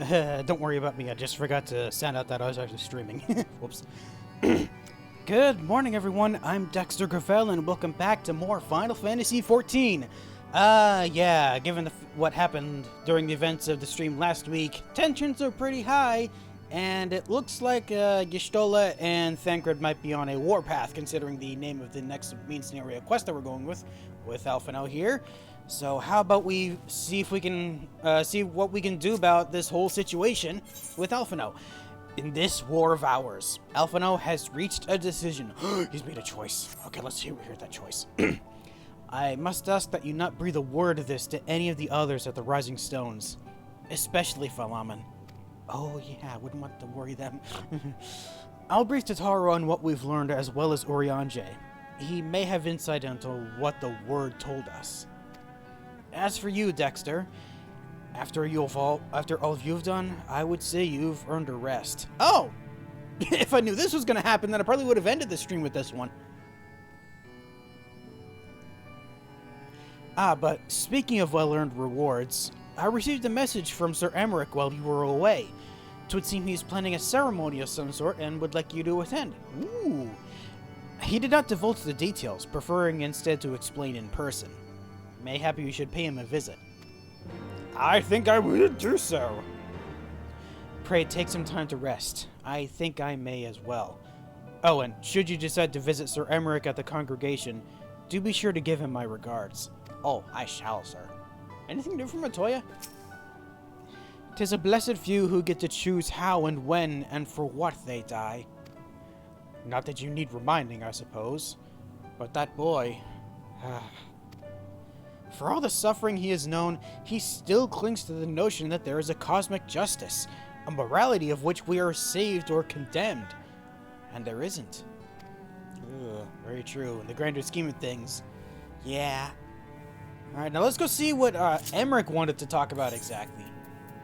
Don't worry about me, I just forgot to sound out that I was actually streaming. Whoops. Good morning, everyone. I'm Dexter Gravel, and welcome back to more Final Fantasy XIV. Yeah, given what happened during the events of the stream last week, tensions are pretty high, and it looks like Y'shtola and Thancred might be on a warpath, considering the name of the next main scenario quest that we're going with Alphinaud here. So how about we see if we can see what we can do about this whole situation with Alphinaud. In this war of ours, Alphinaud has reached a decision. He's made a choice. Okay, let's hear that choice. I must ask that you not breathe a word of this to any of the others at the Rising Stones, especially Falaman. Oh yeah, I wouldn't want to worry them. I'll brief Totaro on what we've learned as well as Urianger. He may have insight into what the word told us. As for you, Dexter, after all you've done, I would say you've earned a rest. Oh! If I knew this was going to happen, then I probably would have ended the stream with this one. But speaking of well-earned rewards, I received a message from Ser Aymeric while you were away. It would seem he's planning a ceremony of some sort and would like you to attend. Ooh! He did not divulge the details, preferring instead to explain in person. Mayhap you should pay him a visit. I think I will do so. Pray take some time to rest. I think I may as well. Oh, and should you decide to visit Ser Aymeric at the congregation, do be sure to give him my regards. Oh, I shall, sir. Anything new from Matoya? 'Tis a blessed few who get to choose how and when and for what they die. Not that you need reminding, I suppose. But that boy... For all the suffering he has known, he still clings to the notion that there is a cosmic justice, a morality of which we are saved or condemned. And there isn't. Ugh, very true, in the grander scheme of things. Yeah. Alright, now let's go see what Aymeric wanted to talk about exactly.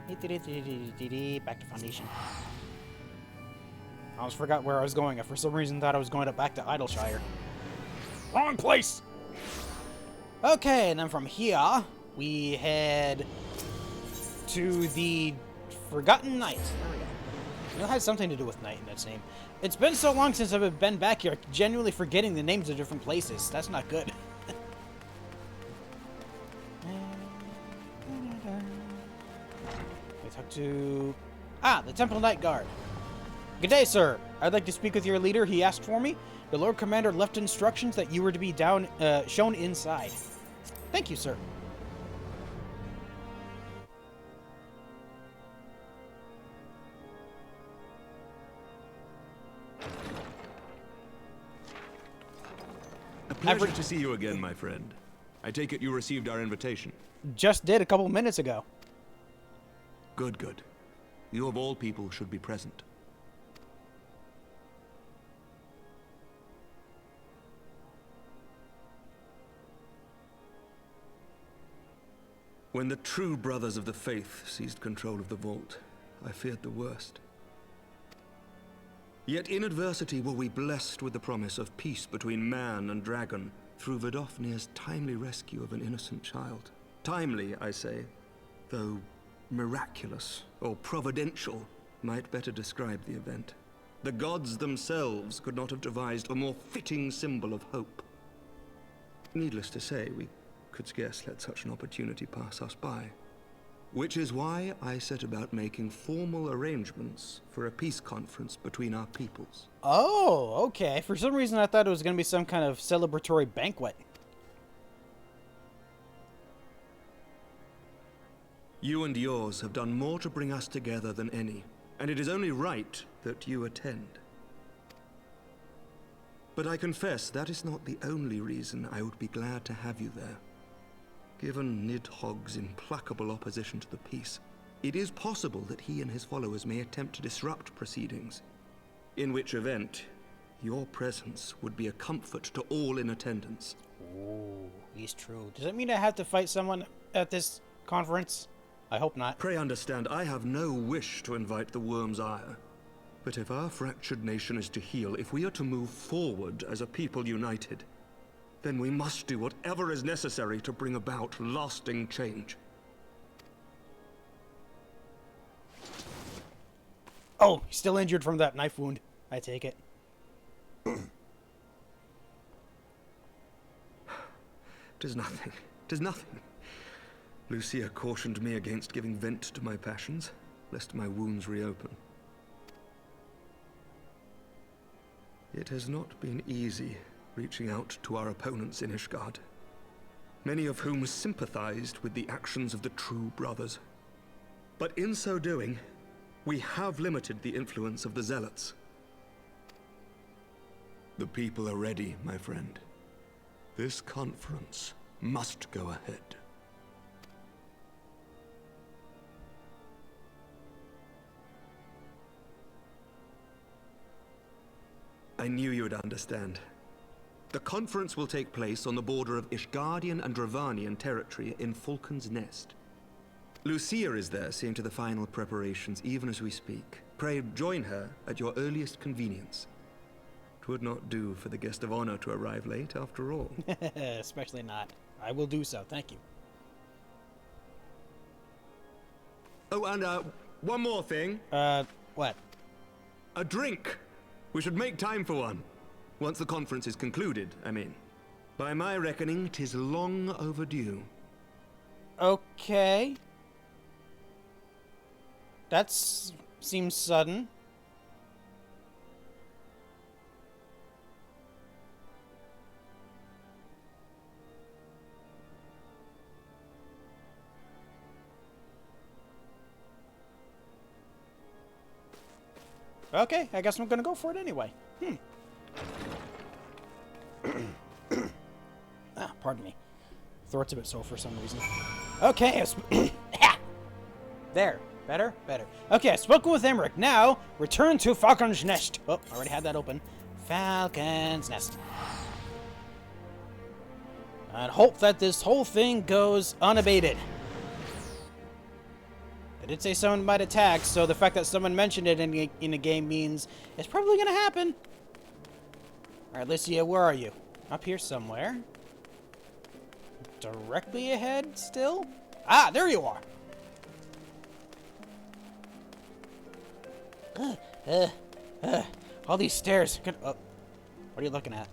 Back to Foundation. I almost forgot where I was going. I for some reason thought I was going back to Idleshire. Wrong place! Okay, and then from here, we head to the Forgotten Night. There we go. It has something to do with night in its name. It's been so long since I've been back here, genuinely forgetting the names of different places. That's not good. We talk to... the Temple Night Guard. Good day, sir. I'd like to speak with your leader. He asked for me. The Lord Commander left instructions that you were to be shown inside. Thank you, sir. A pleasure to see you again, my friend. I take it you received our invitation. Just did a couple minutes ago. Good, good. You of all people should be present. When the true brothers of the faith seized control of the vault, I feared the worst. Yet in adversity were we blessed with the promise of peace between man and dragon through Vidofnir's timely rescue of an innocent child. Timely, I say, though miraculous or providential might better describe the event. The gods themselves could not have devised a more fitting symbol of hope. Needless to say, we could scarce let such an opportunity pass us by. Which is why I set about making formal arrangements for a peace conference between our peoples. Oh, okay. For some reason I thought it was going to be some kind of celebratory banquet. You and yours have done more to bring us together than any, and it is only right that you attend. But I confess that is not the only reason I would be glad to have you there. Given Nidhogg's implacable opposition to the peace, it is possible that he and his followers may attempt to disrupt proceedings, in which event your presence would be a comfort to all in attendance. Ooh, he's true. Does that mean I have to fight someone at this conference? I hope not. Pray understand, I have no wish to invite the worm's ire. But if our fractured nation is to heal, if we are to move forward as a people united, then we must do whatever is necessary to bring about lasting change. Oh, he's still injured from that knife wound. I take it. Tis nothing. Tis nothing. Lucia cautioned me against giving vent to my passions, lest my wounds reopen. It has not been easy reaching out to our opponents in Ishgard, many of whom sympathized with the actions of the true brothers. But in so doing, we have limited the influence of the zealots. The people are ready, my friend. This conference must go ahead. I knew you would understand. The conference will take place on the border of Ishgardian and Dravanian territory in Falcon's Nest. Lucia is there seeing to the final preparations even as we speak. Pray join her at your earliest convenience. 'Twould not do for the guest of honor to arrive late after all. Especially not. I will do so, thank you. Oh, and one more thing. What? A drink. We should make time for one. Once the conference is concluded, I mean. By my reckoning, 'tis long overdue. Okay. That seems sudden. Okay, I guess I'm gonna go for it anyway. Pardon me. Throat's a bit sore for some reason. Okay, there. Better? Better. Okay, I've spoken with Aymeric. Now, return to Falcon's Nest. Oh, already had that open. Falcon's Nest. And hope that this whole thing goes unabated. I did say someone might attack, so the fact that someone mentioned it in a game means it's probably gonna happen. Alright, Lucia, where are you? Up here somewhere. Directly ahead still? Ah, there you are! All these stairs. What are you looking at?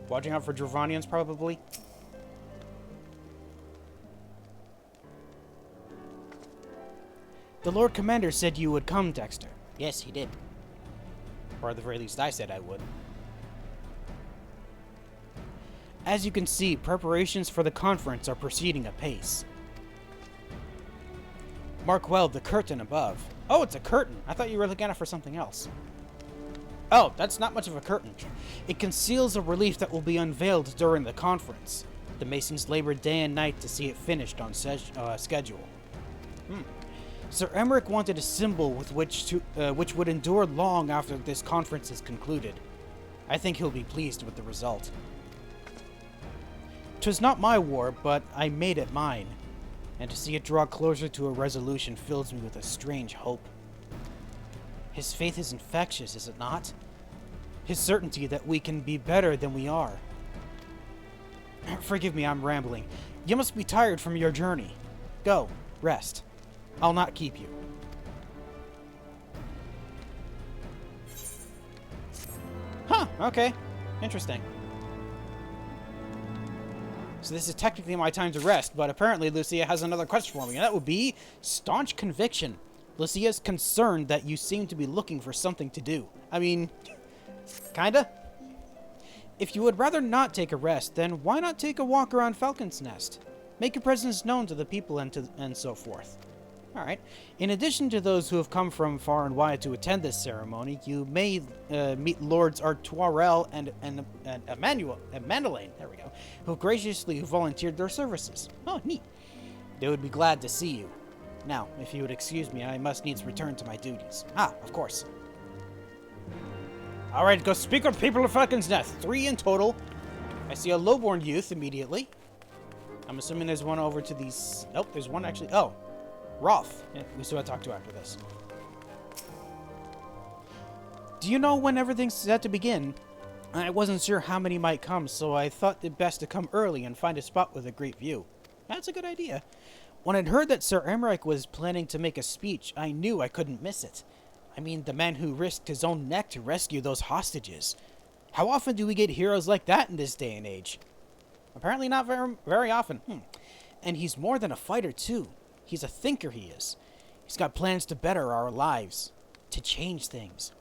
Watching out for Dravanians, probably? The Lord Commander said you would come, Dexter. Yes, he did. Or at the very least, I said I would. As you can see, preparations for the conference are proceeding apace. Mark well the curtain above. Oh, it's a curtain. I thought you were looking at it for something else. Oh, that's not much of a curtain. It conceals a relief that will be unveiled during the conference. The Masons labored day and night to see it finished on schedule. Ser Aymeric wanted a symbol with which would endure long after this conference is concluded. I think he'll be pleased with the result. 'Twas not my war, but I made it mine, and to see it draw closer to a resolution fills me with a strange hope. His faith is infectious, is it not? His certainty that we can be better than we are. Forgive me, I'm rambling. You must be tired from your journey. Go, rest. I'll not keep you. Huh, okay. Interesting. So this is technically my time to rest, but apparently Lucia has another quest for me, and that would be Staunch Conviction. Lucia's concerned that you seem to be looking for something to do. I mean, kinda? If you would rather not take a rest, then why not take a walk around Falcon's Nest? Make your presence known to the people and so forth. Alright. In addition to those who have come from far and wide to attend this ceremony, you may meet Lords Artoirel and Mandelaine, there we go, who graciously volunteered their services. Oh, neat. They would be glad to see you. Now, if you would excuse me, I must needs return to my duties. Ah, of course. Alright, go speak with people of Falcon's Nest. 3 in total. I see a lowborn youth immediately. I'm assuming there's one over to these... Nope, there's one actually... Oh. Roth. Yeah, we still have to talk to after this. Do you know when everything's set to begin? I wasn't sure how many might come, so I thought it best to come early and find a spot with a great view. That's a good idea. When I'd heard that Ser Aymeric was planning to make a speech, I knew I couldn't miss it. I mean, the man who risked his own neck to rescue those hostages. How often do we get heroes like that in this day and age? Apparently not very often. And he's more than a fighter, too. He's a thinker, he is. He's got plans to better our lives, to change things.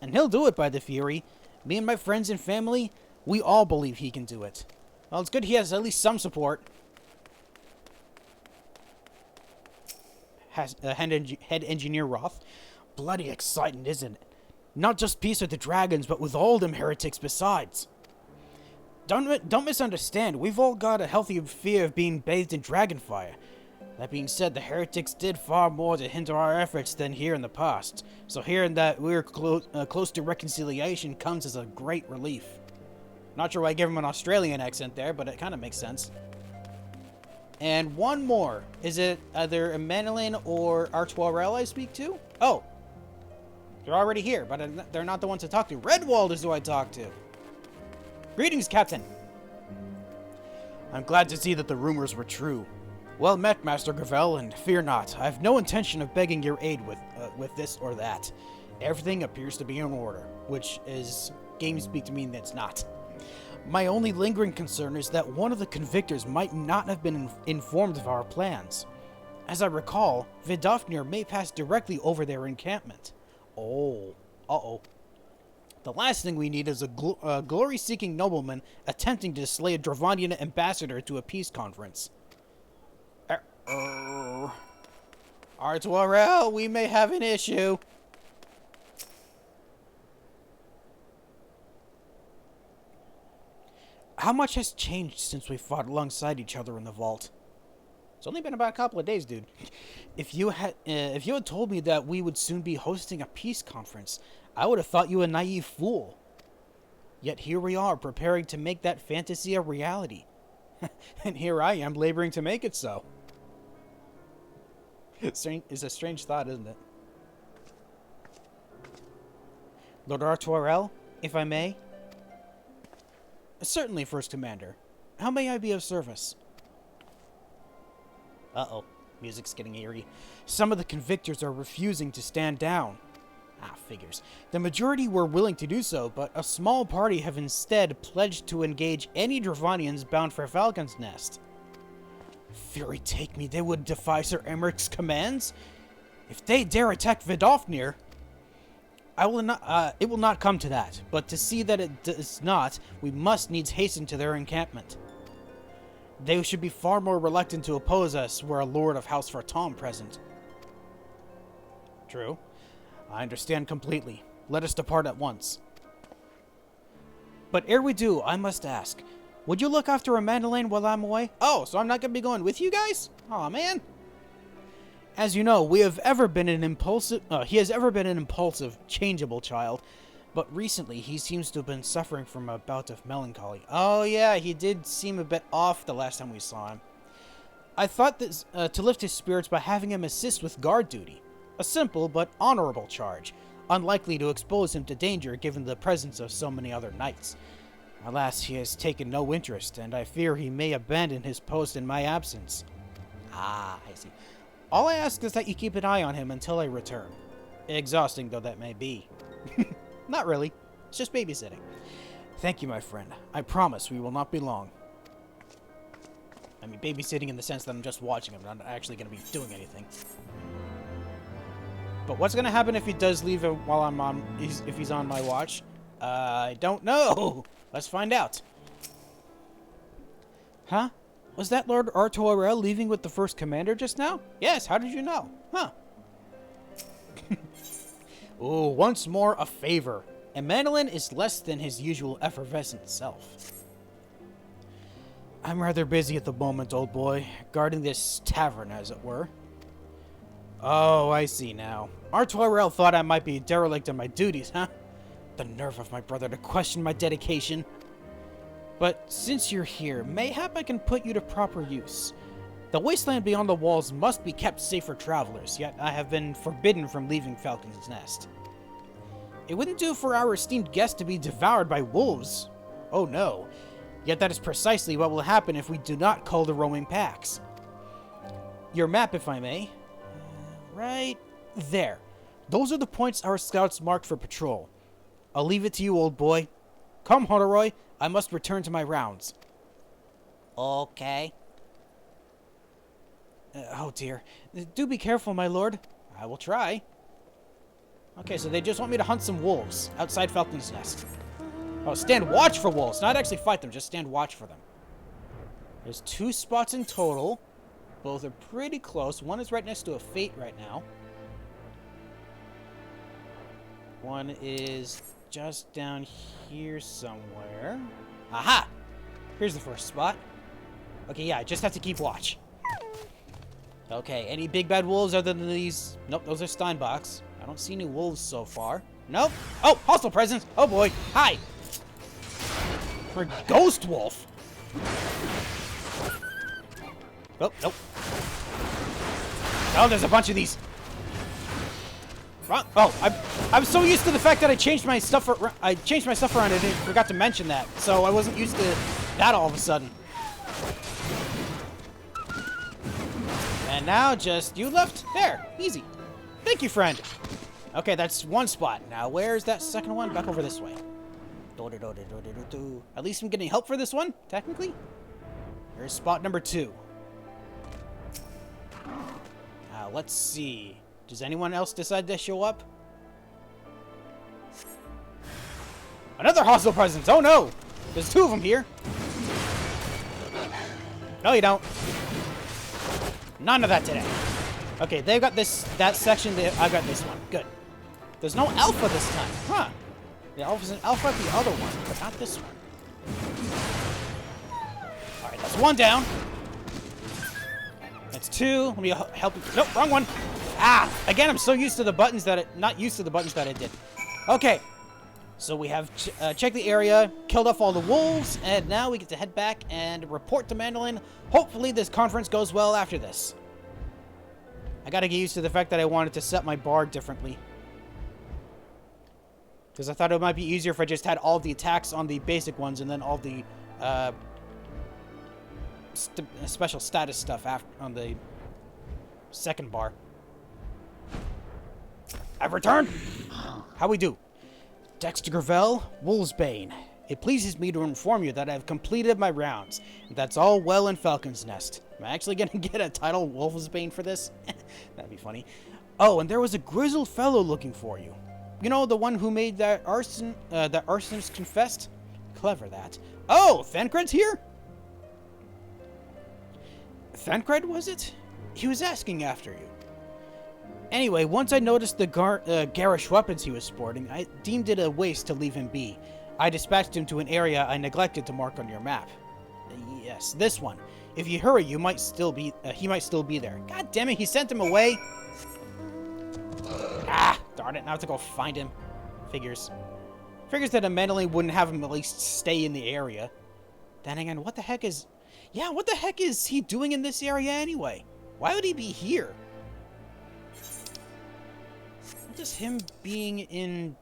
And he'll do it, by the Fury. Me and my friends and family, we all believe he can do it. Well, it's good he has at least some support. Head Engineer Roth. Bloody exciting, isn't it? Not just peace with the dragons, but with all them heretics besides. Don't misunderstand. We've all got a healthy fear of being bathed in dragonfire. That being said, the heretics did far more to hinder our efforts than here in the past. So hearing that we're close to reconciliation comes as a great relief. Not sure why I gave him an Australian accent there, but it kind of makes sense. And one more. Is it either Emmanuel or Artois I speak to? Oh. They're already here, but they're not the ones to talk to. Redwald is who I talk to. Greetings, Captain. I'm glad to see that the rumors were true. Well met, Master Gravel, and fear not. I have no intention of begging your aid with this or that. Everything appears to be in order, which is game speak to mean that's not. My only lingering concern is that one of the convictors might not have been informed of our plans. As I recall, Vidofnir may pass directly over their encampment. Oh, uh-oh. The last thing we need is a glory-seeking nobleman attempting to slay a Dravanian ambassador to a peace conference. Artois, we may have an issue. How much has changed since we fought alongside each other in the vault? It's only been about a couple of days, dude. If you had told me that we would soon be hosting a peace conference, I would have thought you a naive fool. Yet here we are, preparing to make that fantasy a reality. And here I am, laboring to make it so. It's a strange thought, isn't it? Lord Artois, if I may? Certainly, First Commander. How may I be of service? Uh-oh. Music's getting eerie. Some of the convictors are refusing to stand down. Ah, figures. The majority were willing to do so, but a small party have instead pledged to engage any Dravanians bound for Falcon's Nest. Fury take me, they would defy Ser Aymeric's commands? If they dare attack Vidofnir, it will not come to that, but to see that it does not, we must needs hasten to their encampment. They should be far more reluctant to oppose us were a Lord of House Fartom present. True. I understand completely. Let us depart at once. But ere we do, I must ask, would you look after Emmanuel while I'm away? Oh, so I'm not going to be going with you guys? Aw, man. As you know, he has ever been an impulsive, changeable child, but recently he seems to have been suffering from a bout of melancholy. Oh yeah, he did seem a bit off the last time we saw him. I thought this, to lift his spirits by having him assist with guard duty. A simple but honorable charge, unlikely to expose him to danger given the presence of so many other knights. Alas, he has taken no interest, and I fear he may abandon his post in my absence. Ah, I see. All I ask is that you keep an eye on him until I return. Exhausting though that may be. Not really. It's just babysitting. Thank you, my friend. I promise we will not be long. I mean, babysitting in the sense that I'm just watching him, not actually going to be doing anything. But what's going to happen if he does leave while I'm on, if he's on my watch? I don't know. Let's find out. Huh? Was that Lord Artois leaving with the First Commander just now? Yes, how did you know? Huh. Ooh, once more a favor. Emmanuel is less than his usual effervescent self. I'm rather busy at the moment, old boy, guarding this tavern, as it were. Oh, I see now. Artois thought I might be derelict in my duties, huh? The nerve of my brother to question my dedication. But since you're here, mayhap I can put you to proper use. The wasteland beyond the walls must be kept safe for travelers, yet I have been forbidden from leaving Falcon's Nest. It wouldn't do for our esteemed guest to be devoured by wolves. Oh no. Yet that is precisely what will happen if we do not cull the roaming packs. Your map, if I may. Right there. Those are the points our scouts marked for patrol. I'll leave it to you, old boy. Come, Honoroi. I must return to my rounds. Okay. Oh, dear. Do be careful, my lord. I will try. Okay, so they just want me to hunt some wolves outside Falcon's Nest. Oh, stand watch for wolves. Not actually fight them, just stand watch for them. There's 2 spots in total. Both are pretty close. One is right next to a fate right now. One is just down here somewhere. Aha! Here's the first spot. Okay, yeah, I just have to keep watch. Okay, any big bad wolves other than these? Nope, those are Steinbachs. I don't see any wolves so far. Nope. Oh, hostile presence. Oh boy. Hi. For ghost wolf. Oh, nope. Oh, there's a bunch of these. Wrong. Oh, I'm so used to the fact that I changed my stuff around. I forgot to mention that, so I wasn't used to that all of a sudden. And now just you left there, easy. Thank you, friend. Okay, that's one spot. Now where's that second one? Back over this way. At least I'm getting help for this one, technically. Here's spot number 2. Now let's see. Does anyone else decide to show up? Another hostile presence! Oh no! There's 2 of them here. No, you don't. None of that today. Okay, they've got that section. I've got this one. Good. There's no alpha this time. Huh. The alpha's an alpha at the other one, but not this one. Alright, that's 1 down. That's 2. Let me help you. Nope, wrong one. Ah! Again, I'm so used to the buttons that not used to the buttons that I did. Okay. So we have checked the area, killed off all the wolves, and now we get to head back and report to Mandolin. Hopefully this conference goes well after this. I gotta get used to the fact that I wanted to set my bar differently. Because I thought it might be easier if I just had all the attacks on the basic ones and then all the special status stuff on the second bar. I've returned! How we do? Dexter Gravel, Wolfsbane. It pleases me to inform you that I have completed my rounds. And that's all well in Falcon's Nest. Am I actually going to get a title Wolfsbane for this? That'd be funny. Oh, and there was a grizzled fellow looking for you. You know, the one who made that arsonist confessed? Clever, that. Oh, Thancred's here? Thancred, was it? He was asking after you. Anyway, once I noticed the garish weapons he was sporting, I deemed it a waste to leave him be. I dispatched him to an area I neglected to mark on your map. Yes, this one. If you hurry, he might still be there. God damn it, he sent him away. Ah, darn it, now I have to go find him. Figures that a Mandolin wouldn't have him at least stay in the area. Then again, what the heck is he doing in this area anyway? Why would he be here? What does him being in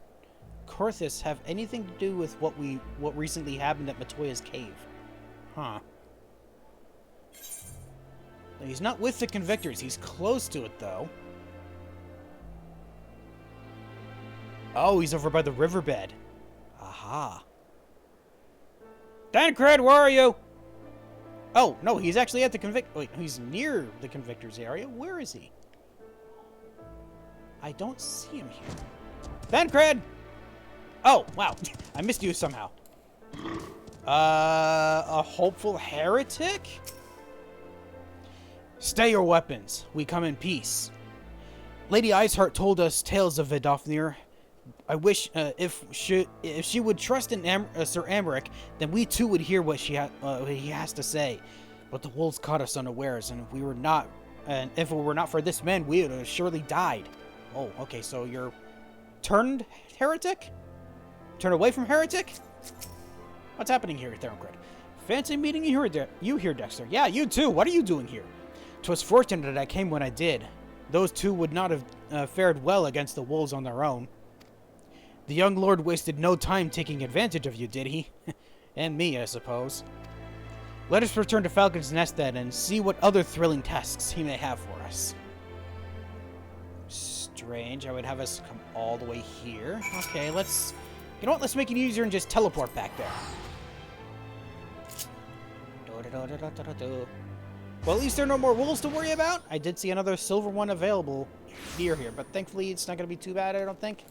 Korthus have anything to do with what recently happened at Matoya's cave? Huh. He's not with the Convictors. He's close to it, though. Oh, he's over by the riverbed. Aha. Thancred, where are you? Oh, no, he's actually at the Wait, he's near the Convictors area. Where is he? I don't see him here. Thancred! Oh, wow. I missed you somehow. A hopeful heretic? Stay your weapons. We come in peace. Lady Iceheart told us tales of Vidofnir. I wish if she would trust in Ser Aymeric, then we too would hear what he has to say. But the wolves caught us unawares, and if it were not for this man, we would have surely died. Oh, okay, so you're turned heretic? Turn away from heretic? What's happening here, Thancred? Fancy meeting you here, Dexter. Yeah, you too. What are you doing here? 'Twas fortunate that I came when I did. Those two would not have fared well against the wolves on their own. The young lord wasted no time taking advantage of you, did he? And me, I suppose. Let us return to Falcon's Nest then and see what other thrilling tasks he may have for us. strange. I would have us come all the way here. Okay, let's... You know what? Let's make it easier and just teleport back there. Well, at least there are no more wolves to worry about. I did see another silver one available near here, but thankfully it's not going to be too bad, I don't think.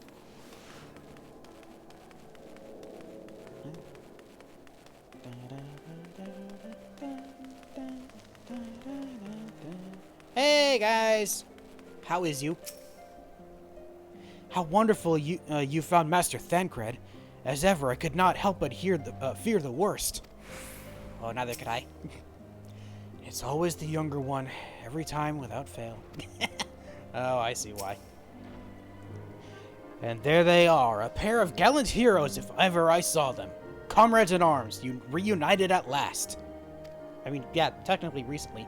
Hey, guys! How is you? How wonderful you found Master Thancred. As ever, I could not help but fear the worst. Oh, neither could I. It's always the younger one, every time without fail. Oh, I see why. And there they are, a pair of gallant heroes if ever I saw them. Comrades in arms, reunited at last. I mean, yeah, technically recently.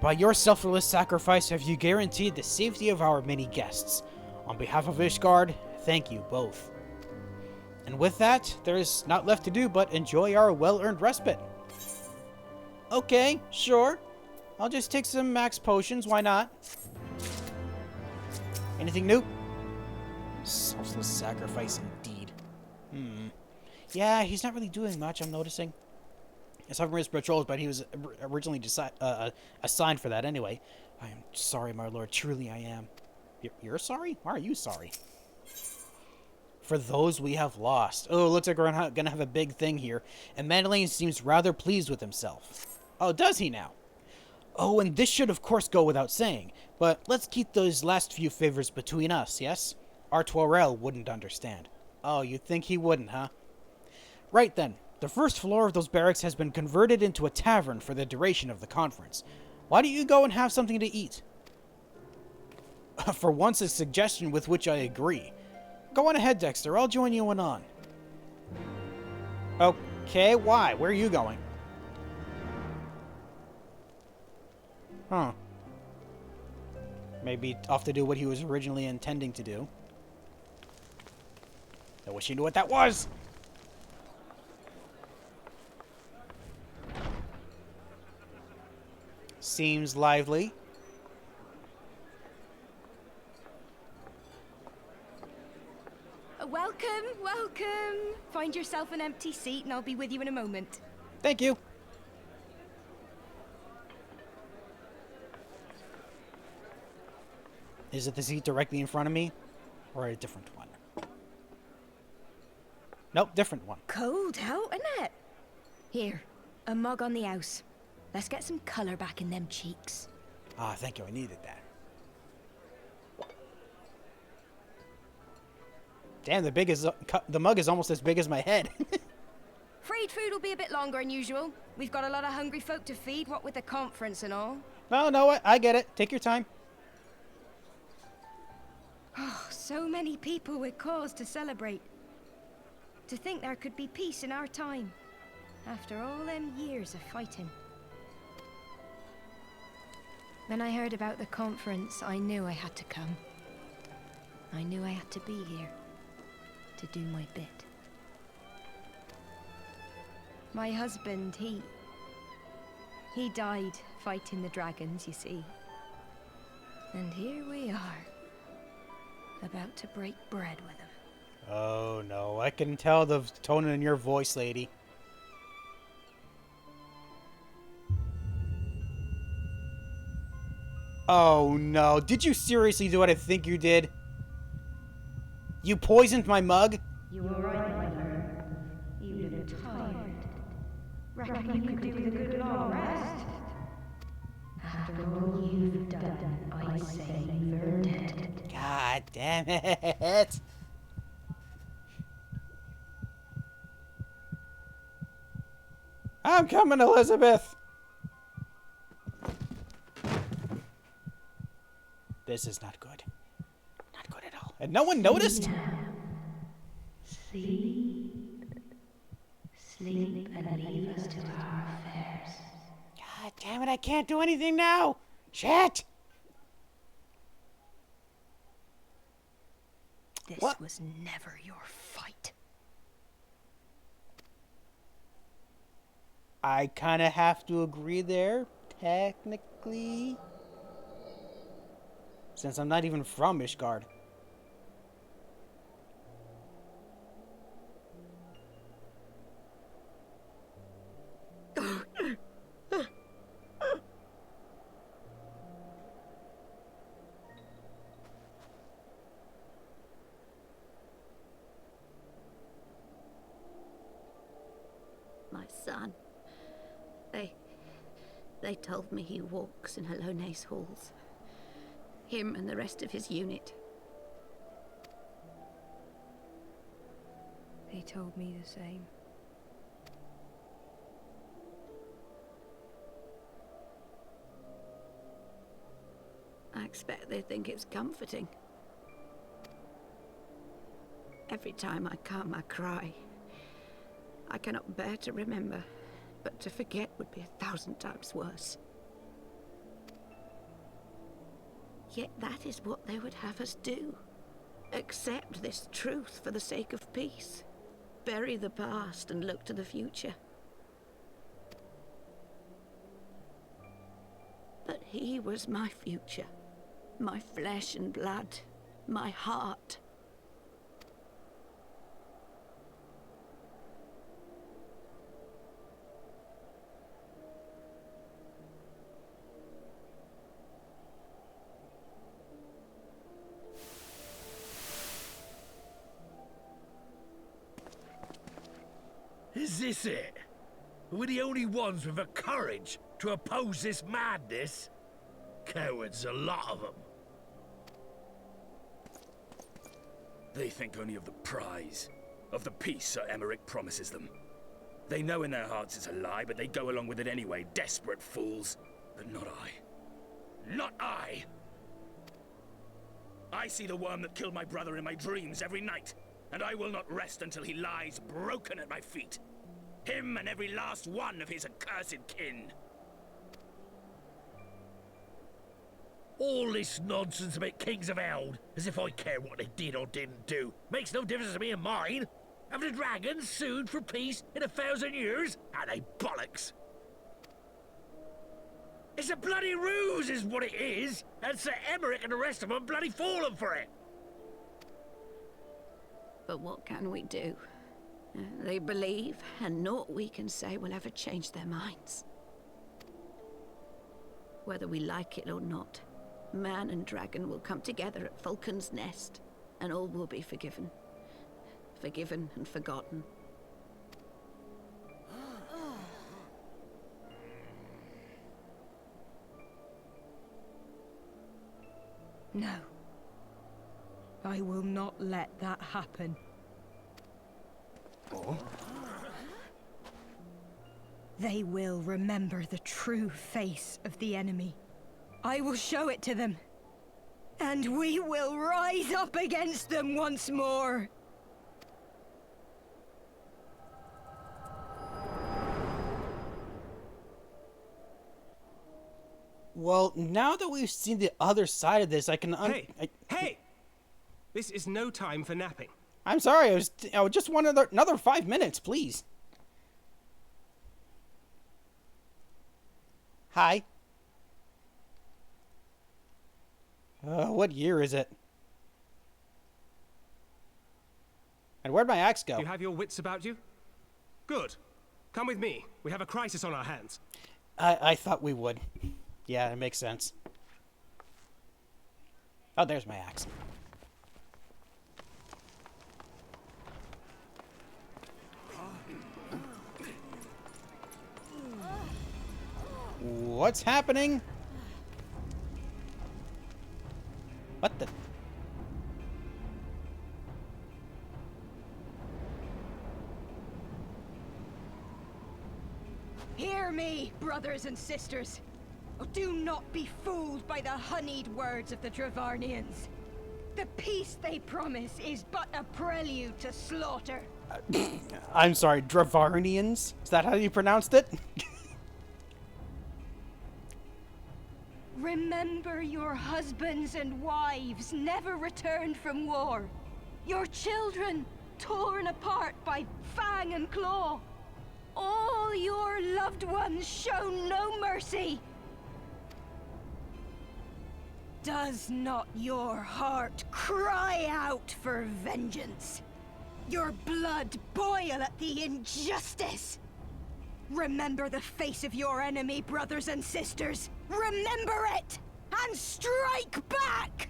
By your selfless sacrifice have you guaranteed the safety of our many guests. On behalf of Ishgard, thank you both. And with that, there is not left to do but enjoy our well-earned respite. Okay, sure. I'll just take some max potions, why not? Anything new? Selfless sacrifice indeed. Yeah, he's not really doing much, I'm noticing. Some of his patrols, but he was originally assigned for that anyway. I am sorry, my lord. Truly I am. You're sorry? Why are you sorry? For those we have lost. Oh, looks like we're gonna have a big thing here. And Madeleine seems rather pleased with himself. Oh, does he now? Oh, and this should of course go without saying. But let's keep those last few favors between us, yes? Artoirel wouldn't understand. Oh, you think he wouldn't, huh? Right then. The first floor of those barracks has been converted into a tavern for the duration of the conference. Why don't you go and have something to eat? For once, a suggestion with which I agree. Go on ahead, Dexter. I'll join you on. Okay, why? Where are you going? Huh. Maybe off to do what he was originally intending to do. I wish he knew what that was! Seems lively. Welcome, welcome. Find yourself an empty seat and I'll be with you in a moment. Thank you. Is it the seat directly in front of me? Or a different one? Nope, different one. Cold out, isn't it? Here, a mug on the house. Let's get some color back in them cheeks. Ah, thank you. I needed that. Damn, the mug is almost as big as my head. Afraid food will be a bit longer than usual. We've got a lot of hungry folk to feed, what with the conference and all. No, I get it. Take your time. Oh, so many people with cause to celebrate. To think there could be peace in our time, after all them years of fighting. When I heard about the conference, I knew I had to come. I knew I had to be here, to do my bit. My husband, he died fighting the dragons, you see. And here we are, about to break bread with him. Oh no, I can tell the tone in your voice, lady. Oh no, did you seriously do what I think you did? You poisoned my mug? You were right, my lord. You look tired. Reckon you could do with a good long rest? After all you've done, I say you've earned it. God damn it. I'm coming, Elizabeth. This is not good. Not good at all. And no one noticed? Sleep. Sleep and leave us to our affairs. God damn it, I can't do anything now. Shit. This What? was never your fight. I kind of have to agree there, technically. Since I'm not even from Ishgard. my son. They told me he walks in Halone's halls. Him and the rest of his unit. They told me the same. I expect they think it's comforting. Every time I come, I cry. I cannot bear to remember, but to forget would be 1,000 times worse. Yet that is what they would have us do. Accept this truth for the sake of peace. Bury the past and look to the future. But he was my future. My flesh and blood. My heart. Is this it? We're the only ones with the courage to oppose this madness? Cowards, a lot of them. They think only of the prize, of the peace Ser Aymeric promises them. They know in their hearts it's a lie, but they go along with it anyway, desperate fools. But not I. Not I! I see the worm that killed my brother in my dreams every night, and I will not rest until he lies broken at my feet. Him and every last one of his accursed kin. All this nonsense about Kings of Eld, as if I care what they did or didn't do, makes no difference to me and mine. Have the dragons sued for peace in 1,000 years? Are they bollocks? It's a bloody ruse is what it is, and Ser Aymeric and the rest of them bloody fallen for it. But what can we do? They believe, and naught we can say will ever change their minds. Whether we like it or not, man and dragon will come together at Vulcan's Nest, and all will be forgiven. Forgiven and forgotten. No. I will not let that happen. Oh? They will remember the true face of the enemy. I will show it to them. And we will rise up against them once more. Well, now that we've seen the other side of this, I can... Hey! This is no time for napping. I'm sorry, I would just want another 5 minutes, please. Hi. What year is it? And where'd my axe go? You have your wits about you? Good. Come with me. We have a crisis on our hands. I thought we would. Yeah, it makes sense. Oh, there's my axe. What's happening? What the? Hear me, brothers and sisters. Oh, do not be fooled by the honeyed words of the Dravanians. The peace they promise is but a prelude to slaughter. I'm sorry, Dravanians? Is that how you pronounced it? Remember your husbands and wives never returned from war. Your children torn apart by fang and claw. All your loved ones shown no mercy. Does not your heart cry out for vengeance? Your blood boil at the injustice? Remember the face of your enemy, brothers and sisters. Remember it, and strike back!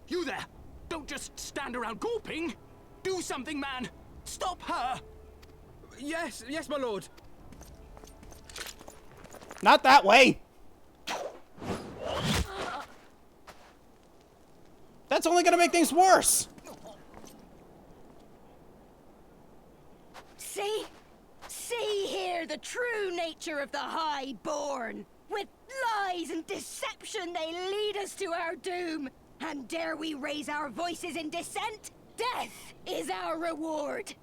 You there! Don't just stand around gawping. Do something, man. Stop her. Yes, my lord. Not that way! That's only gonna make things worse! See here the true nature of the Highborn. With lies and deception they lead us to our doom. And dare we raise our voices in dissent? Death is our reward.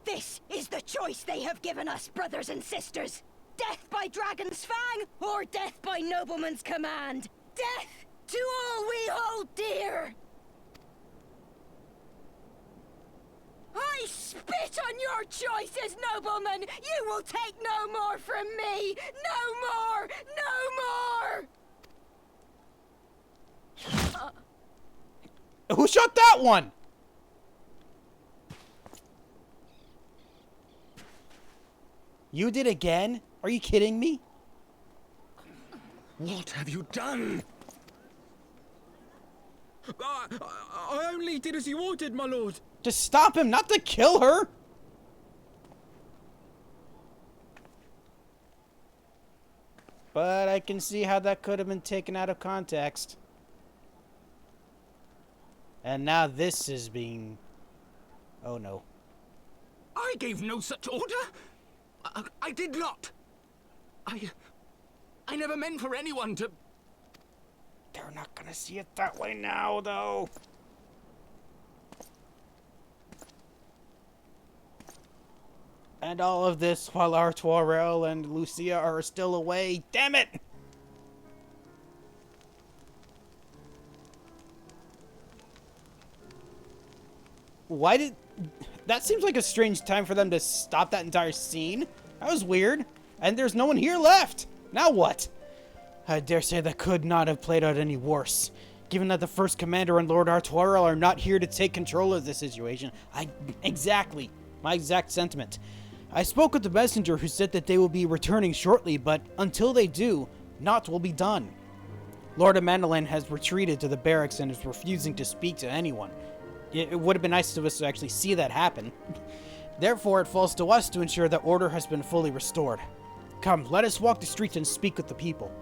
This is the choice they have given us, brothers and sisters. Death by dragon's fang, or death by nobleman's command. Death to all we hold dear. I spit on your choices, noblemen! You will take no more from me! No more! No more! Who shot that one? You did again? Are you kidding me? What have you done? I only did as you ordered, my lord. Just stop him, not to kill her! But I can see how that could have been taken out of context. And now this is being... Oh no. I gave no such order. I did not. I never meant for anyone to... They're not gonna see it that way now, though. And all of this while Artoirel and Lucia are still away. Damn it! Why did... That seems like a strange time for them to stop that entire scene. That was weird. And there's no one here left. Now what? I dare say that could not have played out any worse. Given that the First Commander and Lord Artoirel are not here to take control of the situation. Exactly. My exact sentiment. I spoke with the messenger who said that they will be returning shortly, but until they do, naught will be done. Lord Amandalin has retreated to the barracks and is refusing to speak to anyone. It would have been nice of us to actually see that happen. Therefore, it falls to us to ensure that order has been fully restored. Come, let us walk the streets and speak with the people.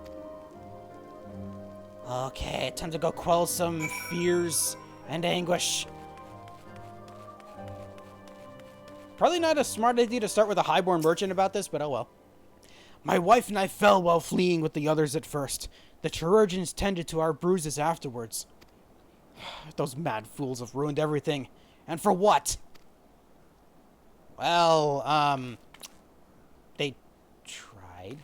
Okay, time to go quell some fears and anguish. Probably not a smart idea to start with a highborn merchant about this, but oh well. My wife and I fell while fleeing with the others at first. The chirurgeons tended to our bruises afterwards. Those mad fools have ruined everything. And for what? Well, they tried.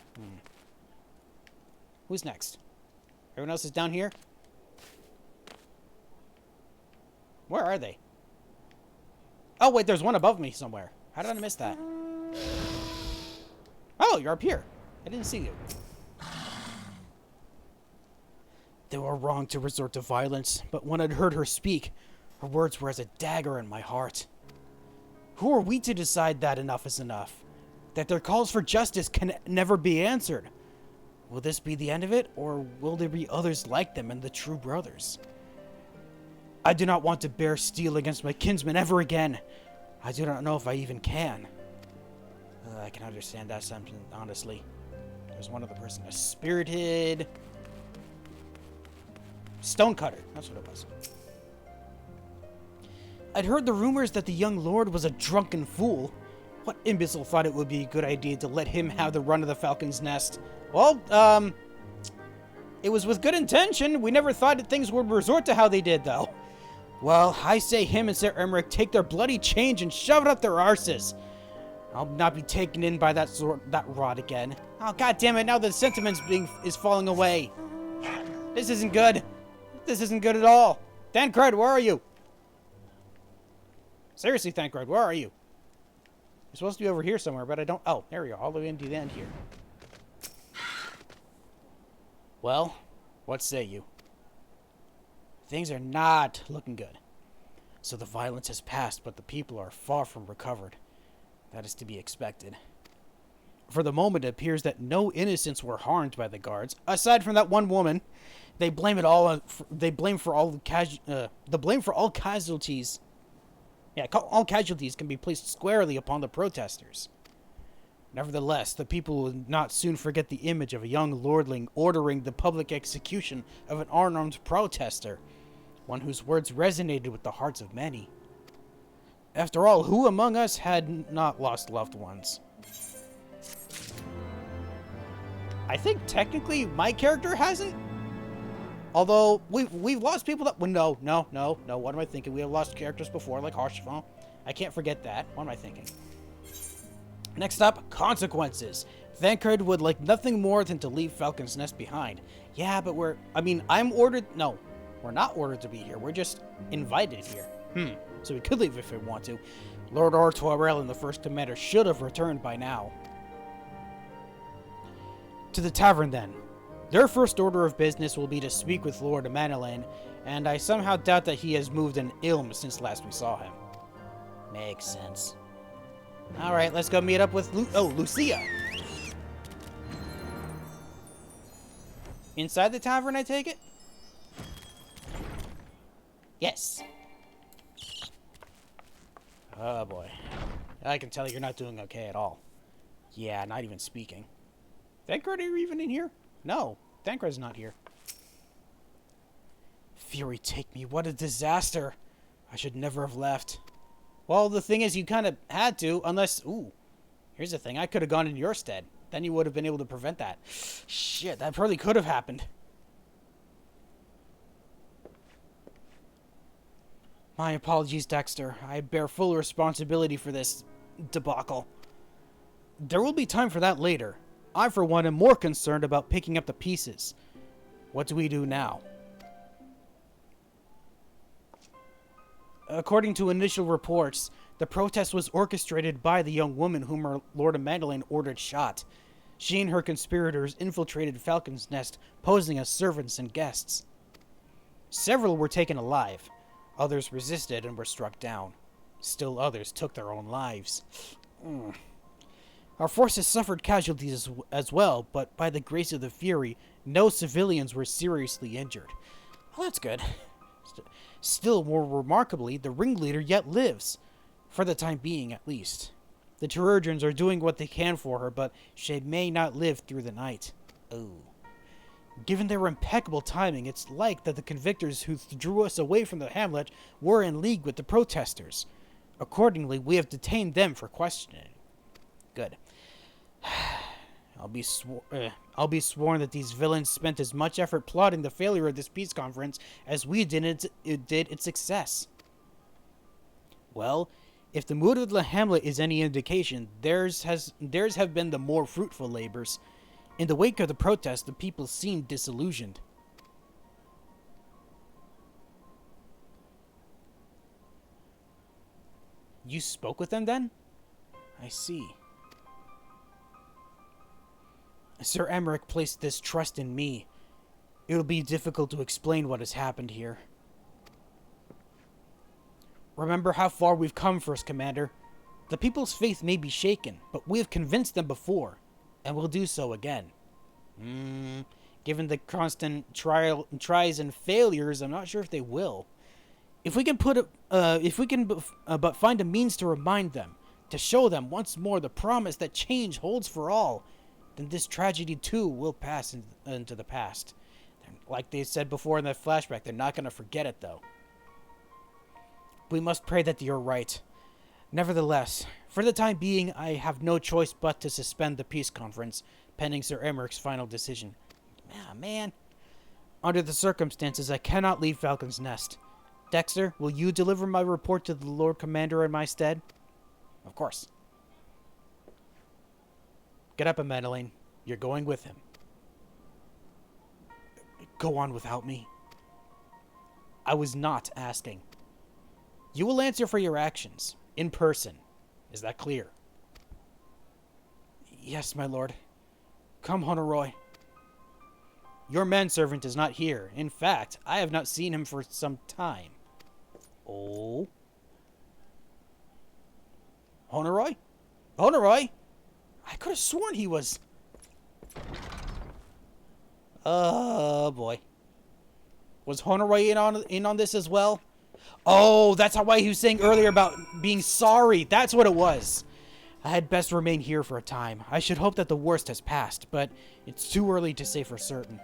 Who's next? Everyone else is down here? Where are they? Oh, wait, there's one above me somewhere. How did I miss that? Oh, you're up here. I didn't see you. They were wrong to resort to violence, but when I'd heard her speak, her words were as a dagger in my heart. Who are we to decide that enough is enough? That their calls for justice can never be answered? Will this be the end of it, or will there be others like them and the true brothers? I do not want to bear steel against my kinsmen ever again. I do not know if I even can. I can understand that sentiment, honestly. There's one other person. A spirited... Stonecutter. That's what it was. I'd heard the rumors that the young lord was a drunken fool. What imbecile thought it would be a good idea to let him have the run of the Falcon's Nest? Well, it was with good intention. We never thought that things would resort to how they did, though. Well, I say him and Ser Aymeric take their bloody change and shove it up their arses. I'll not be taken in by that rod again. Oh, god damn it, now the sentiment is falling away. This isn't good. This isn't good at all. Thancred, where are you? Seriously, Thancred, where are you? You're supposed to be over here somewhere, but I don't... Oh, there we go, all the way into the end here. Well, what say you? Things are not looking good. So the violence has passed, but the people are far from recovered. That is to be expected. For the moment, it appears that no innocents were harmed by the guards, aside from that one woman. They blame it all on, they blame for all the blame for all casualties. Yeah, all casualties can be placed squarely upon the protesters. Nevertheless, the people will not soon forget the image of a young lordling ordering the public execution of an unarmed protester, one whose words resonated with the hearts of many. After all, who among us had not lost loved ones? I think technically my character hasn't. Although we've lost people that no. What am I thinking? We have lost characters before, like Harshfall. I can't forget that. What am I thinking? Next up, consequences. Thancred would like nothing more than to leave Falcon's Nest behind. Yeah, but I'm ordered. No, we're not ordered to be here. We're just invited here. So we could leave if we want to. Lord Ortoirel and the First Commander should have returned by now. To the tavern, then. Their first order of business will be to speak with Lord Manalain, and I somehow doubt that he has moved an ilm since last we saw him. Makes sense. Alright, let's go meet up with Lucia. Inside the tavern, I take it? Yes. Oh boy. I can tell you're not doing okay at all. Yeah, not even speaking. Thancred, are you even in here? No, Thancred's not here. Fury take me, what a disaster. I should never have left. Well, the thing is, you kind of had to, unless... Ooh, here's the thing. I could have gone in your stead. Then you would have been able to prevent that. Shit, that probably could have happened. My apologies, Dexter. I bear full responsibility for this debacle. There will be time for that later. I, for one, am more concerned about picking up the pieces. What do we do now? According to initial reports, the protest was orchestrated by the young woman whom Lord Magdalene ordered shot. She and her conspirators infiltrated Falcon's Nest, posing as servants and guests. Several were taken alive. Others resisted and were struck down. Still others took their own lives. Our forces suffered casualties as well, but by the grace of the Fury, no civilians were seriously injured. Well, that's good. Still, more remarkably, the ringleader yet lives. For the time being, at least. The Chirurgeons are doing what they can for her, but she may not live through the night. Oh. Given their impeccable timing, it's like that the convictors who drew us away from the hamlet were in league with the protesters. Accordingly, we have detained them for questioning. Good. I'll be sworn that these villains spent as much effort plotting the failure of this peace conference as we did its success. Well, if the mood of the hamlet is any indication, theirs have been the more fruitful labors. In the wake of the protest, the people seemed disillusioned. You spoke with them then? I see. Ser Aymeric placed this trust in me. It'll be difficult to explain what has happened here. Remember how far we've come, First Commander. The people's faith may be shaken, but we have convinced them before, and we'll do so again. Given the constant tries and failures, I'm not sure if they will. If we can but find a means to remind them, to show them once more the promise that change holds for all, then this tragedy too will pass into the past. Like they said before in that flashback, they're not going to forget it though. We must pray that you're right. Nevertheless, for the time being, I have no choice but to suspend the peace conference, pending Ser Aymeric's final decision. Ah, man. Under the circumstances, I cannot leave Falcon's Nest. Dexter, will you deliver my report to the Lord Commander in my stead? Of course. Get up, Madeleine. You're going with him. Go on without me. I was not asking. You will answer for your actions, in person. Is that clear? Yes, my lord. Come, Honoroy. Your manservant is not here. In fact, I have not seen him for some time. Oh? Honoroy? Honoroy? I could have sworn he was... Oh, boy. Was Honoré in on this as well? Oh, that's why he was saying earlier about being sorry. That's what it was. I had best remain here for a time. I should hope that the worst has passed, but it's too early to say for certain.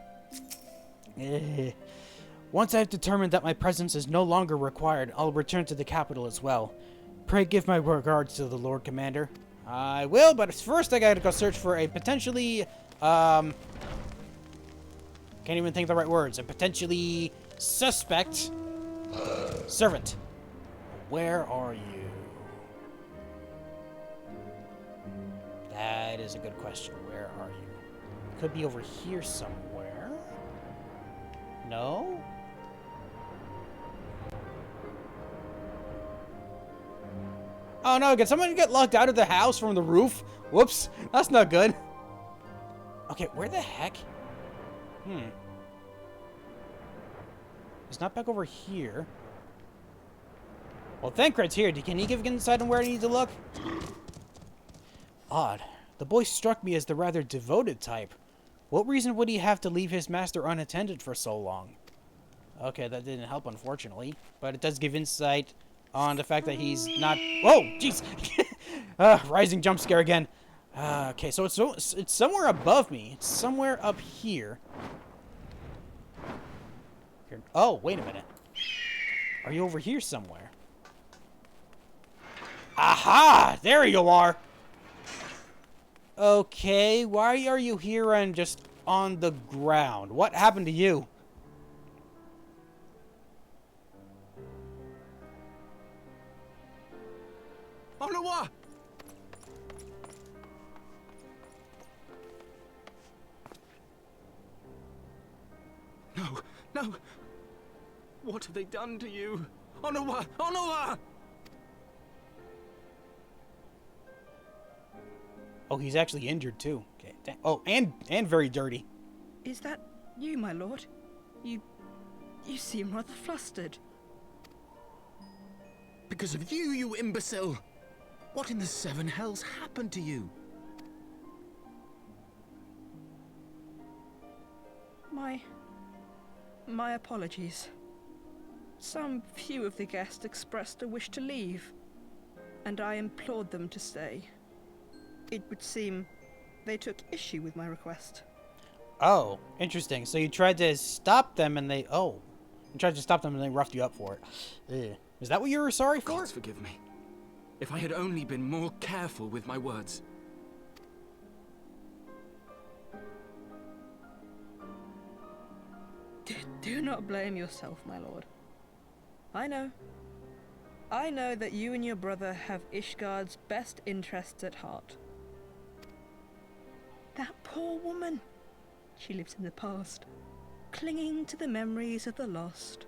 Once I have determined that my presence is no longer required, I'll return to the capital as well. Pray give my regards to the Lord Commander. I will, but first I gotta go search for a potentially, can't even think of the right words. A potentially suspect servant. Where are you? That is a good question. Where are you? Could be over here somewhere. No? Oh no, can someone get locked out of the house from the roof? Whoops, that's not good. Okay, where the heck? It's not back over here. Well, Thancred's here. Can he give insight on where I need to look? Odd. The boy struck me as the rather devoted type. What reason would he have to leave his master unattended for so long? Okay, that didn't help, unfortunately. But it does give insight on the fact that he's not... Whoa! Jeez! Rising jump scare again. Okay, so it's somewhere above me. It's somewhere up here. Oh, wait a minute. Are you over here somewhere? Aha! There you are! Okay, why are you here and just on the ground? What happened to you? Onawa! No, no! What have they done to you? Onawa! Onawa! Oh, he's actually injured too. Okay. Oh, and very dirty. Is that you, my lord? You seem rather flustered. Because of you, you imbecile! What in the seven hells happened to you? My apologies. Some few of the guests expressed a wish to leave, and I implored them to stay. It would seem they took issue with my request. Oh, interesting. So you tried to stop them and they... Oh. You tried to stop them and they roughed you up for it. Ugh. Is that what you were sorry for? Gods forgive me. If I had only been more careful with my words. Do not blame yourself, my lord. I know that you and your brother have Ishgard's best interests at heart. That poor woman. She lives in the past, clinging to the memories of the lost.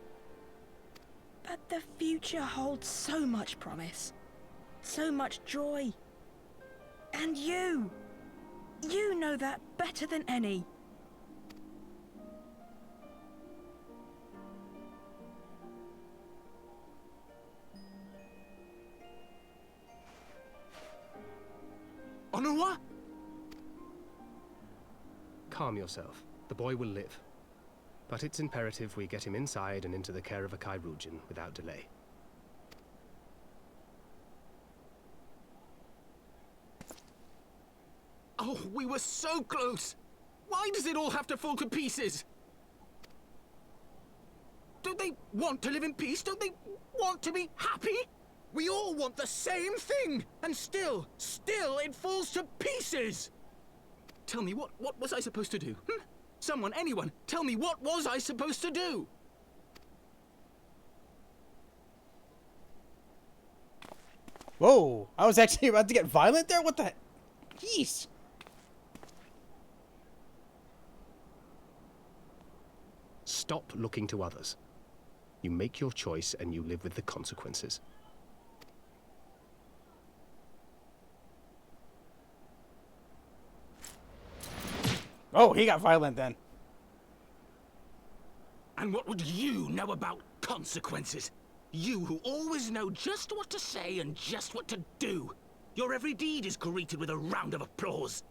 But the future holds so much promise, so much joy. And you know that better than any. Onawa? Calm yourself. The boy will live. But it's imperative we get him inside and into the care of a Chirurgeon without delay. Oh, we were so close! Why does it all have to fall to pieces? Don't they want to live in peace? Don't they want to be happy? We all want the same thing! And still it falls to pieces! Tell me, what was I supposed to do? Someone, anyone, tell me, what was I supposed to do? Whoa, I was actually about to get violent there? What the heck? Jeez. Stop looking to others. You make your choice and you live with the consequences. Oh, he got violent then. And what would you know about consequences? You who always know just what to say and just what to do. Your every deed is greeted with a round of applause.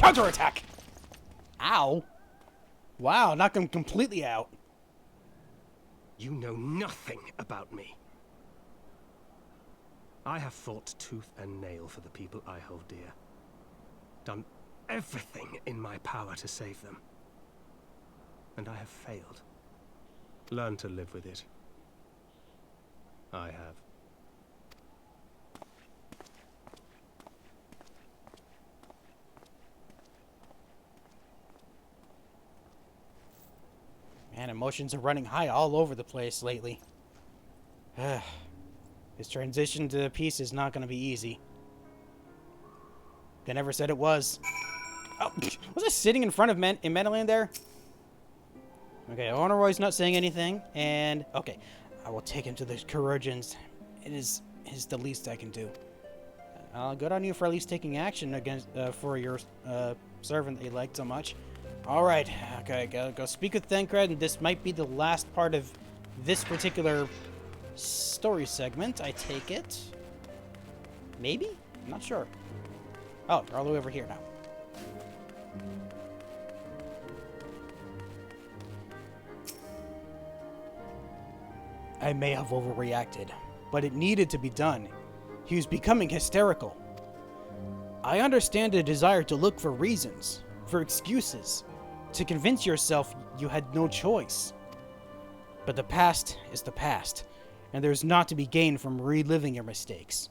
counterattack! Ow. Wow, knocked him completely out. You know nothing about me. I have fought tooth and nail for the people I hold dear. Done everything in my power to save them. And I have failed. Learn to live with it. I have. Man, emotions are running high all over the place lately. This transition to peace is not going to be easy. They never said it was. Oh, was I sitting in front of Meneland there? Okay, Honorroy's not saying anything, and okay, I will take him to the Corrosions. It is the least I can do. Good on you for at least taking action against for your servant that you liked so much. All right, okay, go speak with Thancred, and this might be the last part of this particular story segment. I take it. Maybe? I'm not sure. Oh, you're all the way over here now. I may have overreacted, but it needed to be done. He was becoming hysterical. I understand a desire to look for reasons, for excuses, to convince yourself you had no choice. But the past is the past, and there's naught to be gained from reliving your mistakes.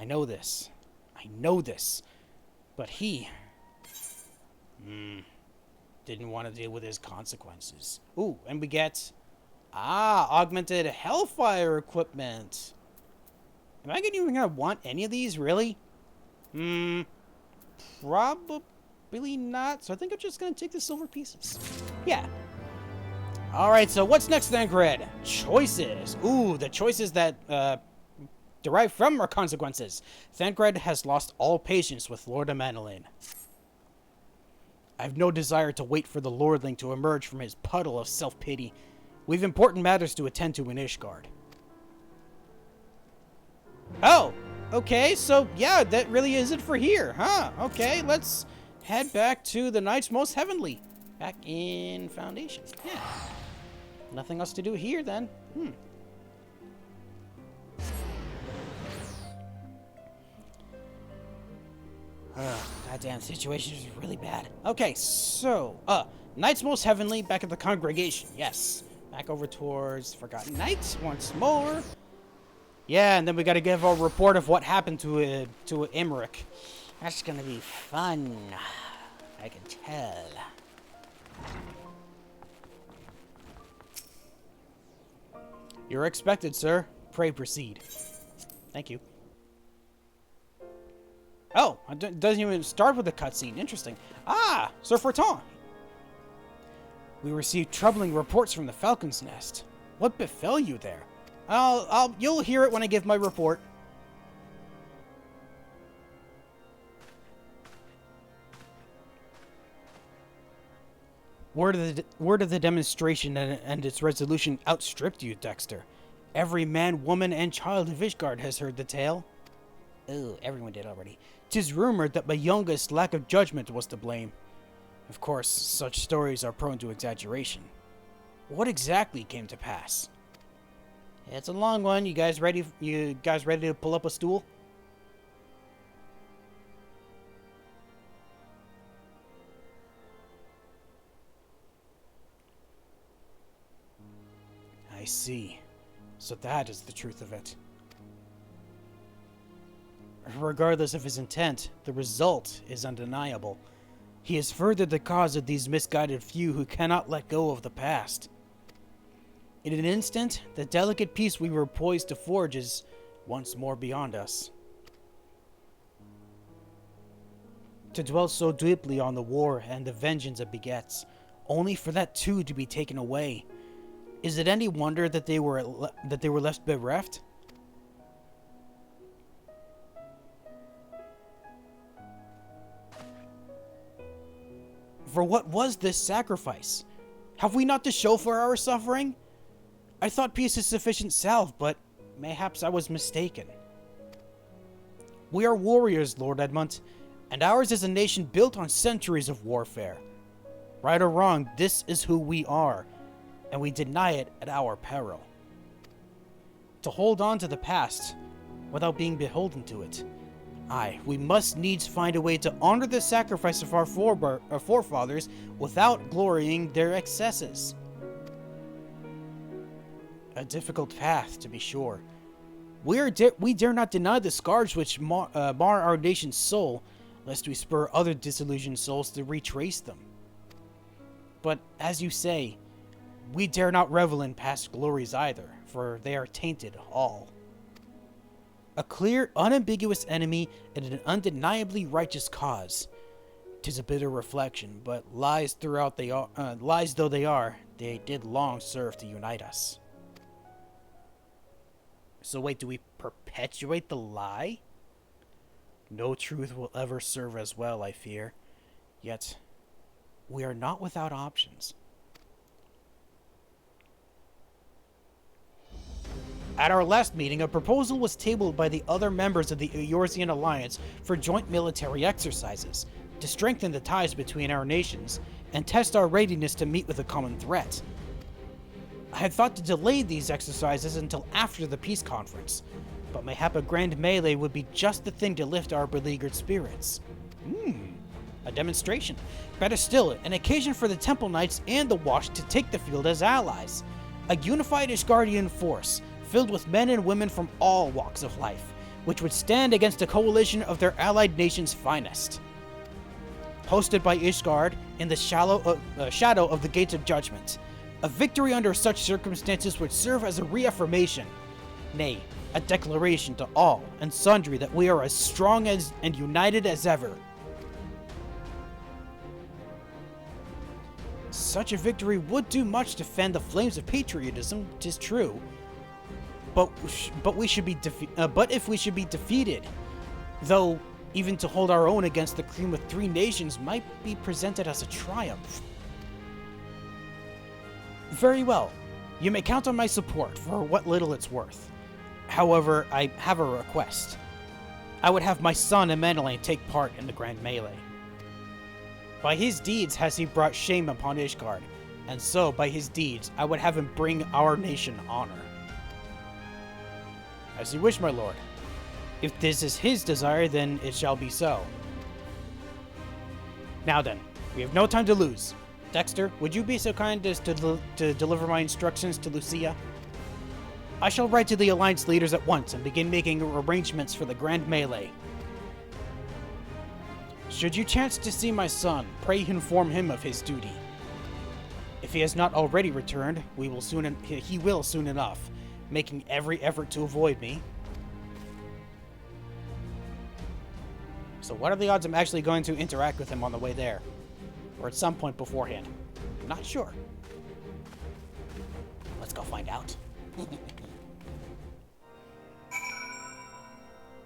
I know this. I know this. But he... didn't want to deal with his consequences. Ooh, and we get... augmented Hellfire equipment. Am I even gonna want any of these, really? Probably not. So I think I'm just gonna take the silver pieces. Yeah. Alright, so what's next, Thancred? Choices. Ooh, the choices that, derive from our consequences. Thancred has lost all patience with Lord Amanelin. I have no desire to wait for the lordling to emerge from his puddle of self-pity. We've important matters to attend to in Ishgard. Oh, okay, so yeah, that really is it for here, huh? Okay, let's head back to the Knights Most Heavenly. Back in Foundation. Yeah. Nothing else to do here then. Goddamn situation is really bad. Okay, so, Knights Most Heavenly back at the congregation. Yes. Back over towards Forgotten Knights once more. Yeah, and then we gotta give a report of what happened to Aymeric. That's gonna be fun. I can tell. You're expected, sir. Pray proceed. Thank you. Oh, it doesn't even start with a cutscene. Interesting. Ah, Sir Fortin. We received troubling reports from the Falcon's Nest. What befell you there? You'll hear it when I give my report. Word of the demonstration and its resolution outstripped you, Dexter. Every man, woman, and child of Ishgard has heard the tale. Oh, everyone did already. 'Tis rumored that my youngest lack of judgment was to blame. Of course, such stories are prone to exaggeration. What exactly came to pass? It's a long one. You guys ready to pull up a stool? I see. So that is the truth of it. Regardless of his intent, the result is undeniable. He has furthered the cause of these misguided few who cannot let go of the past. In an instant, the delicate peace we were poised to forge is once more beyond us. To dwell so deeply on the war and the vengeance it begets, only for that too to be taken away. Is it any wonder that they were left bereft? For what was this sacrifice? Have we not to show for our suffering? I thought peace is sufficient salve, but mayhaps I was mistaken. We are warriors, Lord Edmund, And ours is a nation built on centuries of warfare. Right or wrong, this is who we are, and we deny it at our peril. To hold on to the past without being beholden to it. Aye, we must needs find a way to honor the sacrifice of our forefathers without glorying their excesses. A difficult path, to be sure. We dare not deny the scars which mar our nation's soul, lest we spur other disillusioned souls to retrace them. But, as you say, we dare not revel in past glories either, for they are tainted all. A clear, unambiguous enemy and an undeniably righteous cause. 'Tis a bitter reflection, but lies though they are, they did long serve to unite us. So wait, do we perpetuate the lie? No truth will ever serve as well, I fear. Yet, we are not without options. At our last meeting, a proposal was tabled by the other members of the Eorzean Alliance for joint military exercises, to strengthen the ties between our nations, and test our readiness to meet with a common threat. I had thought to delay these exercises until after the peace conference, but mayhap a grand melee would be just the thing to lift our beleaguered spirits. A demonstration. Better still, an occasion for the Temple Knights and the Watch to take the field as allies. A unified Ishgardian force, filled with men and women from all walks of life, which would stand against a coalition of their allied nation's finest. Hosted by Ishgard in the shadow of the Gates of Judgment, a victory under such circumstances would serve as a reaffirmation, nay, a declaration to all and sundry that we are as strong and united as ever. Such a victory would do much to fan the flames of patriotism, 'tis true. But if we should be defeated, though even to hold our own against the cream of three nations might be presented as a triumph. Very well. You may count on my support for what little it's worth. However, I have a request. I would have my son Emmanuel take part in the grand melee. By his deeds has he brought shame upon Ishgard, and so by his deeds I would have him bring our nation honor. As you wish, my lord. If this is his desire, then it shall be so. Now then, we have no time to lose. Dexter, would you be so kind as to deliver my instructions to Lucia? I shall write to the Alliance leaders at once and begin making arrangements for the grand melee. Should you chance to see my son, pray inform him of his duty. If he has not already returned, he will soon enough, making every effort to avoid me. So what are the odds I'm actually going to interact with him on the way there? Or at some point beforehand? I'm not sure. Let's go find out.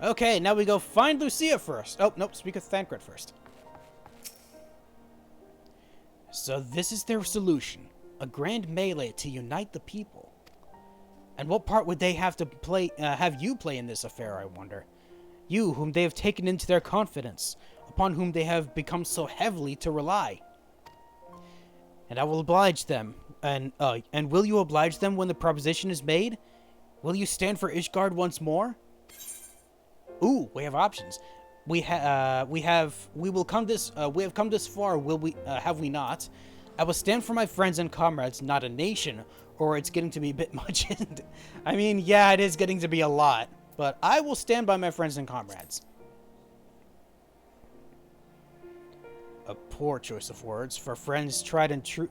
Okay, now we go find Lucia first. Oh, nope, speak with Thancred first. So this is their solution. A grand melee to unite the people. And what part would they have to play, have you play in this affair, I wonder? You, whom they have taken into their confidence, upon whom they have become so heavily to rely. And I will oblige them. And will you oblige them when the proposition is made? Will you stand for Ishgard once more? Ooh, we have options. We have come this far. Have we not? I will stand for my friends and comrades, not a nation, or it's getting to be a bit much. I mean, yeah, it is getting to be a lot, but I will stand by my friends and comrades. A poor choice of words for friends tried and true.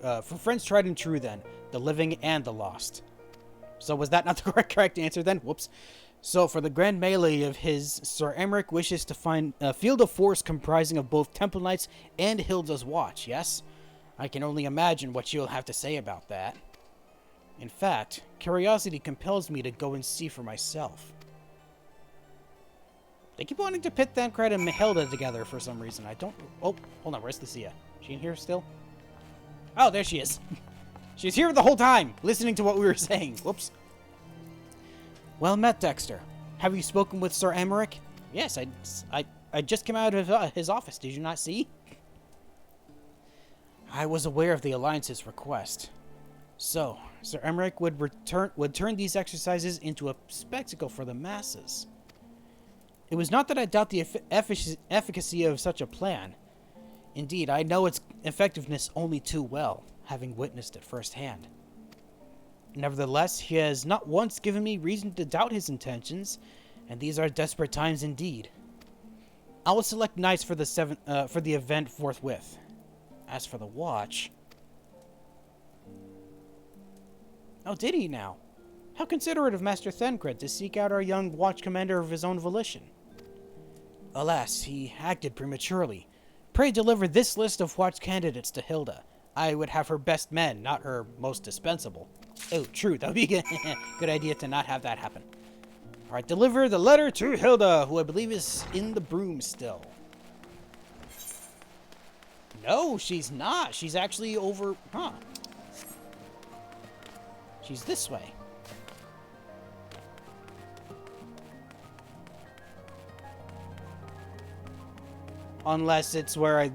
Then the living and the lost. So was that not the correct answer then? Whoops. So for the grand melee of his, Ser Aymeric wishes to find a field of force comprising of both Temple Knights and Hilda's Watch, yes? I can only imagine what you'll have to say about that. In fact, curiosity compels me to go and see for myself. They keep wanting to pit Thancred and Hilda together for some reason. I don't... Oh, hold on, where's Lucia? She in here still? Oh, there she is. She's here the whole time, listening to what we were saying. Whoops. Well met, Dexter. Have you spoken with Ser Aymeric? Yes, I I just came out of his office. Did you not see? I was aware of the Alliance's request. So, Ser Aymeric would turn these exercises into a spectacle for the masses. It was not that I doubt the efficacy of such a plan. Indeed, I know its effectiveness only too well, having witnessed it firsthand. Nevertheless, he has not once given me reason to doubt his intentions, and these are desperate times indeed. I will select knights for the event forthwith. As for the watch... Oh, did he now? How considerate of Master Thancred to seek out our young watch commander of his own volition. Alas, he acted prematurely. Pray deliver this list of watch candidates to Hilda. I would have her best men, not her most dispensable. Oh, true. That would be a good idea to not have that happen. Alright, deliver the letter to Hilda, who I believe is in the broom still. No, she's not. She's actually over... Huh. She's this way. Unless it's where I...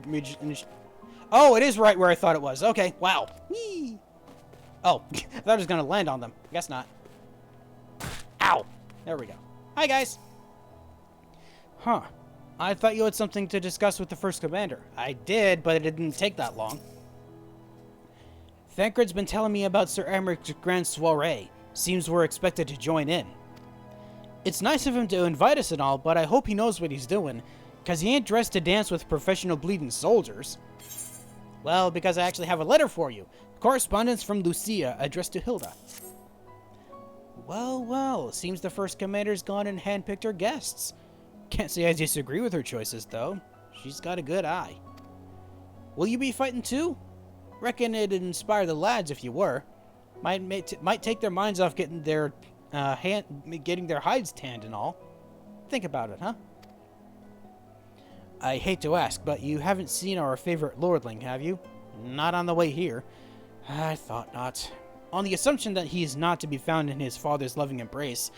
Oh, it is right where I thought it was. Okay, wow. Whee! Oh, I thought I was going to land on them. Guess not. Ow! There we go. Hi, guys. Huh. I thought you had something to discuss with the first commander. I did, but it didn't take that long. Thancred's been telling me about Ser Aymeric's grand soiree. Seems we're expected to join in. It's nice of him to invite us and all, but I hope he knows what he's doing, because he ain't dressed to dance with professional bleeding soldiers. Well, because I actually have a letter for you. Correspondence from Lucia addressed to Hilda. Well, well, seems the first commander's gone and handpicked her guests. Can't say I disagree with her choices, though. She's got a good eye. Will you be fighting too? Reckon it'd inspire the lads if you were. Might take their minds off getting their hides tanned and all. Think about it, huh? I hate to ask, but you haven't seen our favorite lordling, have you? Not on the way here. I thought not. On the assumption that he is not to be found in his father's loving embrace,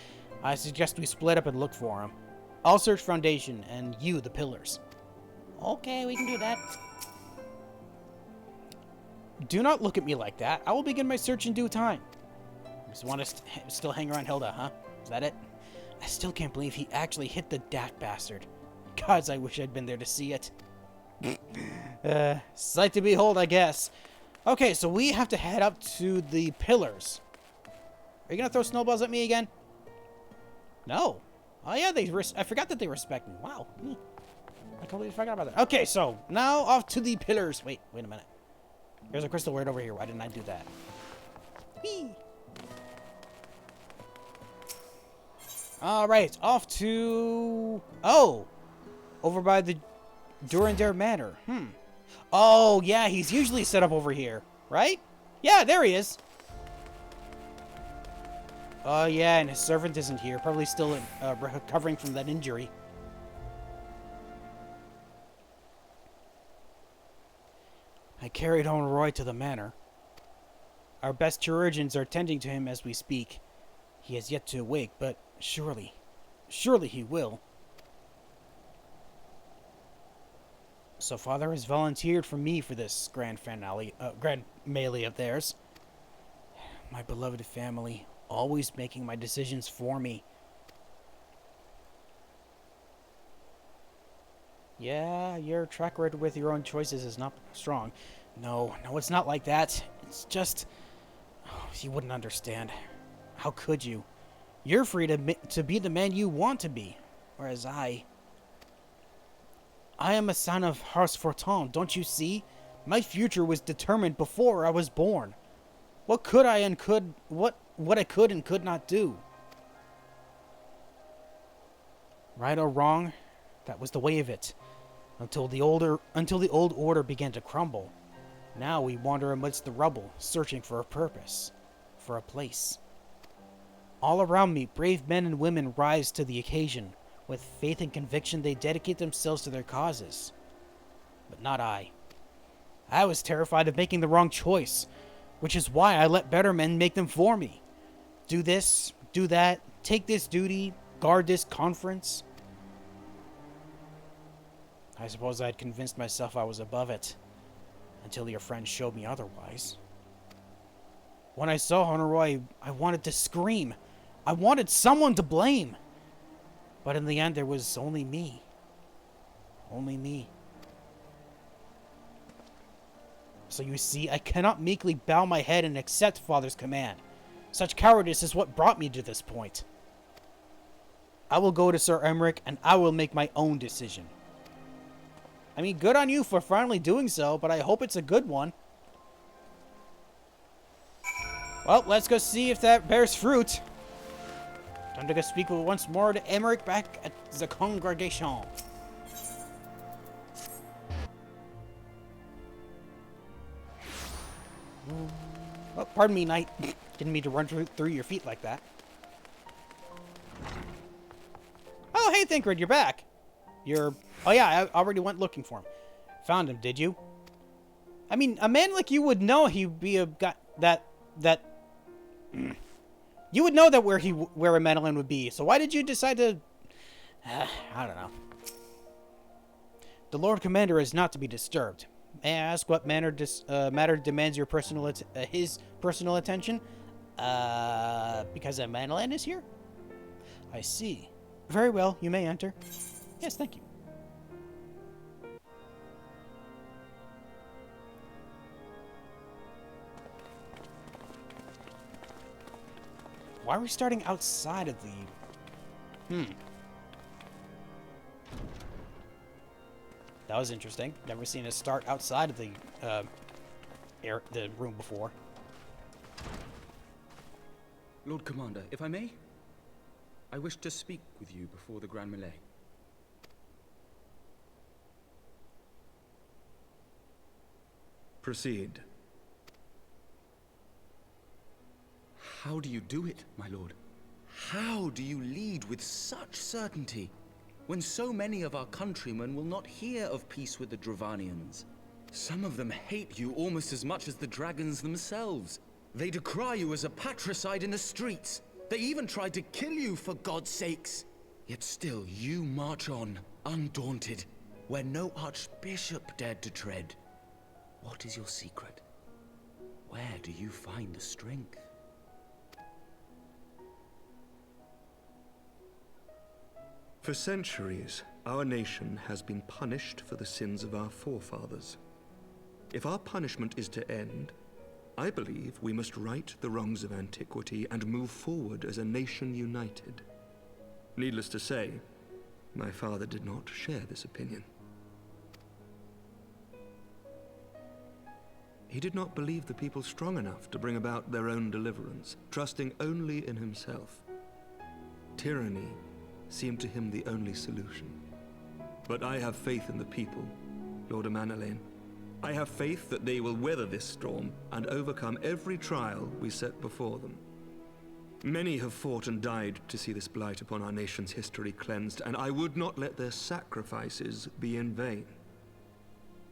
I suggest we split up and look for him. I'll search Foundation, and you the pillars. Okay, we can do that. Do not look at me like that. I will begin my search in due time. Just want to still hang around Hilda, huh? Is that it? I still can't believe he actually hit the daft bastard. Gods, I wish I'd been there to see it. Sight to behold, I guess. Okay, so we have to head up to the pillars. Are you gonna throw snowballs at me again? No. Oh yeah, I forgot that they respect me. Wow. I completely forgot about that. Okay, so now off to the pillars. Wait a minute. There's a crystal word over here. Why didn't I do that? Whee! Alright, off to... Oh! Over by the Durandare Manor. Oh, yeah, he's usually set up over here, right? Yeah, there he is. Oh, yeah, and his servant isn't here. Probably still recovering from that injury. I carried on Roy to the manor. Our best chirurgeons are tending to him as we speak. He has yet to awake, but surely he will. So Father has volunteered for me for this grand melee of theirs. My beloved family, always making my decisions for me. Yeah, your track record with your own choices is not strong. No, it's not like that. It's just... Oh, you wouldn't understand. How could you? You're free to be the man you want to be. Whereas I am a son of House Fortin, don't you see? My future was determined before I was born. What I could and could not do. Right or wrong, that was the way of it. Until the old order began to crumble. Now we wander amidst the rubble, searching for a purpose, for a place. All around me, brave men and women rise to the occasion. With faith and conviction, they dedicate themselves to their causes. But not I. I was terrified of making the wrong choice, which is why I let better men make them for me. Do this, do that, take this duty, guard this conference. I suppose I had convinced myself I was above it, until your friend showed me otherwise. When I saw Honoroy, I wanted to scream. I wanted someone to blame. But in the end, there was only me. Only me. So you see, I cannot meekly bow my head and accept Father's command. Such cowardice is what brought me to this point. I will go to Ser Aymeric, and I will make my own decision. I mean, good on you for finally doing so, but I hope it's a good one. Well, let's go see if that bears fruit. Time to go speak with once more to Aymeric back at the congregation. Oh, pardon me, knight. Didn't mean to run through your feet like that. Oh, hey, Thinkred, you're back. Oh yeah, I already went looking for him. Found him, did you? I mean, a man like you would know he'd be a guy you would know that where a Madeleine would be. So why did you decide to? I don't know. The Lord Commander is not to be disturbed. May I ask what matter demands your his personal attention? Because a Madeleine is here? I see. Very well, you may enter. Yes, thank you. Why are we starting outside of the... That was interesting. Never seen us start outside of the room before. Lord Commander, if I may, I wish to speak with you before the Grand Melee. Proceed. How do you do it, my lord? How do you lead with such certainty, when so many of our countrymen will not hear of peace with the Dravanians? Some of them hate you almost as much as the dragons themselves. They decry you as a patricide in the streets. They even tried to kill you, for God's sakes. Yet still you march on, undaunted, where no archbishop dared to tread. What is your secret? Where do you find the strength? For centuries, our nation has been punished for the sins of our forefathers. If our punishment is to end, I believe we must right the wrongs of antiquity and move forward as a nation united. Needless to say, my father did not share this opinion. He did not believe the people strong enough to bring about their own deliverance, trusting only in himself. Tyranny seemed to him the only solution. But I have faith in the people, Lord Amanalain. I have faith that they will weather this storm and overcome every trial we set before them. Many have fought and died to see this blight upon our nation's history cleansed, and I would not let their sacrifices be in vain.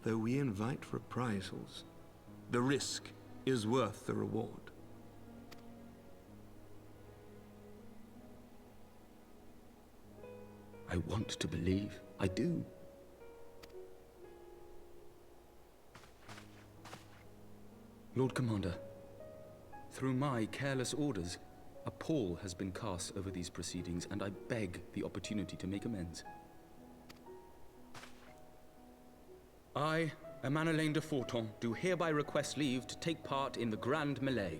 Though we invite reprisals, the risk is worth the reward. I want to believe. I do. Lord Commander, through my careless orders, a pall has been cast over these proceedings, and I beg the opportunity to make amends. I, Amanalain de Forton, do hereby request leave to take part in the Grand Melee.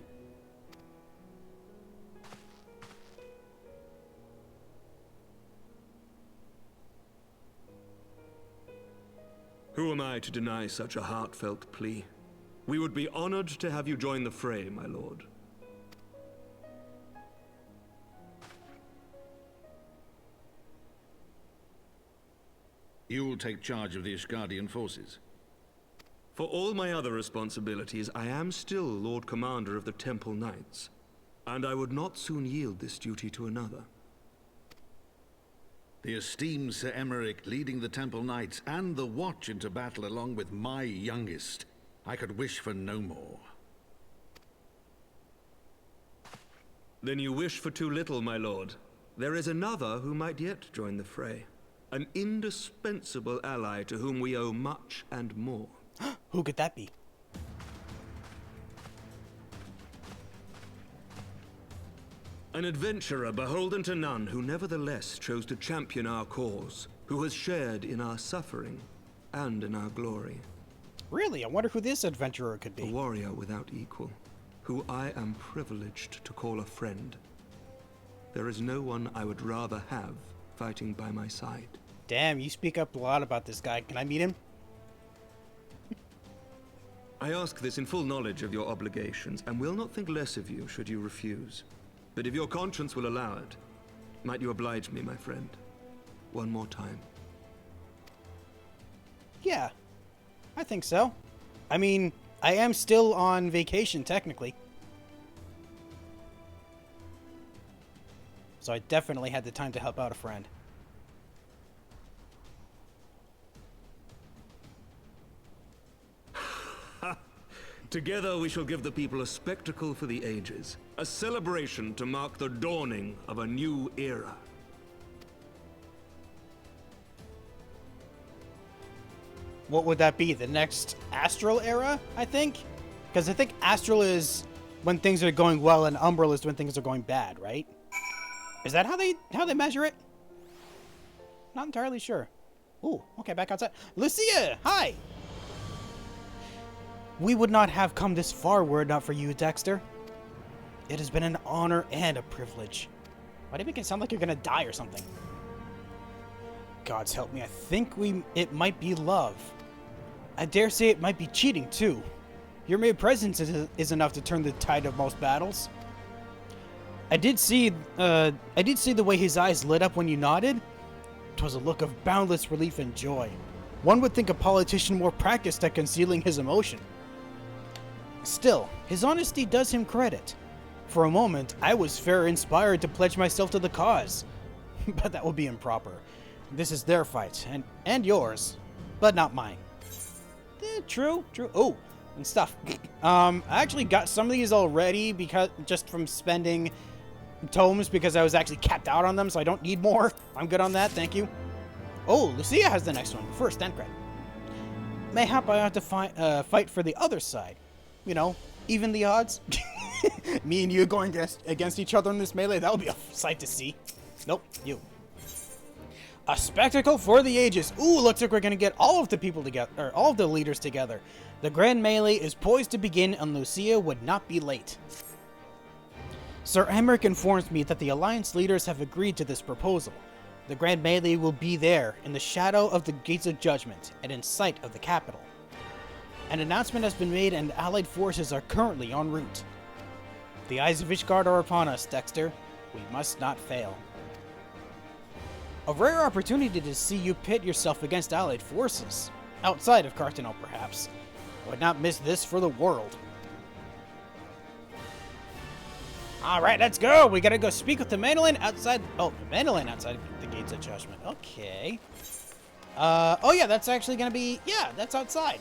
Who am I to deny such a heartfelt plea? We would be honored to have you join the fray, my lord. You will take charge of the Ishgardian forces. For all my other responsibilities, I am still Lord Commander of the Temple Knights, and I would not soon yield this duty to another. The esteemed Ser Aymeric leading the Temple Knights and the Watch into battle along with my youngest. I could wish for no more. Then you wish for too little, my lord. There is another who might yet join the fray. An indispensable ally to whom we owe much and more. Who could that be? An adventurer beholden to none who nevertheless chose to champion our cause, who has shared in our suffering and in our glory. Really? I wonder who this adventurer could A be. warrior without equal, who I am privileged to call a friend. There is no one I would rather have fighting by my side. Damn, you speak up a lot about this guy. Can I meet him? I ask this in full knowledge of your obligations, and will not think less of you should you refuse. But if your conscience will allow it, might you oblige me, my friend, one more time? Yeah, I think so. I mean, I am still on vacation, technically. So I definitely had the time to help out a friend. Together we shall give the people a spectacle for the ages, a celebration to mark the dawning of a new era. What would that be? The next Astral era, I think? Because I think Astral is when things are going well and Umbral is when things are going bad, right? Is that how they measure it? Not entirely sure. Ooh, okay, back outside. Lucia, hi! We would not have come this far were it not for you, Dexter. It has been an honor and a privilege. Why do you make it sound like you're gonna die or something? Gods help me, I think it might be love. I dare say it might be cheating, too. Your mere presence is enough to turn the tide of most battles. I did see the way his eyes lit up when you nodded. 'Twas a look of boundless relief and joy. One would think a politician more practiced at concealing his emotion. Still, his honesty does him credit. For a moment, I was fair inspired to pledge myself to the cause. But that would be improper. This is their fight, and yours, but not mine. True. Oh, and stuff. I actually got some of these already because just from spending tomes because I was actually capped out on them, so I don't need more. I'm good on that, thank you. Oh, Lucia has the next one. First, Denkred. Mayhap I ought to fight for the other side. You know, even the odds. Me and you going against each other in this melee, that would be a sight to see. Nope, you. A spectacle for the ages. Ooh, looks like we're gonna get all of the people together, or all of the leaders together. The grand melee is poised to begin, and Lucia would not be late. Ser Aymeric informs me that the Alliance leaders have agreed to this proposal. The grand melee will be there, in the shadow of the Gates of Judgment, and in sight of the capital. An announcement has been made, and allied forces are currently en route. The eyes of Ishgard are upon us, Dexter. We must not fail. A rare opportunity to see you pit yourself against allied forces. Outside of Cartano, perhaps. Would not miss this for the world. Alright, let's go! We gotta go speak with the Mandolin outside... Oh, the Mandolin outside the Gates of Judgment. Okay. Oh yeah, that's actually gonna be... Yeah, that's outside.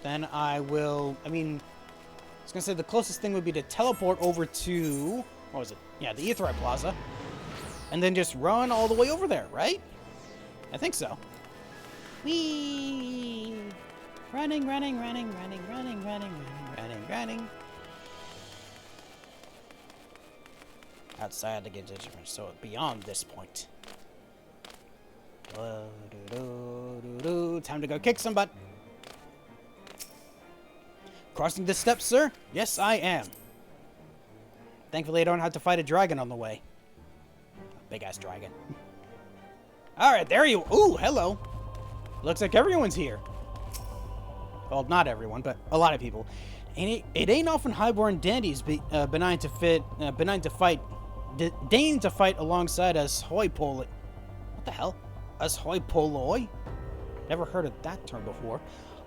Then I will... I mean... I was gonna say the closest thing would be to teleport over to... What was it? Yeah, the Aetheryte Plaza. And then just run all the way over there, right? I think so. Whee! Running. Outside the Gates of Judgment, so beyond this point. Time to go kick some butt. Crossing the steps, sir? Yes, I am. Thankfully, I don't have to fight a dragon on the way. Big-ass dragon. Alright, there you... Ooh, hello. Looks like everyone's here. Well, not everyone, but a lot of people. And it ain't often highborn dandies deign to fight alongside us hoi polloi. What the hell? Us hoi polloi? Never heard of that term before.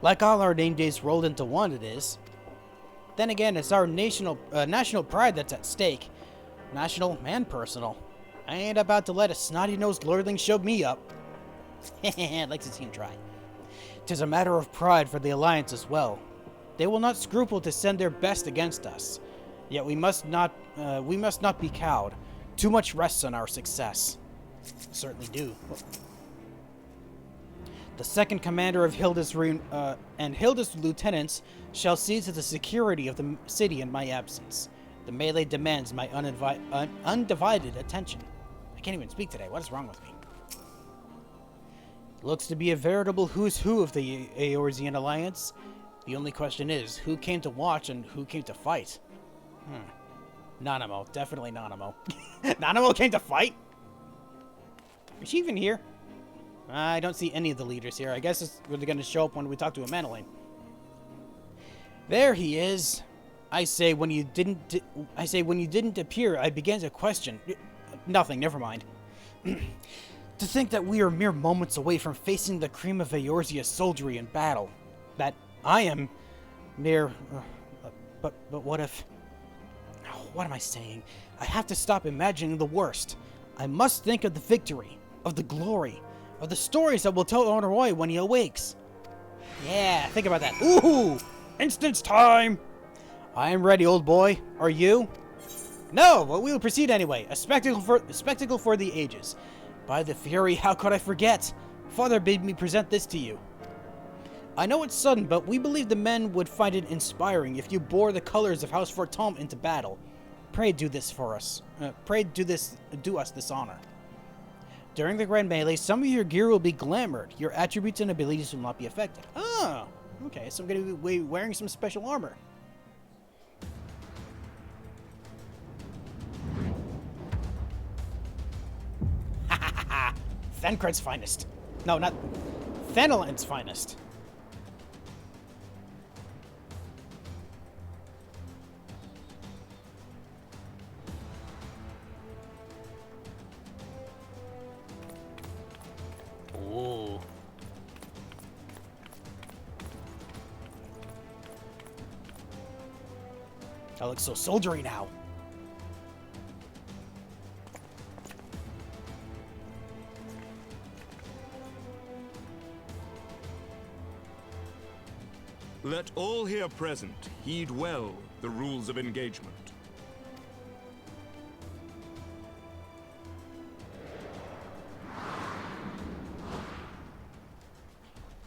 Like all our name days rolled into one, it is. Then again, it's our national pride that's at stake. National and personal. I ain't about to let a snotty-nosed lordling show me up. I'd like to see him try. 'Tis a matter of pride for the Alliance as well. They will not scruple to send their best against us. Yet we must not be cowed. Too much rests on our success. Certainly do. The second commander of Hilda's and Hilda's lieutenants shall see to the security of the city in my absence. The melee demands my undivided attention. I can't even speak today. What is wrong with me? Looks to be a veritable who's who of the Eorzean Alliance. The only question is, who came to watch and who came to fight? Nanamo. Definitely Nanamo. Nanamo came to fight? Is she even here? I don't see any of the leaders here. I guess they're going to show up when we talk to a Manolane. There he is. I say when you didn't appear, I began to question. Nothing. Never mind. To think that we are mere moments away from facing the cream of Eorzea's soldiery in battle. That I am mere. But what if? What am I saying? I have to stop imagining the worst. I must think of the victory, of the glory, of the stories that will tell Honoroi when he awakes. Yeah, think about that. Ooh! Instance time! I am ready, old boy. Are you? No, but we will proceed anyway. A spectacle for the ages. By the Fury, how could I forget? Father bade me present this to you. I know it's sudden, but we believe the men would find it inspiring if you bore the colors of House Fortom into battle. Pray do this for us. Do us this honor. During the Grand Melee, some of your gear will be glamored. Your attributes and abilities will not be affected. Oh, okay, so I'm going to be wearing some special armor. Ha ha ha ha! Thancred's finest. No, not Thanalan's finest. Ooh. I look so soldiery now. Let all here present heed well the rules of engagement.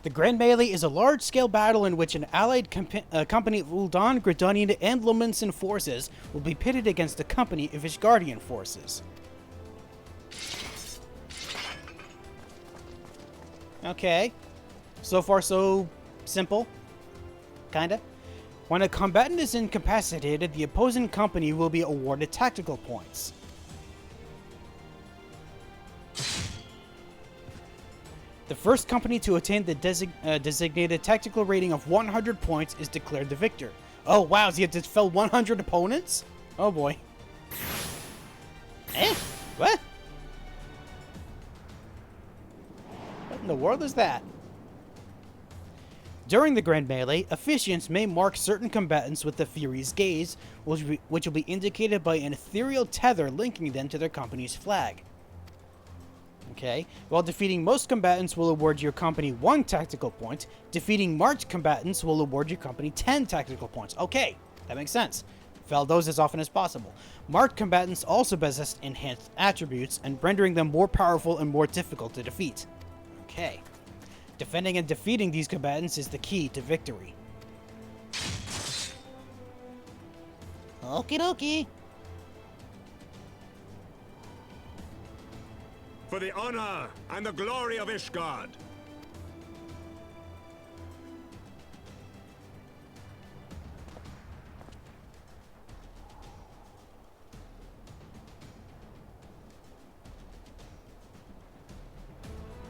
The Grand Melee is a large-scale battle in which an allied company of Ul'dan, Gridanian, and Lominsan forces will be pitted against a company of Ishgardian forces. Okay. So far, so simple. Kinda. When a combatant is incapacitated, the opposing company will be awarded tactical points. The first company to attain the designated tactical rating of 100 points is declared the victor. Oh wow, so you have to fell 100 opponents? Oh boy. Eh? What? What in the world is that? During the Grand Melee, officiants may mark certain combatants with the Fury's gaze, which will be indicated by an ethereal tether linking them to their company's flag. Okay, while defeating most combatants will award your company 1 tactical point, defeating marked combatants will award your company 10 tactical points. Okay, that makes sense. Fell those as often as possible. Marked combatants also possess enhanced attributes, and rendering them more powerful and more difficult to defeat. Okay. Defending and defeating these combatants is the key to victory. Okie dokie. For the honor and the glory of Ishgard.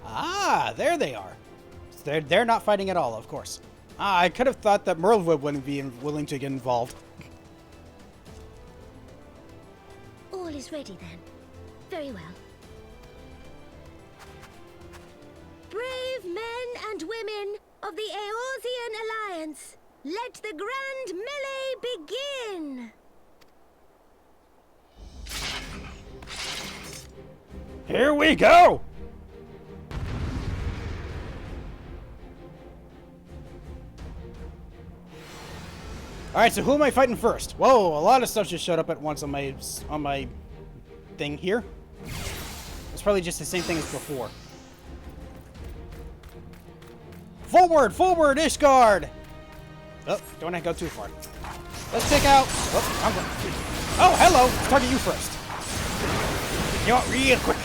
Ah, there they are. They're not fighting at all, of course. Ah, I could have thought that Merlewood wouldn't be willing to get involved. All is ready then. Very well. Brave men and women of the Eorzean Alliance, let the Grand Melee begin! Here we go! Alright, so who am I fighting first? Whoa, a lot of stuff just showed up at once on my thing here. It's probably just the same thing as before. Forward, forward, Ishgard! Oh, don't want to go too far. Let's take out... Oh, I'm going. Oh, hello! Let's target you first. You know what? Real quick.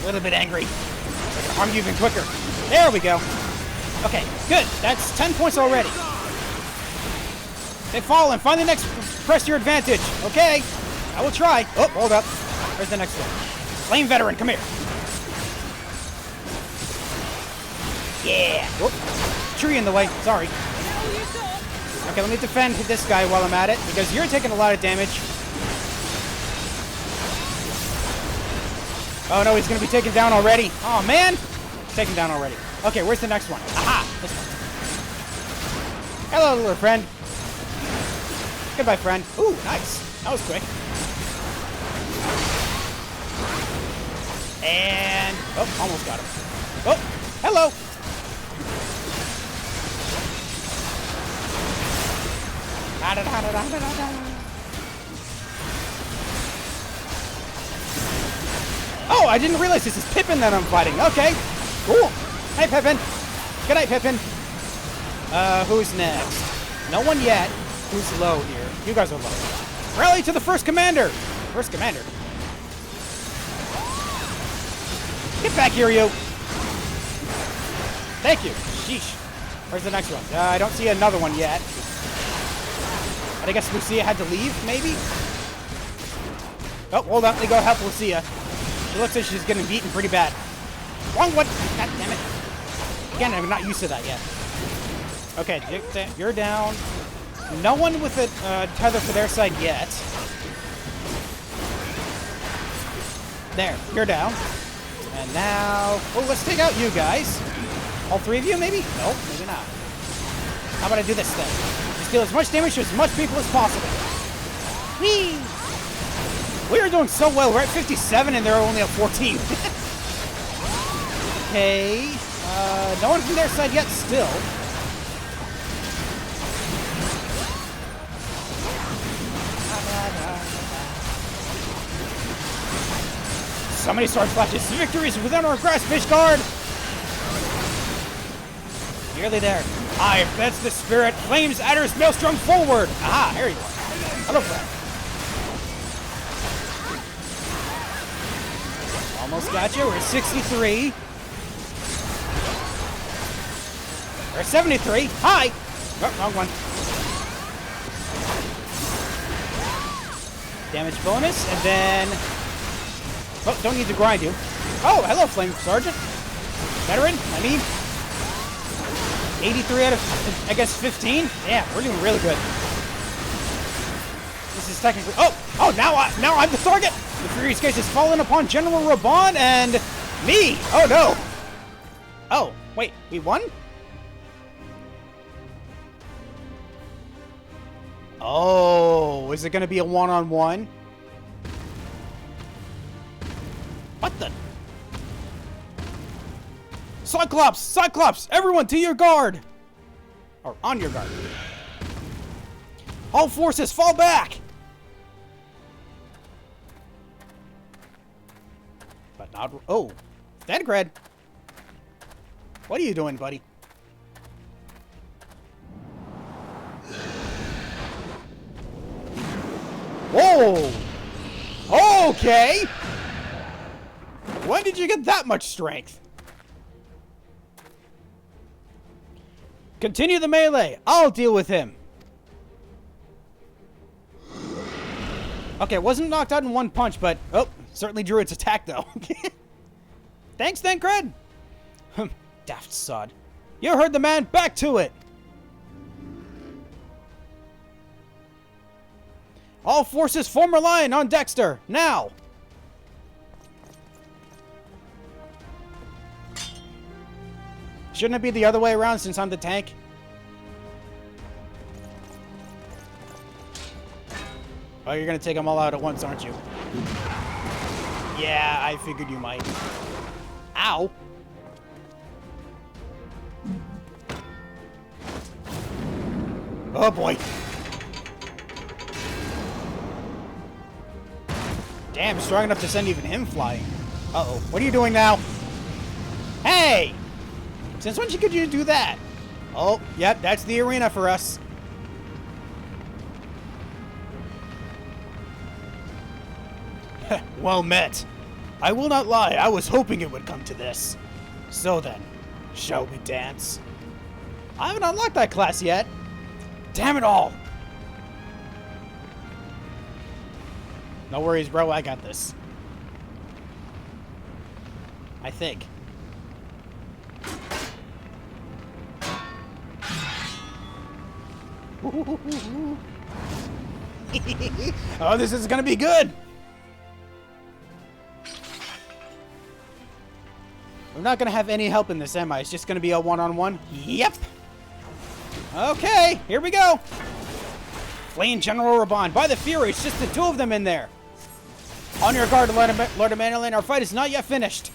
A little bit angry. I can harm you even quicker. There we go. Okay, good. That's 10 points already. They've fallen. Find the next... Press your advantage. Okay. I will try. Oh, hold up. Where's the next one? Flame Veteran, come here. Yeah. Whoop. Tree in the way. Sorry. Okay, let me defend this guy while I'm at it, because you're taking a lot of damage. Oh no, he's going to be taken down already. Oh man. Taken down already. Okay, where's the next one? Aha! This one. Hello, little friend. Goodbye, friend. Ooh, nice. That was quick. And... Oh, almost got him. Oh, hello. Oh, I didn't realize this is Pippin that I'm fighting. Okay, cool. Hey, Pippin. Good night, Pippin. Who's next? No one yet. Who's low here? You guys are low. Rally to the first commander. First commander. Get back here, you. Thank you. Sheesh. Where's the next one? I don't see another one yet. But I guess Lucia had to leave, maybe? Oh, hold on. Let me go help Lucia. She looks like she's getting beaten pretty bad. Wrong one. God damn it. Again, I'm not used to that yet. Okay, you're down. No one with a tether for their side yet. There, you're down. And now... Oh, let's take out you guys. All three of you, maybe? Nope, maybe not. How about I do this thing? Just deal as much damage to as much people as possible. Whee! We are doing so well. We're at 57 and they're only at 14. Okay. No one from their side yet still. So many sword flashes. Victory is within our grasp, Ishgard! Nearly there. Aye, that's the spirit. Flames, adders, maelstrom, forward! Aha, here you are. Hello, friend. Almost got you. We're at 63. We're at 73. Hi! Oh, wrong one. Damage bonus, and then... Oh, don't need to grind you. Oh, hello, Flame Sergeant. Veteran, I mean. 83 out of, I guess, 15? Yeah, we're doing really good. This is technically... Oh, now I'm the target! The Furious Gaze has fallen upon General Raban and me! Oh, no! Oh, wait, we won? Oh, is it going to be a one-on-one? What the? Cyclops! Cyclops! Everyone to your guard! Or on your guard. All forces fall back! But not... Oh. Stangred! What are you doing, buddy? Whoa! Okay! When did you get that much strength? Continue the melee. I'll deal with him. Okay, wasn't knocked out in one punch, but... Oh, certainly drew its attack, though. Thanks, Stangred. Daft sod. You heard the man. Back to it. All forces form a line on Dexter. Now. Shouldn't it be the other way around since I'm the tank? Oh, you're gonna take them all out at once, aren't you? Yeah, I figured you might. Ow! Oh boy! Damn, strong enough to send even him flying. Uh-oh. What are you doing now? Hey! Since when could you do that? Oh, yep, that's the arena for us. Well met. I will not lie, I was hoping it would come to this. So then, shall we dance? I haven't unlocked that class yet. Damn it all! No worries, bro, I got this. I think. Oh, this is gonna be good! We're not gonna have any help in this, am I? It's just gonna be a one-on-one? Yep! Okay, here we go! Fleeing General Raban, by the Fury, it's just the two of them in there! On your guard, Lord of Mandolin, our fight is not yet finished!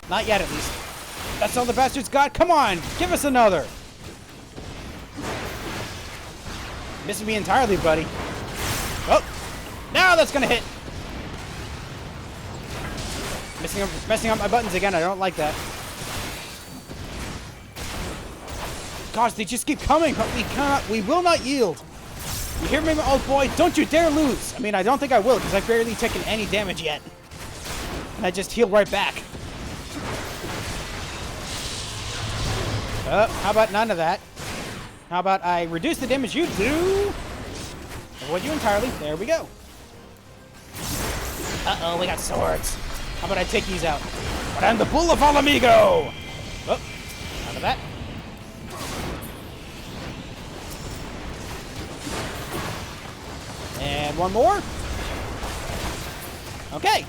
Not yet, at least. That's all the bastards got? Come on, give us another! Missing me entirely, buddy. Oh! Now that's gonna hit! Messing up my buttons again, I don't like that. Gosh, they just keep coming, but we will not yield. You hear me, my old boy? Don't you dare lose! I mean, I don't think I will, because I've barely taken any damage yet. And I just heal right back. How about none of that? How about I reduce the damage you do? Avoid you entirely. There we go. Uh-oh, we got swords. How about I take these out? But I'm the Bull of All Amigo! Oh, out of that. And one more. Okay.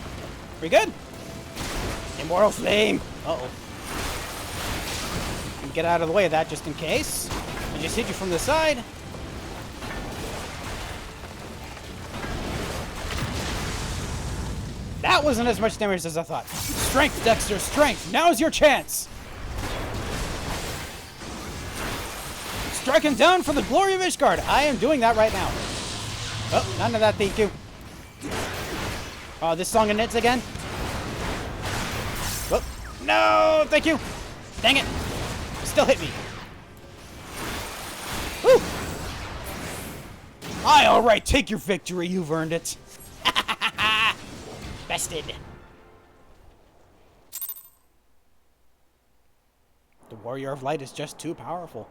We good? Immortal Flame. Uh-oh. Get out of the way of that just in case. I just hit you from the side. That wasn't as much damage as I thought. Strength, Dexter, strength. Now's your chance. Strike him down for the glory of Ishgard. I am doing that right now. Oh, none of that, thank you. Oh, this song and knits again? Oh, no, thank you. Dang it. Still hit me. Woo! Aye, alright, take your victory. You've earned it. Bested. The Warrior of Light is just too powerful.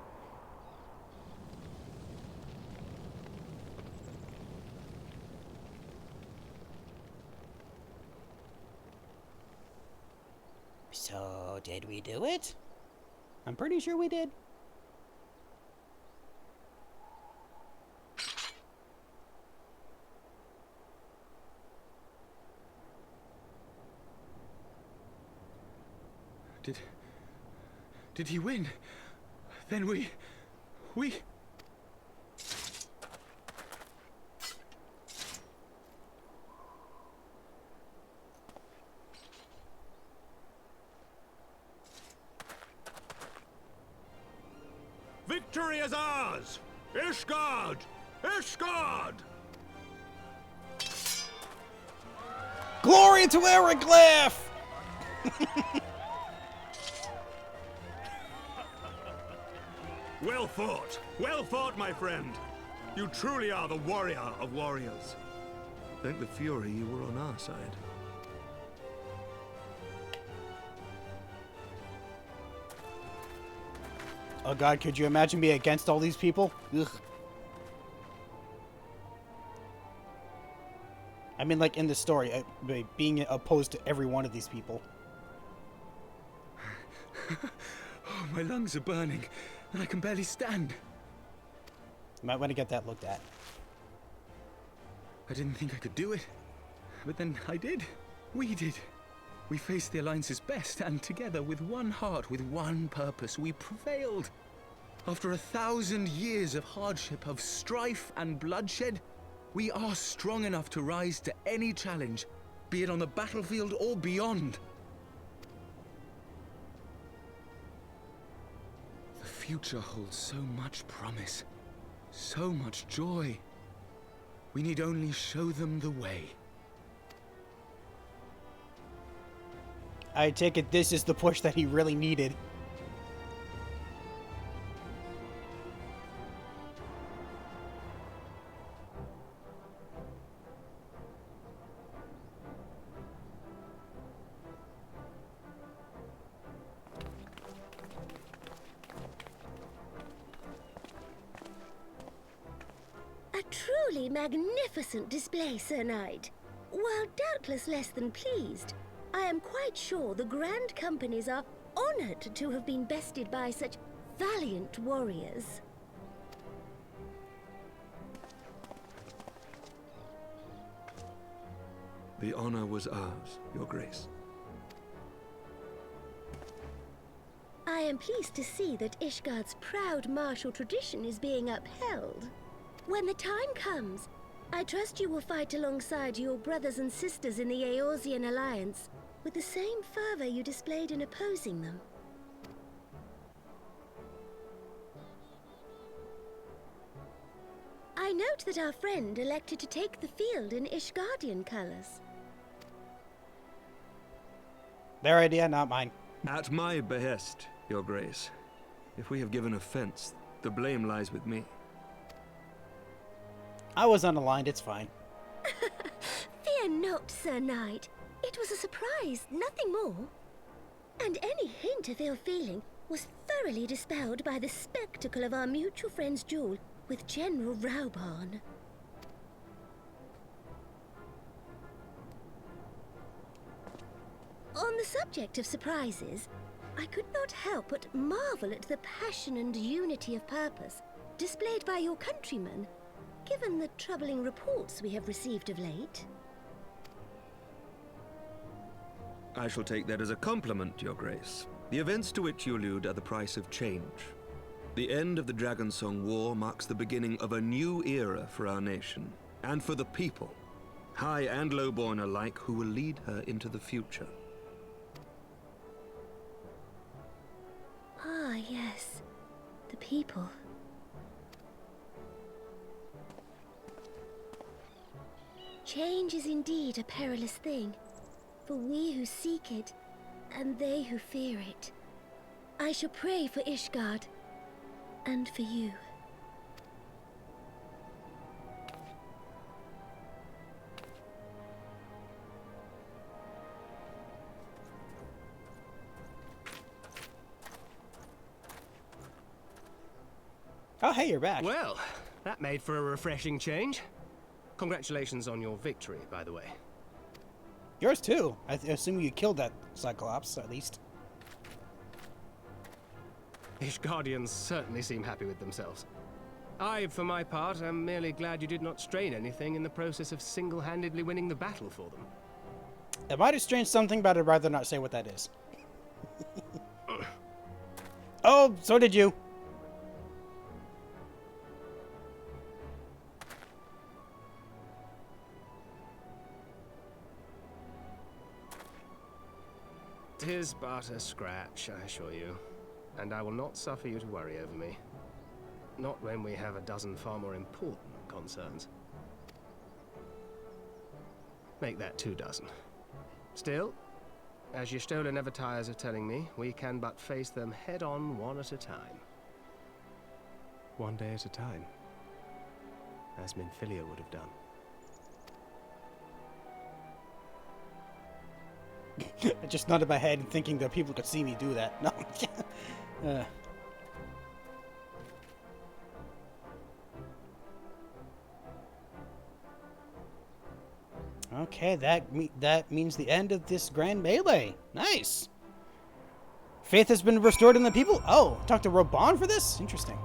So, did we do it? I'm pretty sure we did. Did he win? Then we... Victory is ours! Ishgard! Ishgard! Glory to Ericglyph! Well fought, my friend. You truly are the warrior of warriors. Thank the Fury you were on our side. Oh god, could you imagine me against all these people? Ugh. I mean, like, in the story, being opposed to every one of these people. Oh, my lungs are burning, and I can barely stand. You might want to get that looked at. I didn't think I could do it, but then I did. We did. We faced the Alliance's best, and together, with one heart, with one purpose, we prevailed. After 1,000 years of hardship, of strife and bloodshed, we are strong enough to rise to any challenge, be it on the battlefield or beyond. The future holds so much promise, so much joy. We need only show them the way. I take it this is the push that he really needed. A truly magnificent display, Sir Knight. While doubtless less than pleased, I am quite sure the Grand Companies are honored to have been bested by such valiant warriors. The honor was ours, Your Grace. I am pleased to see that Ishgard's proud martial tradition is being upheld. When the time comes, I trust you will fight alongside your brothers and sisters in the Eorzean Alliance with the same fervor you displayed in opposing them. I note that our friend elected to take the field in Ishgardian colors. Their idea, not mine. At my behest, Your Grace. If we have given offense, the blame lies with me. I was unaligned, it's fine. Fear not, Sir Knight. It was a surprise, nothing more. And any hint of ill feeling was thoroughly dispelled by the spectacle of our mutual friend's duel with General Raubarn. On the subject of surprises, I could not help but marvel at the passion and unity of purpose displayed by your countrymen, given the troubling reports we have received of late. I shall take that as a compliment, Your Grace. The events to which you allude are the price of change. The end of the Dragonsong War marks the beginning of a new era for our nation, and for the people, high and lowborn alike, who will lead her into the future. Ah, yes. The people. Change is indeed a perilous thing, for we who seek it, and they who fear it. I shall pray for Ishgard, and for you. Oh, hey, you're back. Well, that made for a refreshing change. Congratulations on your victory, by the way. Yours too. I assume you killed that Cyclops, at least. Ishgardians certainly seem happy with themselves. I, for my part, am merely glad you did not strain anything in the process of single-handedly winning the battle for them. It might have strained something, but I'd rather not say what that is. Oh, so did you. Tis but a scratch, I assure you, and I will not suffer you to worry over me. Not when we have a dozen far more important concerns. Make that 2 dozen. Still, as Y'shtola never tires of telling me, we can but face them head-on, one at a time. One day at a time, as Minfilia would have done. I just nodded my head and thinking that people could see me do that. No. Okay, that means the end of this grand melee. Nice. Faith has been restored in the people. Oh, talk to Raubahn for this? Interesting.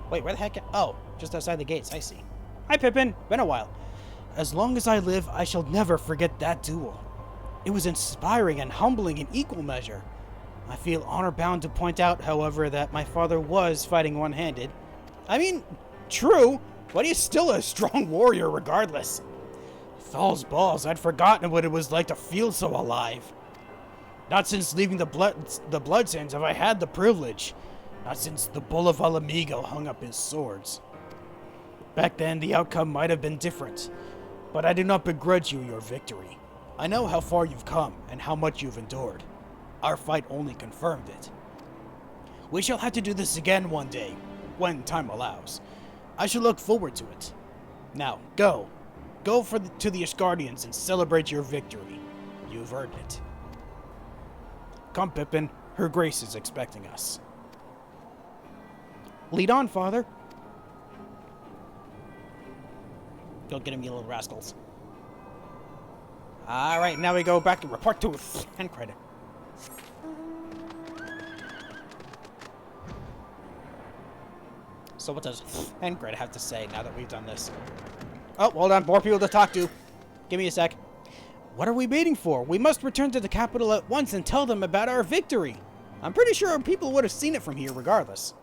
Wait, where the heck? Oh, just outside the gates. I see. Hi, Pippin. Been a while. As long as I live, I shall never forget that duel. It was inspiring and humbling in equal measure. I feel honor-bound to point out, however, that my father was fighting one-handed. I mean, true, but he's still a strong warrior regardless. Thal's balls, I'd forgotten what it was like to feel so alive. Not since leaving the Bloodsands have I had the privilege. Not since the Bull of Alamigo hung up his swords. Back then, the outcome might have been different, but I do not begrudge you your victory. I know how far you've come and how much you've endured. Our fight only confirmed it. We shall have to do this again one day, when time allows. I shall look forward to it. Now, go. Go to the Ishgardians and celebrate your victory. You've earned it. Come, Pippin. Her Grace is expecting us. Lead on, Father. Go get him, you little rascals. Alright, now we go back and report to end credit. So what does end credit have to say now that we've done this? Oh, hold on, more people to talk to. Give me a sec. What are we waiting for? We must return to the capital at once and tell them about our victory. I'm pretty sure people would have seen it from here regardless.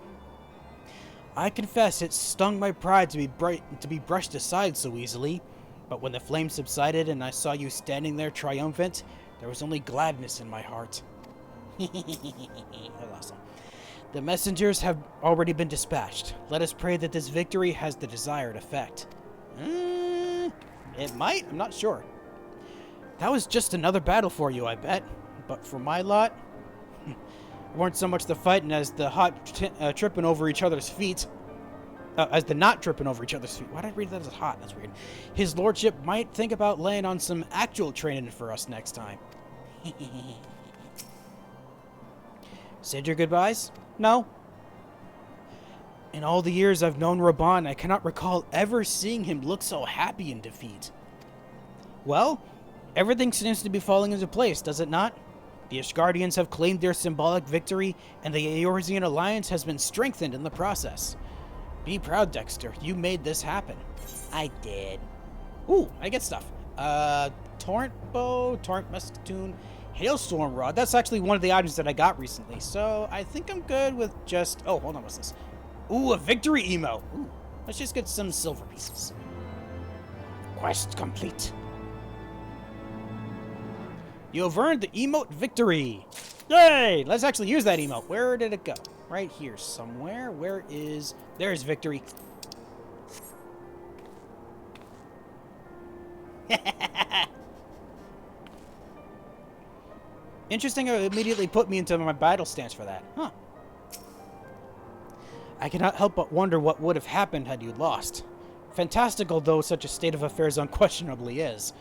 I confess it stung my pride to be brushed aside so easily, but when the flames subsided and I saw you standing there triumphant, there was only gladness in my heart. Awesome. The messengers have already been dispatched. Let us pray that this victory has the desired effect. It might, I'm not sure. That was just another battle for you, I bet. But for my lot, it weren't so much the fighting as the tripping over each other's feet. As the not tripping over each other's feet. Why did I read that as hot? That's weird. His lordship might think about laying on some actual training for us next time. Said your goodbyes? No. In all the years I've known Raban, I cannot recall ever seeing him look so happy in defeat. Well, everything seems to be falling into place, does it not? The Ishgardians have claimed their symbolic victory, and the Eorzean alliance has been strengthened in the process. Be proud, Dexter. You made this happen. I did. Ooh, I get stuff. Torrent bow, torrent musketoon, hailstorm rod. That's actually one of the items that I got recently, so I think I'm good with just... Oh, hold on, what's this? Ooh, a victory emote. Ooh, let's just get some silver pieces. Quest complete. You have earned the emote victory. Yay! Let's actually use that emote. Where did it go? Right here somewhere. Where is... There's victory. Interesting how it immediately put me into my battle stance for that. Huh. I cannot help but wonder what would have happened had you lost. Fantastical though such a state of affairs unquestionably is,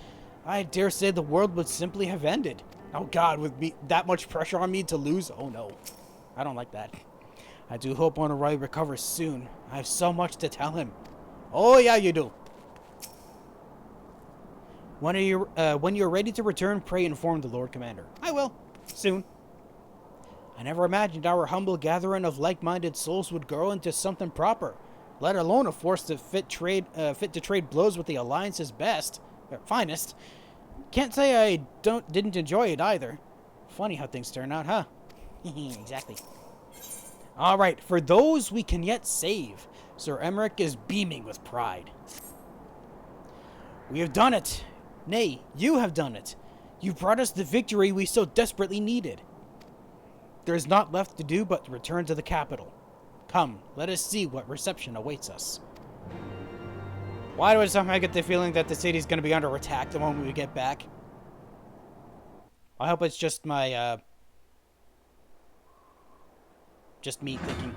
I dare say the world would simply have ended. Oh god, with me that much pressure on me to lose? Oh no. I don't like that. I do hope Honoroi recovers soon. I have so much to tell him. Oh yeah, you do. When you're ready to return, pray inform the Lord Commander. I will. Soon. I never imagined our humble gathering of like-minded souls would grow into something proper, let alone a force that fit to trade blows with the Alliance's finest. Can't say I didn't enjoy it either. Funny how things turn out, huh? Exactly. Alright, for those we can yet save, Ser Aymeric is beaming with pride. We have done it. Nay, you have done it. You've brought us the victory we so desperately needed. There is naught left to do but return to the capital. Come, let us see what reception awaits us. Why do I somehow get the feeling that the city's going to be under attack the moment we get back? I hope it's just my, just me thinking.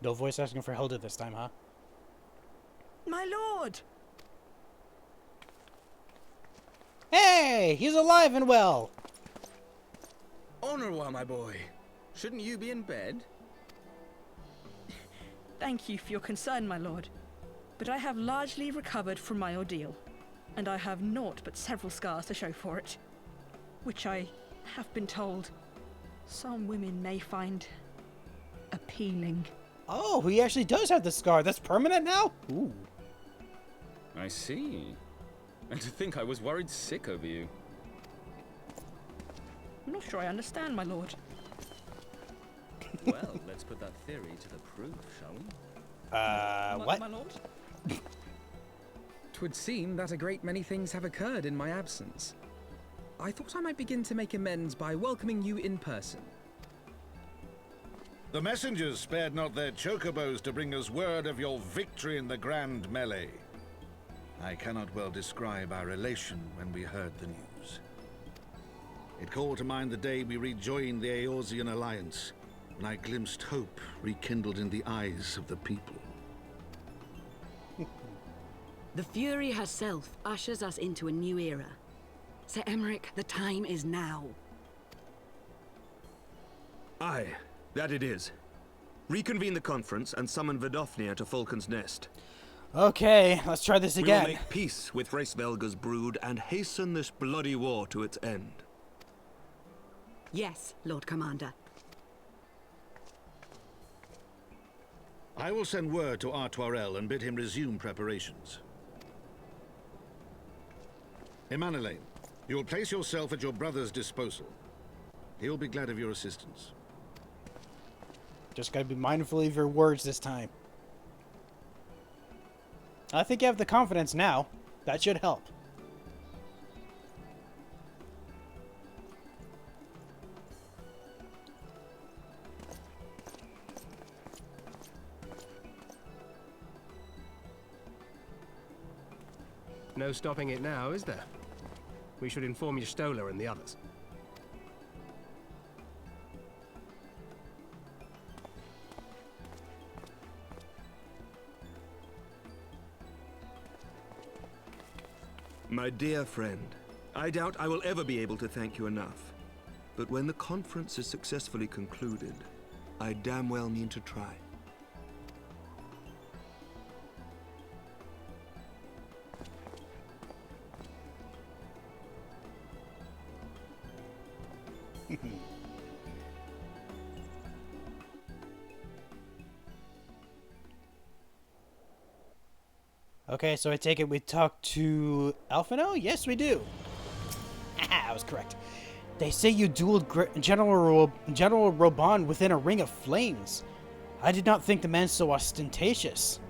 No voice asking for Hilda this time, huh? My lord! Hey! He's alive and well! Honoroi, my boy. Shouldn't you be in bed? Thank you for your concern, my lord. But I have largely recovered from my ordeal, and I have naught but several scars to show for it, which I have been told some women may find appealing. Oh, he actually does have the scar. That's permanent now? Ooh. I see. And to think I was worried sick over you. I'm not sure I understand, my lord. Well, let's put that theory to the proof, shall we? What? My lord? 'Twould seem that a great many things have occurred in my absence. I thought I might begin to make amends by welcoming you in person. The messengers spared not their chocobos to bring us word of your victory in the grand melee. I cannot well describe our elation when we heard the news. It called to mind the day we rejoined the Eorzean alliance, when I glimpsed hope rekindled in the eyes of the people. The Fury herself ushers us into a new era. Ser Aymeric, the time is now. Aye, that it is. Reconvene the conference and summon Vidofnir to Falcon's Nest. Okay, let's try this again. We will make peace with Hraesvelga's brood and hasten this bloody war to its end. Yes, Lord Commander. I will send word to Artoirel and bid him resume preparations. Emmanuel, you will place yourself at your brother's disposal. He will be glad of your assistance. Just gotta be mindful of your words this time. I think you have the confidence now. That should help. No stopping it now, is there? We should inform Y'shtola and the others. My dear friend, I doubt I will ever be able to thank you enough. But when the conference is successfully concluded, I damn well mean to try. Okay, so I take it we talked to Alphino? Yes, we do. I was correct. They say you dueled General Roban within a ring of flames. I did not think the man so ostentatious.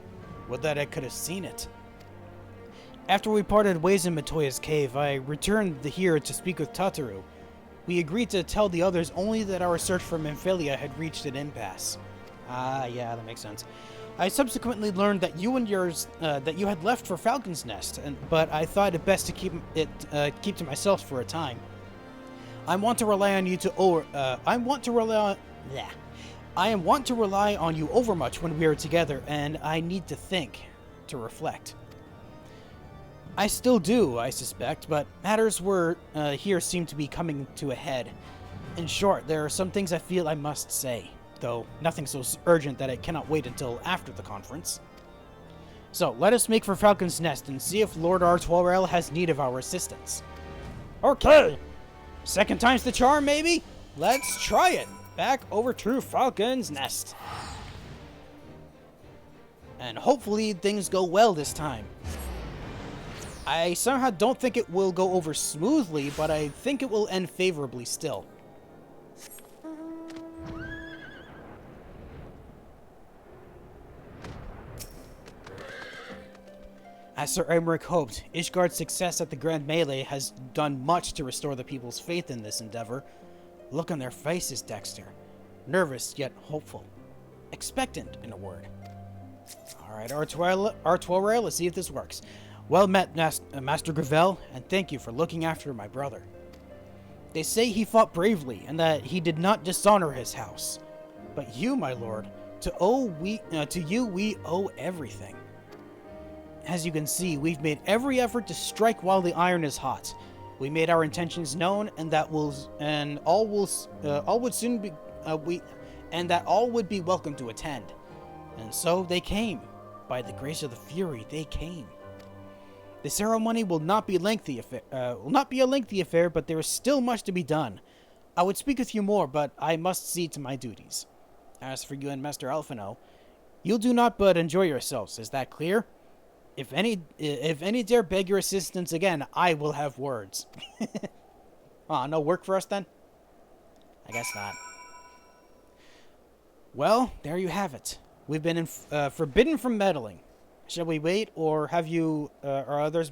Would that I could have seen it. After we parted ways in Matoya's cave, I returned here to speak with Tataru. We agreed to tell the others only that our search for Memphilia had reached an impasse. Yeah, that makes sense. I subsequently learned that you had left for Falcon's Nest, but I thought it best to keep to myself for a time. I want to rely on you overmuch when we are together, and I need to think, to reflect. I still do, I suspect, but matters here seem to be coming to a head. In short, there are some things I feel I must say, though nothing so urgent that it cannot wait until after the conference. So, let us make for Falcon's Nest and see if Lord Artoirel has need of our assistance. Okay! Second time's the charm, maybe? Let's try it! Back over to Falcon's Nest. And hopefully things go well this time. I somehow don't think it will go over smoothly, but I think it will end favorably still. As Ser Aymeric hoped, Ishgard's success at the Grand Melee has done much to restore the people's faith in this endeavor. Look on their faces, Dexter. Nervous, yet hopeful. Expectant, in a word. Alright, Artoirel, let's see if this works. Well met, Master Gravel, and thank you for looking after my brother. They say he fought bravely, and that he did not dishonor his house. But you, my lord, to you we owe everything. As you can see, we've made every effort to strike while the iron is hot. We made our intentions known, and that all would be welcome to attend. And so they came. By the grace of the Fury, they came. The ceremony will not be a lengthy affair, but there is still much to be done. I would speak with you more, but I must see to my duties. As for you and Master Alphino, you'll do naught but enjoy yourselves. Is that clear? If any dare beg your assistance again, I will have words. No work for us then? I guess not. Well, there you have it. We've been forbidden from meddling. Shall we wait, or have you or others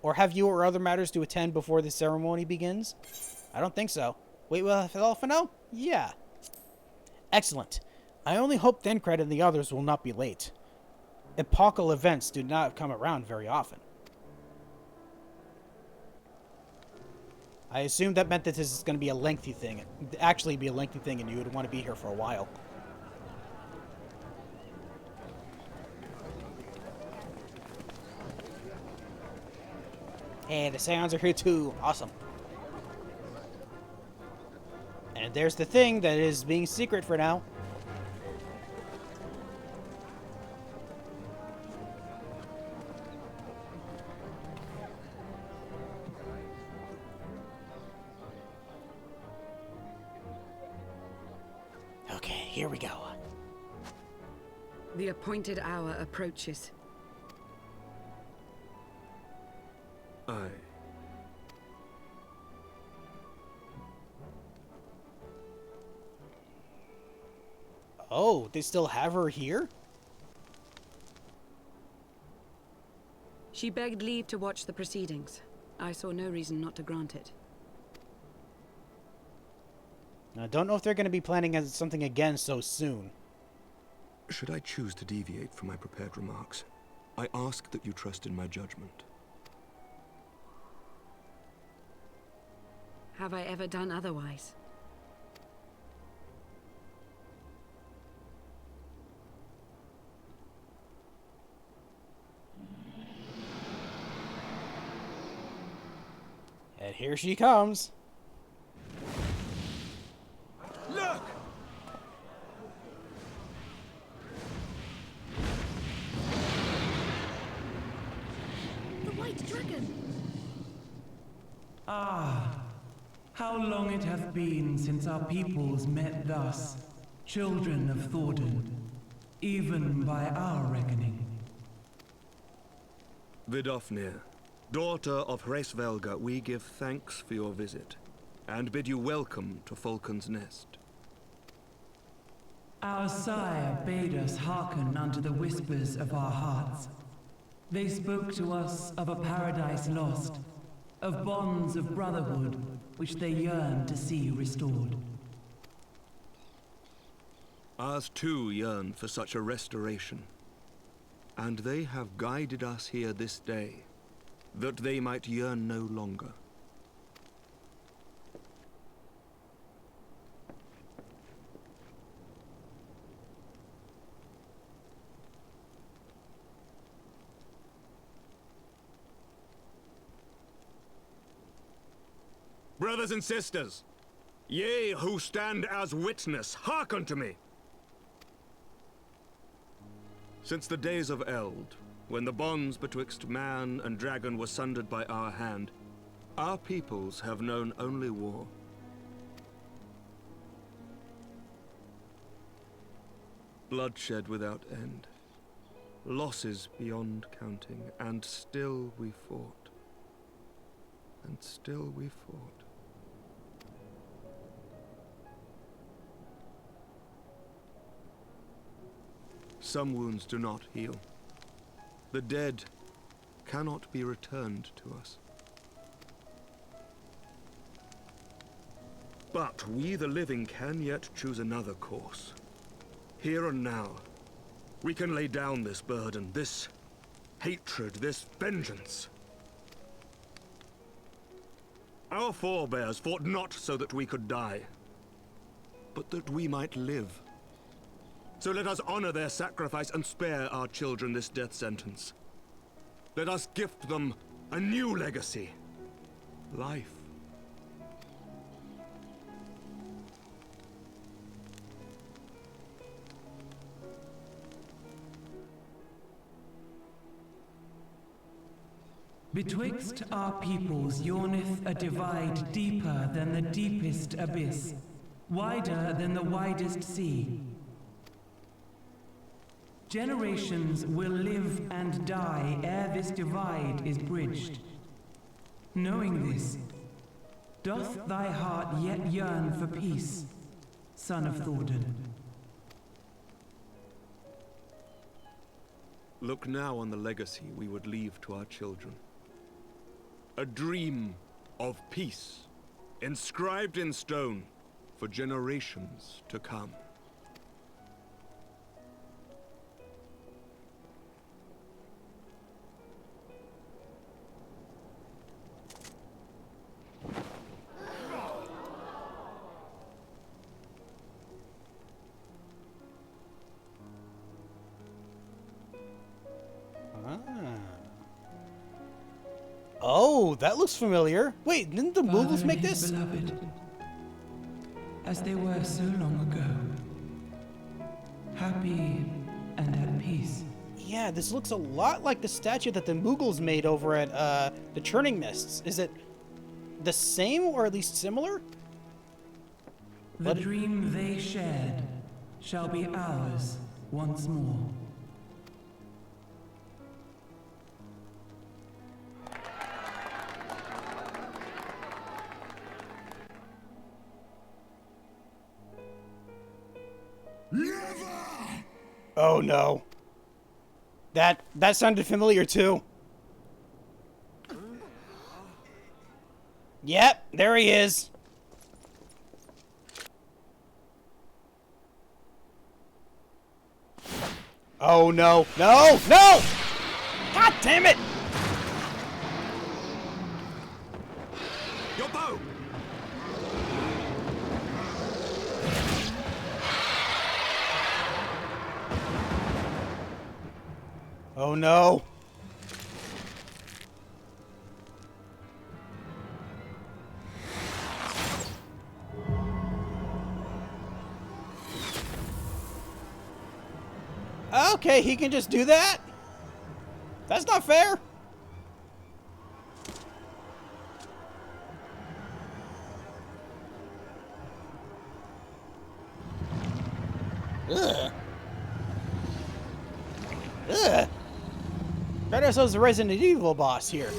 or have you or other matters to attend before the ceremony begins? I don't think so. Wait, well, for now? Yeah. Excellent. I only hope Thancred and the others will not be late. Epochal events do not come around very often. I assumed that meant that this is going to be a lengthy thing. Actually be a lengthy thing, and you would want to be here for a while. Hey, the scions are here too. Awesome. And there's the thing that is being secret for now. Okay, here we go. The appointed hour approaches. Aye. Oh, they still have her here? She begged leave to watch the proceedings. I saw no reason not to grant it. I don't know if they're going to be planning something again so soon. Should I choose to deviate from my prepared remarks, I ask that you trust in my judgment. Have I ever done otherwise? And here she comes. Look! The White Dragon! Ah, how long it hath been since our peoples met thus, children of Thordan, even by our reckoning. Vidofnir, daughter of Hraesvelga, we give thanks for your visit, and bid you welcome to Falcon's Nest. Our sire bade us hearken unto the whispers of our hearts. They spoke to us of a paradise lost, of bonds of brotherhood which they yearn to see restored. Ours too yearn for such a restoration, and they have guided us here this day, that they might yearn no longer. Brothers and sisters, ye who stand as witness, heark unto me. Since the days of Eld, when the bonds betwixt man and dragon were sundered by our hand, our peoples have known only war. Bloodshed without end, losses beyond counting, and still we fought. And still we fought. Some wounds do not heal. The dead cannot be returned to us. But we, the living, can yet choose another course. Here and now, we can lay down this burden, this hatred, this vengeance. Our forebears fought not so that we could die, but that we might live. So let us honor their sacrifice and spare our children this death sentence. Let us gift them a new legacy. Life. Betwixt our peoples yawneth a divide deeper than the deepest abyss, wider than the widest sea. Generations will live and die ere this divide is bridged. Knowing this, doth thy heart yet yearn for peace, son of Thordan? Look now on the legacy we would leave to our children. A dream of peace, inscribed in stone for generations to come. Oh, that looks familiar. Wait, didn't the Moogles make this? Beloved, as they were so long ago, happy and at peace. Yeah, this looks a lot like the statue that the Moogles made over at the Churning Mists. Is it the same or at least similar? The dream they shared shall be ours once more. Oh no. That sounded familiar too. Yep, there he is. Oh no. No! No! God damn it! Your bow! Oh no. Okay, he can just do that? That's not fair. Ugh. Ugh. Got ourselves a Resident Evil boss here.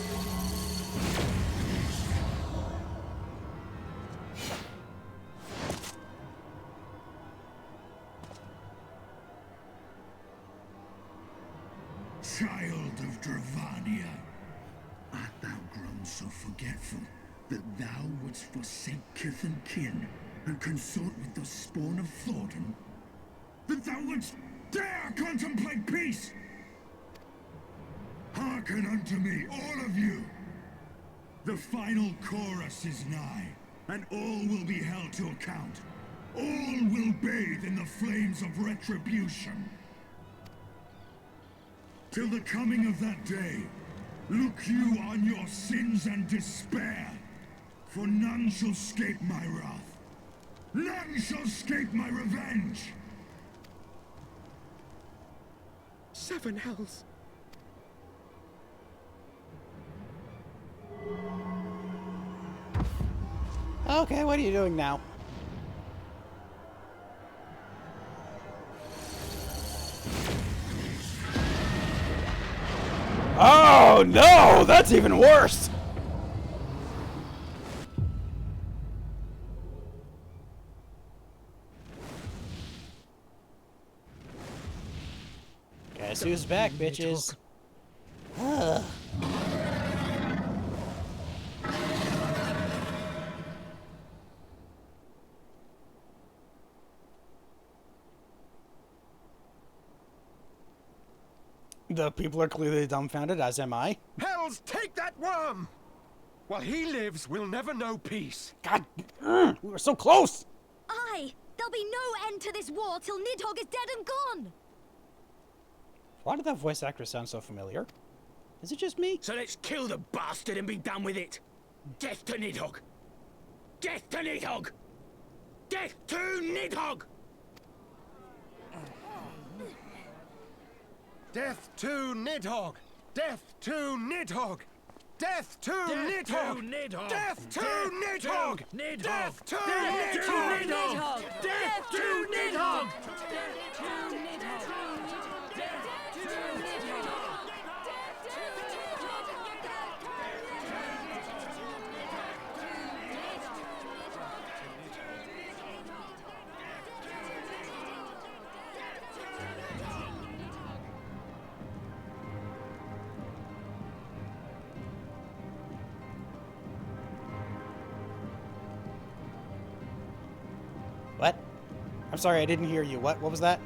Child of Dravania, art thou grown so forgetful that thou wouldst forsake kith and kin and consort with the spawn of Thornton? That thou wouldst dare contemplate peace? Hearken unto me, all of you! The final chorus is nigh, and all will be held to account. All will bathe in the flames of retribution. Till the coming of that day, look you on your sins and despair, for none shall escape my wrath. None shall escape my revenge! Seven hells. Okay, what are you doing now? Oh no, that's even worse. Guess who's back, bitches? Ugh. The people are clearly dumbfounded, as am I. Hells, take that worm! While he lives, we'll never know peace. God, we were so close! Aye! There'll be no end to this war till Nidhogg is dead and gone! Why did that voice actor sound so familiar? Is it just me? So let's kill the bastard and be done with it. Death to Nidhogg! Death to Nidhogg! Death to Nidhogg! Death to Nidhogg! Death to Nidhogg! Death to Nidhogg! Death to Nidhogg! Death to Nidhogg! Death to Nidhogg! I'm sorry, I didn't hear you. What was that?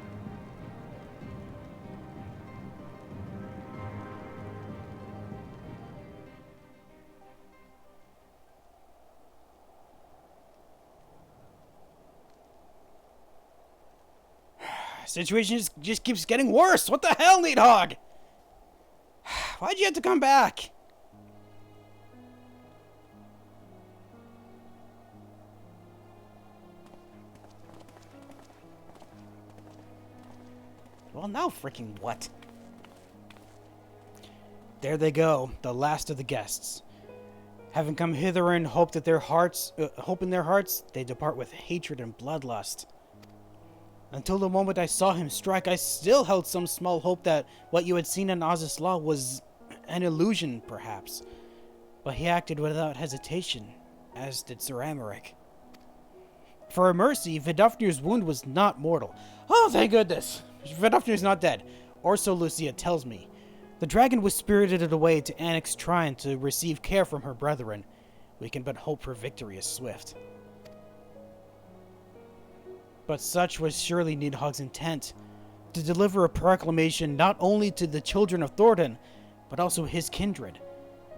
Situation just keeps getting worse. What the hell, Needhog? Why'd you have to come back? Well, now freaking what? There they go, the last of the guests. Having come hither and hope in their hearts, they depart with hatred and bloodlust. Until the moment I saw him strike, I still held some small hope that what you had seen in Oz's Law was an illusion, perhaps. But he acted without hesitation, as did Ser Aymeric. For a mercy, Vidofnir's wound was not mortal. Oh, thank goodness! Vidofnir's not dead, or so Lucia tells me. The dragon was spirited away to Annex Trine to receive care from her brethren. We can but hope her victory is swift. But such was surely Nidhogg's intent, to deliver a proclamation not only to the children of Thornton, but also his kindred.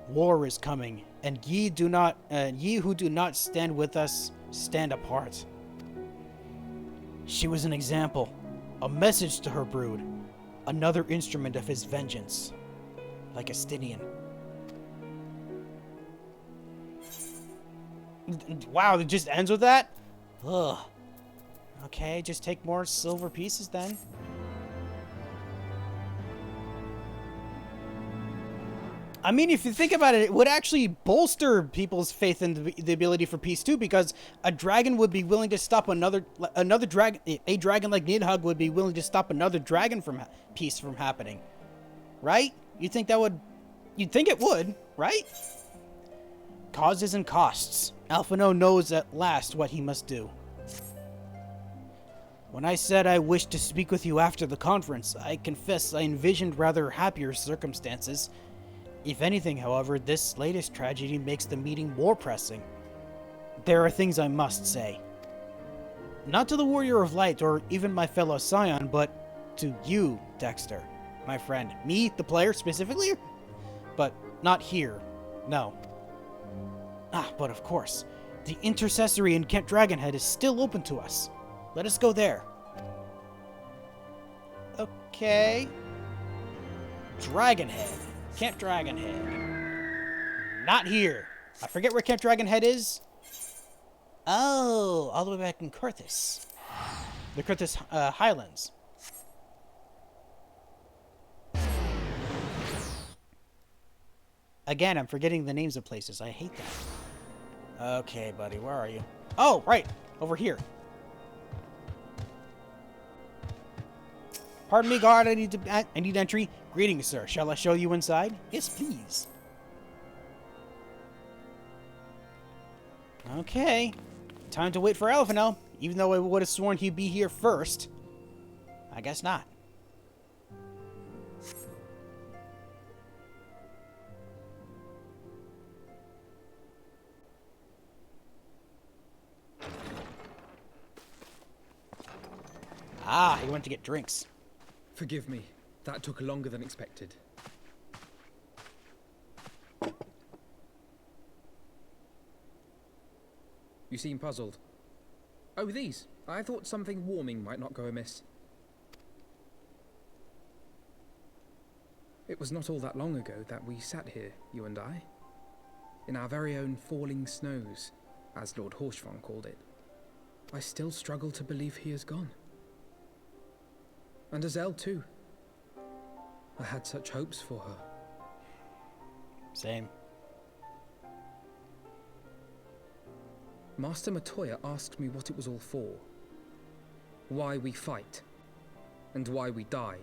War is coming, and ye who do not stand with us, stand apart. She was an example, a message to her brood, another instrument of his vengeance, like Estinian. Wow, it just ends with that? Ugh. Okay, just take more silver pieces then. I mean, if you think about it, it would actually bolster people's faith in the ability for peace too, because a dragon would be willing to stop another dragon. A dragon like Nidhogg would be willing to stop another dragon from peace from happening, right? You'd think it would, right? Causes and costs. Alphino knows at last what he must do. When I said I wished to speak with you after the conference, I confess I envisioned rather happier circumstances. If anything, however, this latest tragedy makes the meeting more pressing. There are things I must say. Not to the Warrior of Light or even my fellow scion, but to you, Dexter, my friend. Me, the player, specifically? But not here. No. Ah, but of course, the Intercessory in Kent Dragonhead is still open to us. Let us go there. Okay. Dragonhead. Camp Dragonhead. Not here. I forget where Camp Dragonhead is. Oh, all the way back in Kurthis. The Kurthis Highlands. Again, I'm forgetting the names of places. I hate that. Okay, buddy, where are you? Oh, right. Over here. Pardon me, guard. I need entry. Greetings, sir. Shall I show you inside? Yes, please. Okay. Time to wait for Alphino. Even though I would have sworn he'd be here first. I guess not. Ah, he went to get drinks. Forgive me. That took longer than expected. You seem puzzled. Oh, these. I thought something warming might not go amiss. It was not all that long ago that we sat here, you and I. In our very own falling snows, as Lord Horshvon called it. I still struggle to believe he is gone. And Azelle too. I had such hopes for her. Same. Master Matoya asked me what it was all for. Why we fight. And why we die.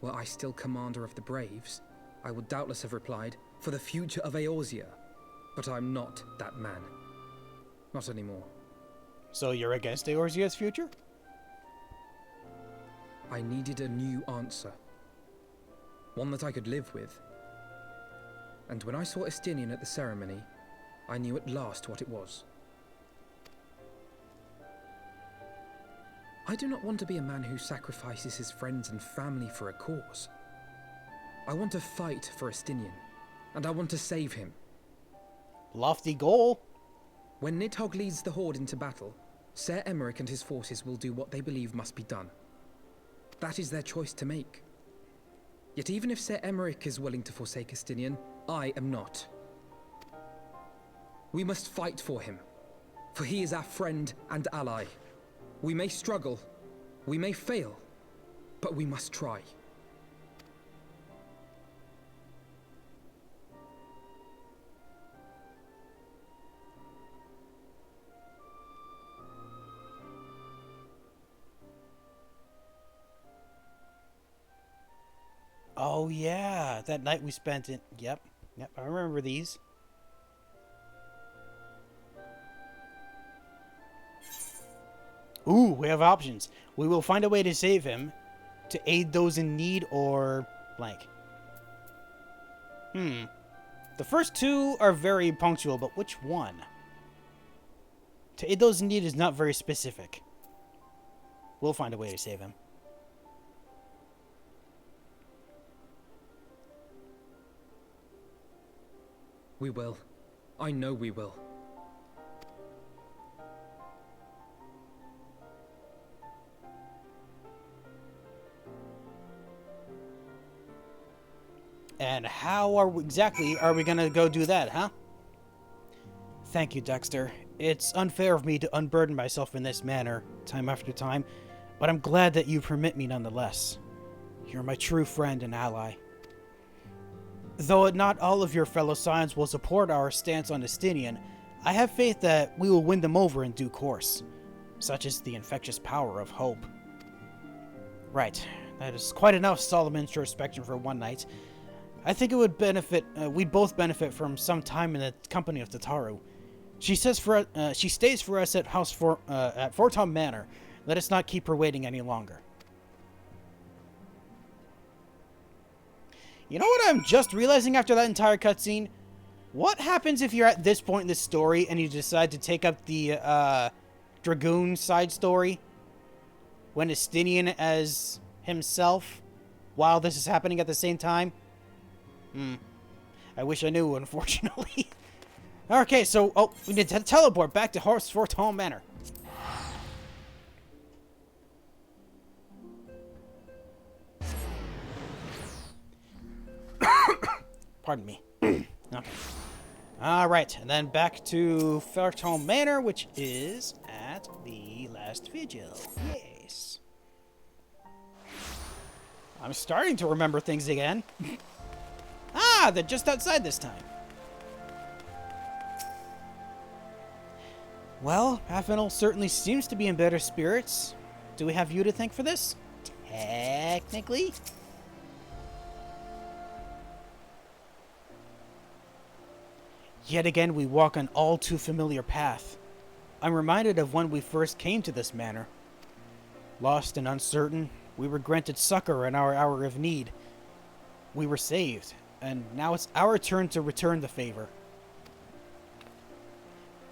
Were I still commander of the Braves, I would doubtless have replied, for the future of Eorzea. But I'm not that man. Not anymore. So you're against Eorzea's future? I needed a new answer. One that I could live with. And when I saw Estinian at the ceremony, I knew at last what it was. I do not want to be a man who sacrifices his friends and family for a cause. I want to fight for Estinian, and I want to save him. Lofty goal. When Nidhogg leads the Horde into battle, Ser Aymeric and his forces will do what they believe must be done. That is their choice to make. Yet even if Ser Aymeric is willing to forsake Estinian, I am not. We must fight for him, for he is our friend and ally. We may struggle, we may fail, but we must try. Oh yeah, that night we spent in... Yep, I remember these. Ooh, we have options. We will find a way to save him, to aid those in need, or blank. The first two are very punctual, but which one? To aid those in need is not very specific. We'll find a way to save him. We will. I know we will. And how exactly are we gonna go do that, huh? Thank you, Dexter. It's unfair of me to unburden myself in this manner, time after time, but I'm glad that you permit me nonetheless. You're my true friend and ally. Though not all of your fellow scions will support our stance on Estinian, I have faith that we will win them over in due course. Such is the infectious power of hope. Right, that is quite enough solemn introspection for one night. I think it would benefit, we'd both benefit from some time in the company of Tataru. She stays for us at at Fortom Manor. Let us not keep her waiting any longer. You know what I'm just realizing after that entire cutscene? What happens if you're at this point in the story and you decide to take up the Dragoon side story? When Estinian as himself, while this is happening at the same time? I wish I knew, unfortunately. Okay, so, we need to teleport back to Fortom Manor. Pardon me. Okay. Alright, and then back to Fortom Manor, which is at the last vigil. Yes. I'm starting to remember things again. Ah, they're just outside this time. Well, Ravenel certainly seems to be in better spirits. Do we have you to thank for this? Technically. Yet again, we walk an all too familiar path. I'm reminded of when we first came to this manor. Lost and uncertain, we were granted succor in our hour of need. We were saved, and now it's our turn to return the favor.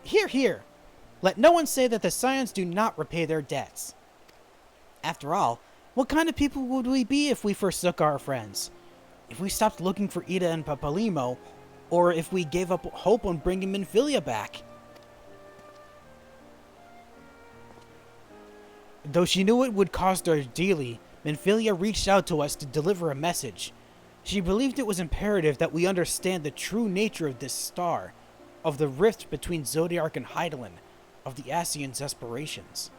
Hear, hear! Let no one say that the scions do not repay their debts. After all, what kind of people would we be if we forsook our friends? If we stopped looking for Ida and Papalimo, or if we gave up hope on bringing Minfilia back? Though she knew it would cost her dearly, Minfilia reached out to us to deliver a message. She believed it was imperative that we understand the true nature of this star, of the rift between Zodiark and Hydaelyn, of the Ascians' aspirations.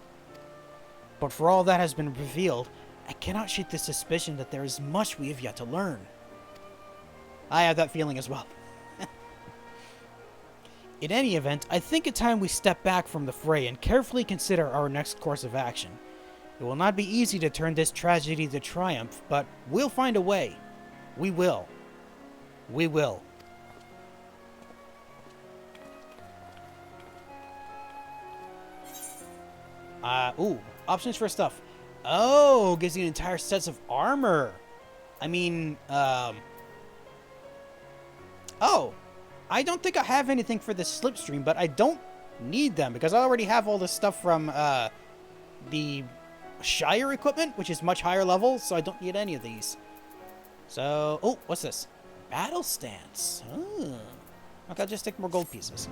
But for all that has been revealed, I cannot shake the suspicion that there is much we have yet to learn. I have that feeling as well. In any event, I think it's time we step back from the fray and carefully consider our next course of action. It will not be easy to turn this tragedy to triumph, but we'll find a way. We will. We will. Ooh, options for stuff. Oh, gives you an entire set of armor. I mean, oh, I don't think I have anything for the slipstream, but I don't need them because I already have all this stuff from, the Shire equipment, which is much higher level, so I don't need any of these. So, oh, what's this? Battle stance. Oh. Okay, I'll just take more gold pieces.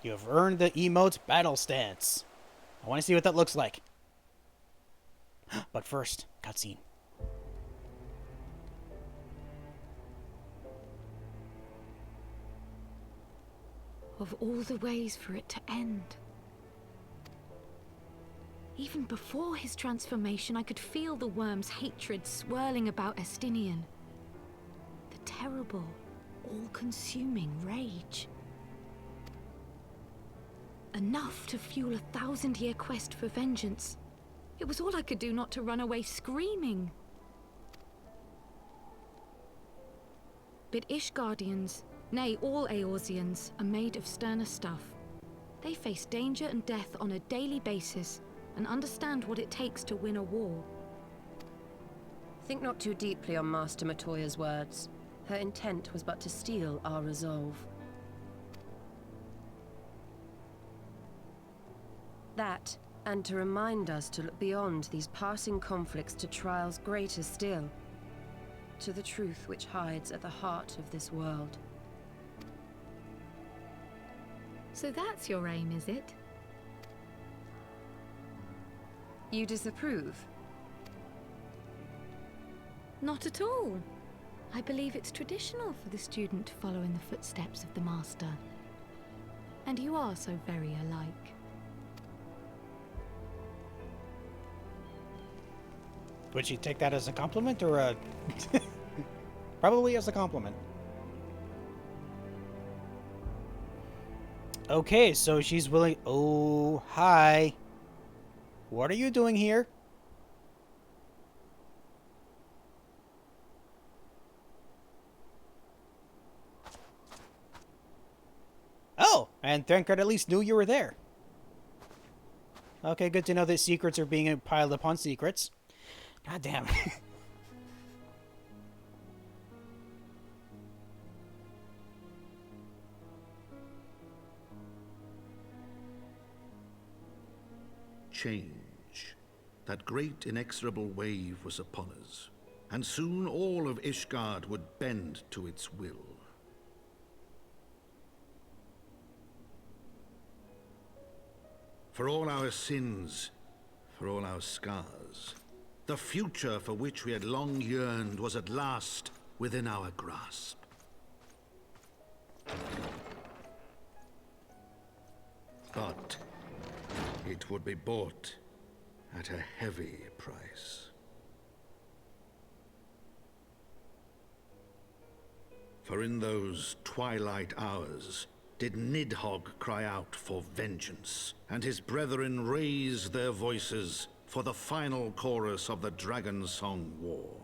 You have earned the emote battle stance. I want to see what that looks like. But first, cutscene. Of all the ways for it to end. Even before his transformation, I could feel the worm's hatred swirling about Estinian. The terrible, all-consuming rage. Enough to fuel a 1,000-year quest for vengeance. It was all I could do not to run away screaming. But Ishgardians, nay, all Eorzeans, are made of sterner stuff. They face danger and death on a daily basis, and understand what it takes to win a war. Think not too deeply on Master Matoya's words. Her intent was but to steal our resolve. That, and to remind us to look beyond these passing conflicts to trials greater still, to the truth which hides at the heart of this world. So that's your aim, is it? You disapprove? Not at all. I believe it's traditional for the student to follow in the footsteps of the master. And you are so very alike. Would she take that as a compliment or a... Probably as a compliment. Okay, so she's willing... Oh, hi. What are you doing here? Oh, and Threnkard at least knew you were there. Okay, good to know that secrets are being piled upon secrets. God damn. Change. That great inexorable wave was upon us, and soon all of Ishgard would bend to its will. For all our sins, for all our scars, the future for which we had long yearned was at last within our grasp. But it would be bought at a heavy price. For in those twilight hours did Nidhogg cry out for vengeance, and his brethren raise their voices for the final chorus of the Dragon Song War.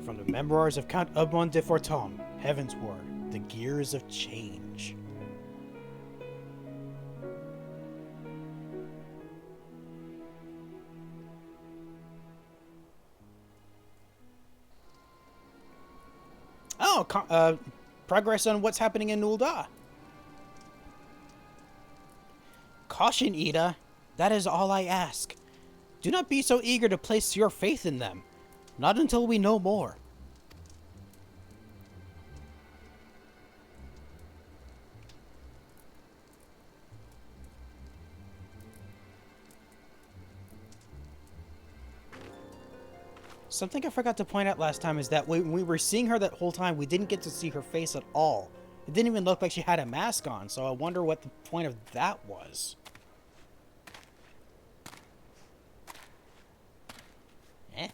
From the memoirs of Count Ubmon de Fortom, Heaven's Word, the Gears of Change. Oh, progress on what's happening in Ul'dah. Caution, Ida. That is all I ask. Do not be so eager to place your faith in them. Not until we know more. Something I forgot to point out last time is that when we were seeing her that whole time, we didn't get to see her face at all. It didn't even look like she had a mask on, so I wonder what the point of that was. Eh?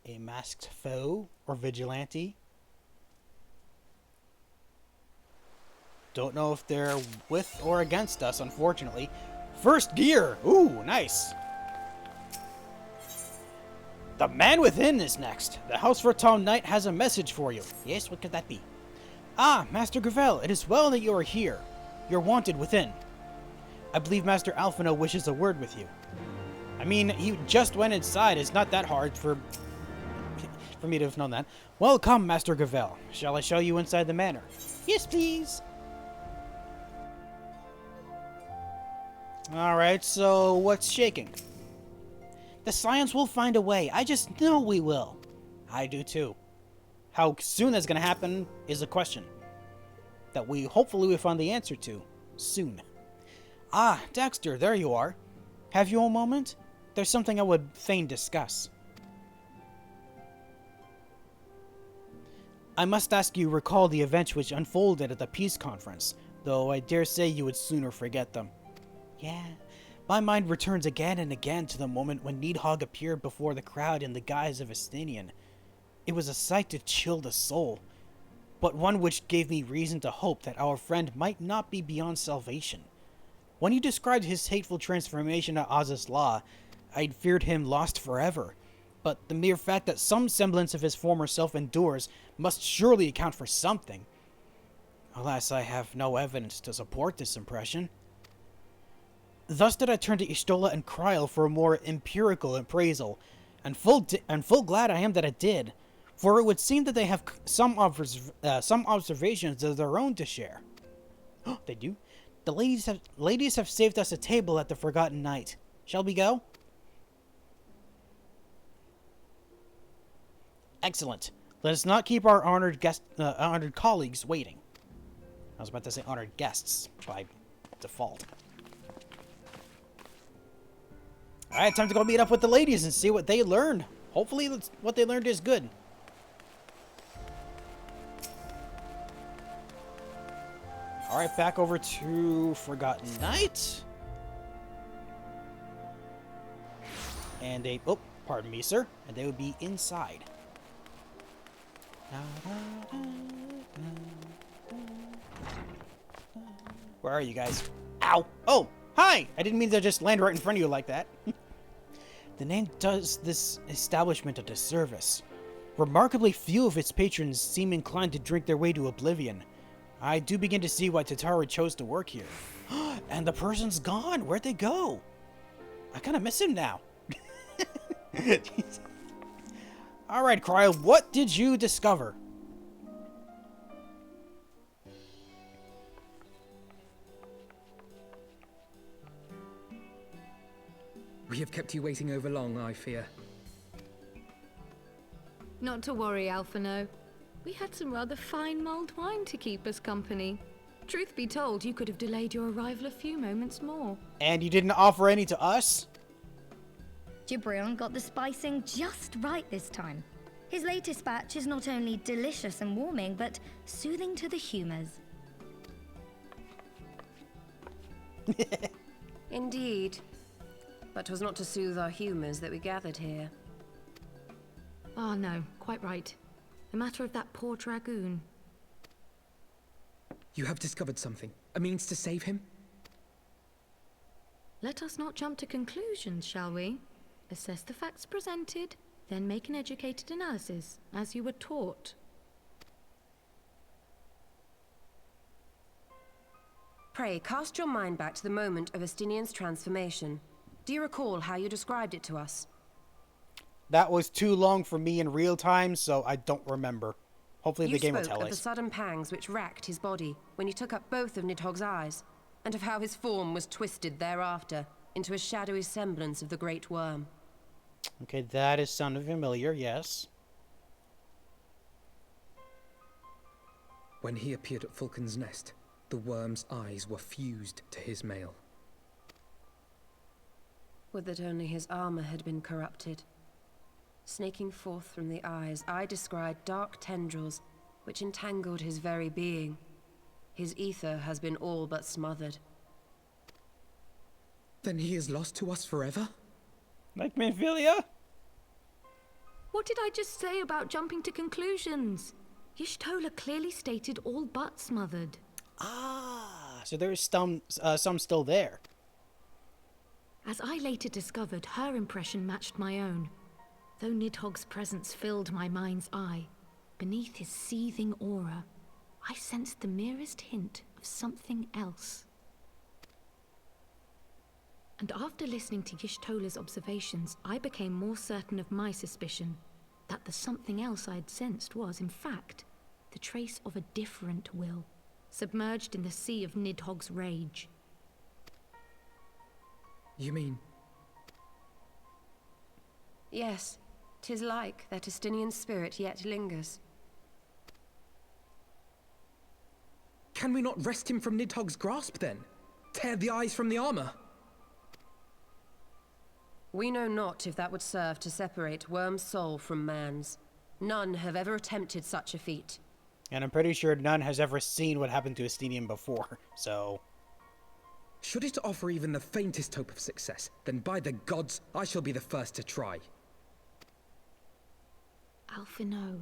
A masked foe or vigilante? Don't know if they're with or against us, unfortunately. First gear! Ooh, nice! The man within is next. The House for Tom Knight has a message for you. Yes, what could that be? Ah, Master Gravel, it is well that you are here. You're wanted within. I believe Master Alphino wishes a word with you. I mean, he just went inside. It's not that hard for me to have known that. Welcome, Master Gravel. Shall I show you inside the manor? Yes, please. Alright, so what's shaking? The scions will find a way. I just know we will. I do too. How soon that's gonna happen is a question that we hopefully will find the answer to soon. Ah, Dexter, there you are. Have you a moment? There's something I would fain discuss. I must ask you recall the events which unfolded at the peace conference, though I dare say you would sooner forget them. Yeah, my mind returns again and again to the moment when Needhogg appeared before the crowd in the guise of a Stinian. It was a sight to chill the soul, but one which gave me reason to hope that our friend might not be beyond salvation. When he described his hateful transformation at Oz's Law, I'd feared him lost forever, but the mere fact that some semblance of his former self endures must surely account for something. Alas, I have no evidence to support this impression. Thus did I turn to Y'shtola and Kryl for a more empirical appraisal, and full glad I am that I did, for it would seem that they have some observations of their own to share. They do? The ladies have saved us a table at the Forgotten Night. Shall we go? Excellent. Let us not keep our honored colleagues waiting. I was about to say honored guests by default. Alright, time to go meet up with the ladies and see what they learned. Hopefully what they learned is good. Alright, back over to Forgotten Night. And oh, pardon me, sir. And they would be inside. Where are you guys? Ow! Oh! Hi! I didn't mean to just land right in front of you like that. The name does this establishment a disservice. Remarkably few of its patrons seem inclined to drink their way to oblivion. I do begin to see why Tataru chose to work here. And the person's gone! Where'd they go? I kinda miss him now. Alright, Kryl, what did you discover? We have kept you waiting over long, I fear. Not to worry, Alphino. We had some rather fine mulled wine to keep us company. Truth be told, you could have delayed your arrival a few moments more. And you didn't offer any to us? Gibrion got the spicing just right this time. His latest batch is not only delicious and warming, but soothing to the humors. Indeed. But 'twas not to soothe our humours that we gathered here. Ah, no, quite right. The matter of that poor dragoon. You have discovered something. A means to save him? Let us not jump to conclusions, shall we? Assess the facts presented, then make an educated analysis, as you were taught. Pray, cast your mind back to the moment of Estinian's transformation. Do you recall how you described it to us? That was too long for me in real time, so I don't remember. Hopefully the game will tell You spoke of us. the sudden pangs which racked his body when he took up both of Nidhogg's eyes, and of how his form was twisted thereafter into a shadowy semblance of the Great Worm. Okay, that is sounding familiar, yes. When he appeared at Fulcon's Nest, the worm's eyes were fused to his mail. Would that only his armor had been corrupted. Snaking forth from the eyes, I descried dark tendrils which entangled his very being. His ether has been all but smothered. Then he is lost to us forever? Like Minfilia? What did I just say about jumping to conclusions? Y'shtola clearly stated all but smothered. Ah, so there's some still there. As I later discovered, her impression matched my own. Though Nidhogg's presence filled my mind's eye, beneath his seething aura, I sensed the merest hint of something else. And after listening to Y'shtola's observations, I became more certain of my suspicion that the something else I'd sensed was, in fact, the trace of a different will, submerged in the sea of Nidhogg's rage. You mean? Yes, 'tis like that Estinian spirit yet lingers. Can we not wrest him from Nidhogg's grasp, then? Tear the eyes from the armor? We know not if that would serve to separate Worm's soul from man's. None have ever attempted such a feat. And I'm pretty sure none has ever seen what happened to Estinian before, so... Should it offer even the faintest hope of success, then by the gods, I shall be the first to try. Alphino.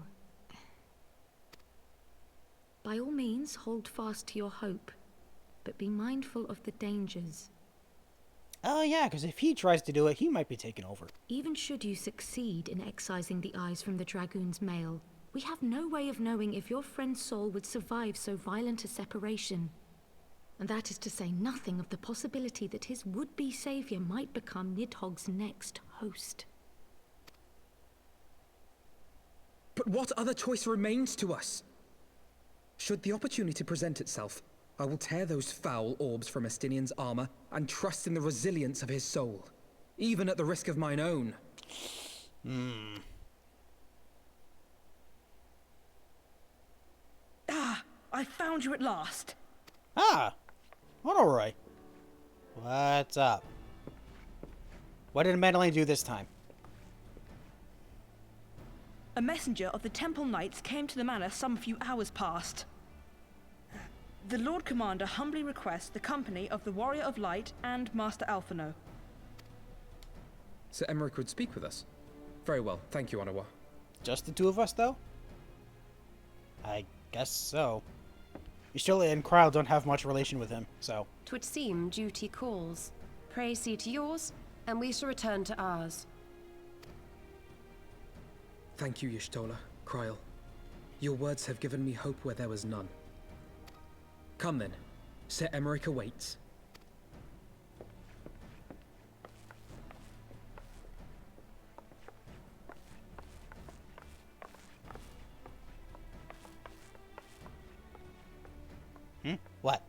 By all means, hold fast to your hope, but be mindful of the dangers. Oh yeah, because if he tries to do it, he might be taken over. Even should you succeed in excising the eyes from the Dragoon's mail, we have no way of knowing if your friend's soul would survive so violent a separation. And that is to say nothing of the possibility that his would-be savior might become Nidhogg's next host. But what other choice remains to us? Should the opportunity present itself, I will tear those foul orbs from Estinian's armor and trust in the resilience of his soul, even at the risk of mine own. Ah, I found you at last. Ah, Honoroy. What's up? What did Madeline do this time? A messenger of the Temple Knights came to the manor some few hours past. The Lord Commander humbly requests the company of the Warrior of Light and Master Alphino. Ser Aymeric would speak with us. Very well, thank you, Onawa. Just the two of us, though? I guess so. Y'shtola and Krile don't have much relation with him, so... 'Twould seem duty calls. Pray see to yours, and we shall return to ours. Thank you, Y'shtola, Krile. Your words have given me hope where there was none. Come then. Ser Aymeric awaits. What?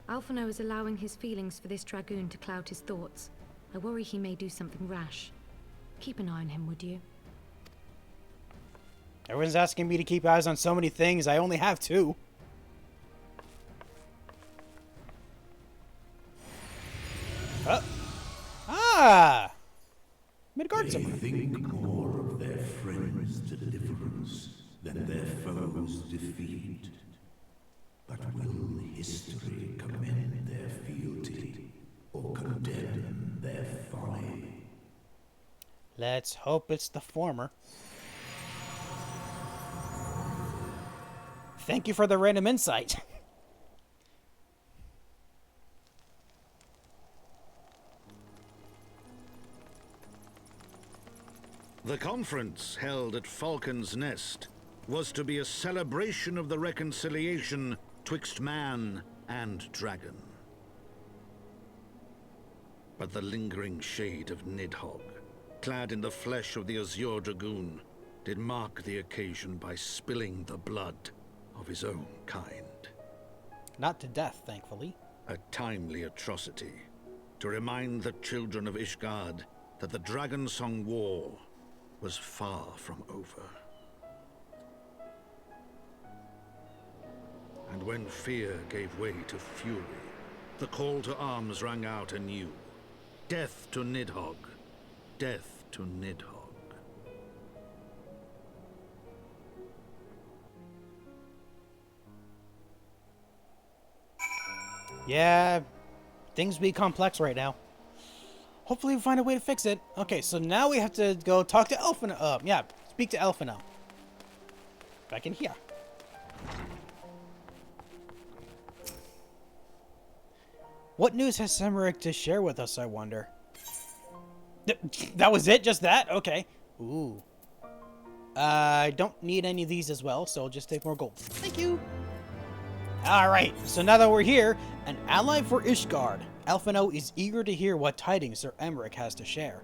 Alphino is allowing his feelings for this Dragoon to cloud his thoughts. I worry he may do something rash. Keep an eye on him, would you? Everyone's asking me to keep eyes on so many things. I only have two. Ah! Midgard's They think more of their friends' deliverance than their foes' defeat. But will history commend their fealty or condemn their folly? Let's hope it's the former. Thank you for the random insight. The conference held at Falcon's Nest was to be a celebration of the reconciliation twixt man and dragon. But the lingering shade of Nidhogg, clad in the flesh of the Azure Dragoon, did mark the occasion by spilling the blood of his own kind. Not to death, thankfully. A timely atrocity to remind the children of Ishgard that the Dragonsong War was far from over. And when fear gave way to fury, the call to arms rang out anew. Death to Nidhogg. Death to Nidhogg. Yeah, things be complex right now. Hopefully we find a way to fix it. Okay, so now we have to go talk to Alphino. Yeah, speak to Alphino. Back in here. What news has Aymeric to share with us, I wonder? That was it? Just that? Okay. Ooh. I don't need any of these as well, so I'll just take more gold. Thank you. Alright, so now that we're here, an ally for Ishgard. Alphino is eager to hear what tidings Ser Aymeric has to share.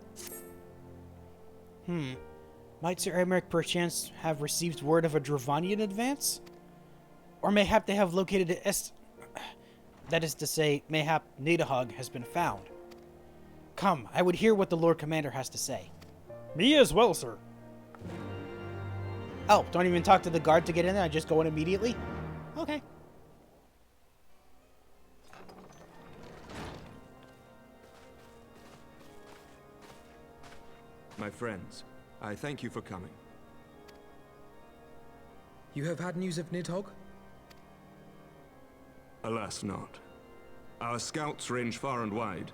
Might Ser Aymeric perchance have received word of a Dravanian advance? Or mayhap they have located a that is to say, mayhap Nidhogg has been found. Come, I would hear what the Lord Commander has to say. Me as well, sir. Oh, don't even talk to the guard to get in there? I just go in immediately? Okay. My friends, I thank you for coming. You have had news of Nidhogg? Alas not. Our scouts range far and wide,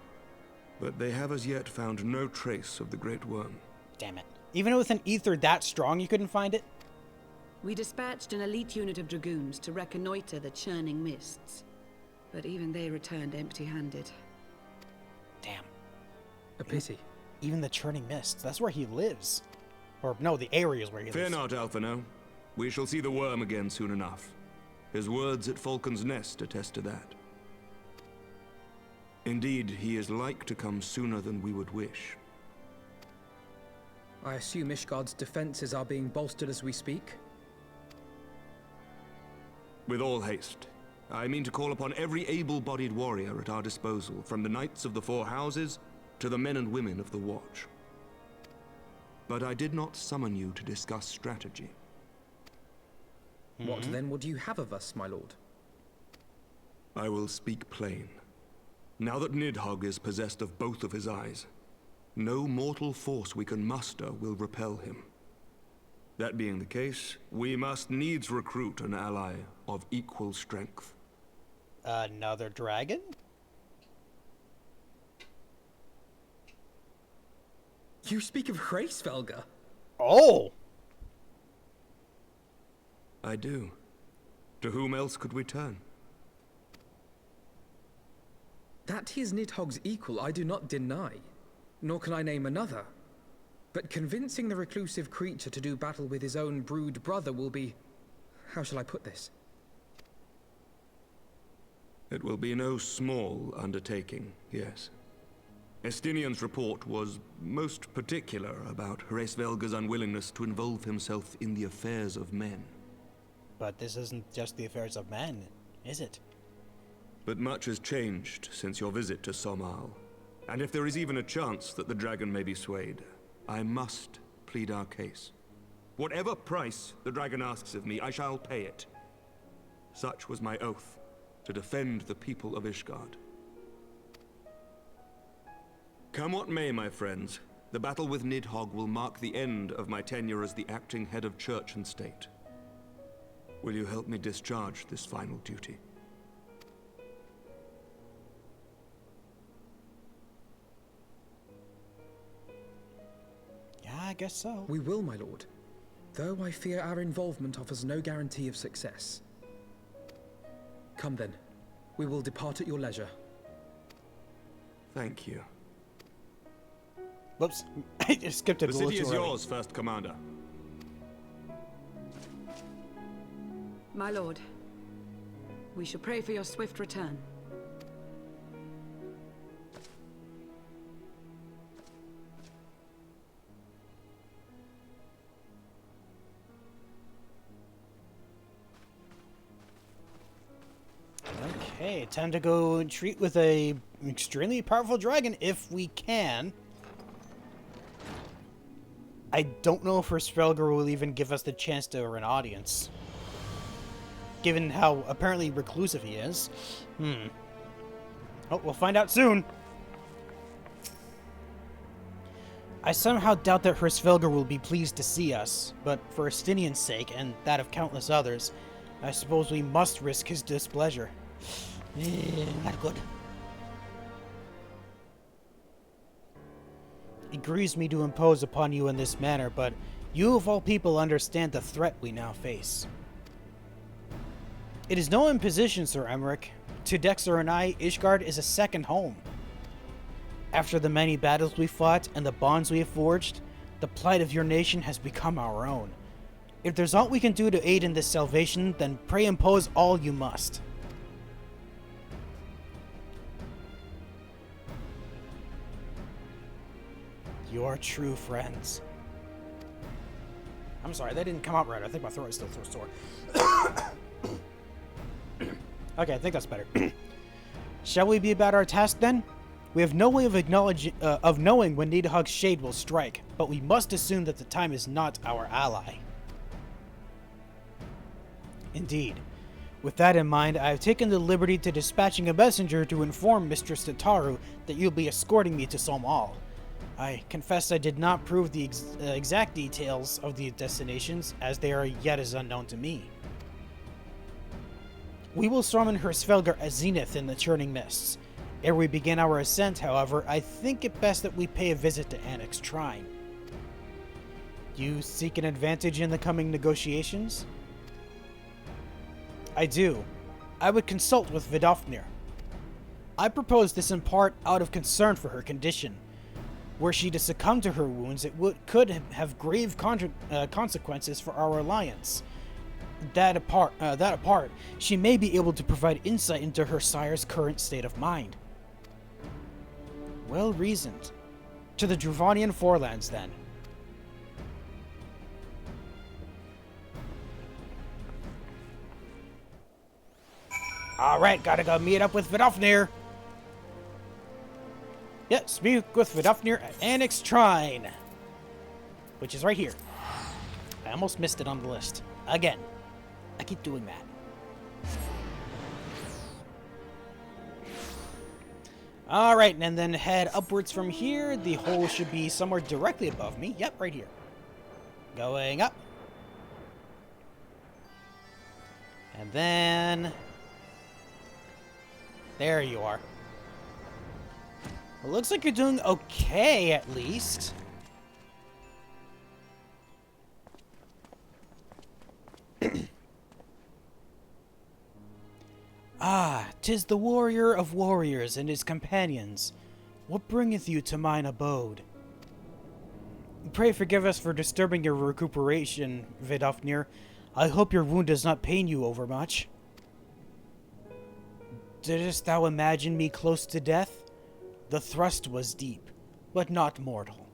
but they have as yet found no trace of the Great Worm. Damn it. Even with an ether that strong, you couldn't find it? We dispatched an elite unit of dragoons to reconnoiter the churning mists, but even they returned empty-handed. Damn. A pity. Even the churning mists, that's where he lives. Or, no, the area is where he lives. Fear not, Alphino. We shall see the worm again soon enough. His words at Falcon's Nest attest to that. Indeed, he is like to come sooner than we would wish. I assume Ishgard's defenses are being bolstered as we speak? With all haste. I mean to call upon every able-bodied warrior at our disposal, from the Knights of the Four Houses to the men and women of the Watch. But I did not summon you to discuss strategy. What then would you have of us, my lord? I will speak plain. Now that Nidhogg is possessed of both of his eyes, no mortal force we can muster will repel him. That being the case, we must needs recruit an ally of equal strength. Another dragon? You speak of Hraesvelgr? Oh! I do. To whom else could we turn? That he is Nidhogg's equal I do not deny, nor can I name another. But convincing the reclusive creature to do battle with his own brood brother will be... how shall I put this? It will be no small undertaking, yes. Estinian's report was most particular about Hraesvelgr's unwillingness to involve himself in the affairs of men. But this isn't just the affairs of men, is it? But much has changed since your visit to Somal. And if there is even a chance that the dragon may be swayed, I must plead our case. Whatever price the dragon asks of me, I shall pay it. Such was my oath, to defend the people of Ishgard. Come what may, my friends, the battle with Nidhogg will mark the end of my tenure as the acting head of church and state. Will you help me discharge this final duty? Yeah, I guess so. We will, my lord. Though I fear our involvement offers no guarantee of success. Come then. We will depart at your leisure. Thank you. Whoops. I just skipped a The little city too is early. yours, First Commander. My lord, we shall pray for your swift return. Okay, time to go and treat with a extremely powerful dragon if we can. I don't know if Hraesvelgr will even give us the chance to an audience, given how apparently reclusive he is. Oh, we'll find out soon. I somehow doubt that Hraesvelgr will be pleased to see us, but for Estinian's sake, and that of countless others, I suppose we must risk his displeasure. Not good. It grieves me to impose upon you in this manner, but you of all people understand the threat we now face. It is no imposition, Ser Aymeric. To Dexter and I, Ishgard is a second home. After the many battles we fought and the bonds we have forged, The plight of your nation has become our own. If there's aught we can do to aid in this salvation, then pray impose all you must. You are true friends. I'm sorry, that didn't come out right. I think my throat is still so sore. Okay, I think that's better. Shall we be about our task then? We have no way of knowing when Nidhogg's shade will strike, but we must assume that the time is not our ally. Indeed. With that in mind, I have taken the liberty to dispatching a messenger to inform Mistress Tataru that you'll be escorting me to Somal. I confess I did not prove the exact details of the destinations, as they are yet as unknown to me. We will summon her Svelgar at Zenith in the Churning Mists. Ere we begin our ascent, however, I think it best that we pay a visit to Annex Shrine. Do you seek an advantage in the coming negotiations? I do. I would consult with Vidofnir. I propose this in part out of concern for her condition. Were she to succumb to her wounds, it could have grave consequences for our alliance. That apart, she may be able to provide insight into her sire's current state of mind. Well reasoned. To the Dravanian Forelands, then. Alright, gotta go meet up with Vidofnir. Yeah, speak with Vidofnir at Annex Shrine, which is right here. I almost missed it on the list. Again. I keep doing that. Alright, and then head upwards from here. The hole should be somewhere directly above me. Yep, right here. Going up. And then... there you are. It looks like you're doing okay, at least. Ah, 'tis the warrior of warriors and his companions. What bringeth you to mine abode? Pray forgive us for disturbing your recuperation, Vidofnir. I hope your wound does not pain you overmuch. Didst thou imagine me close to death? The thrust was deep, but not mortal.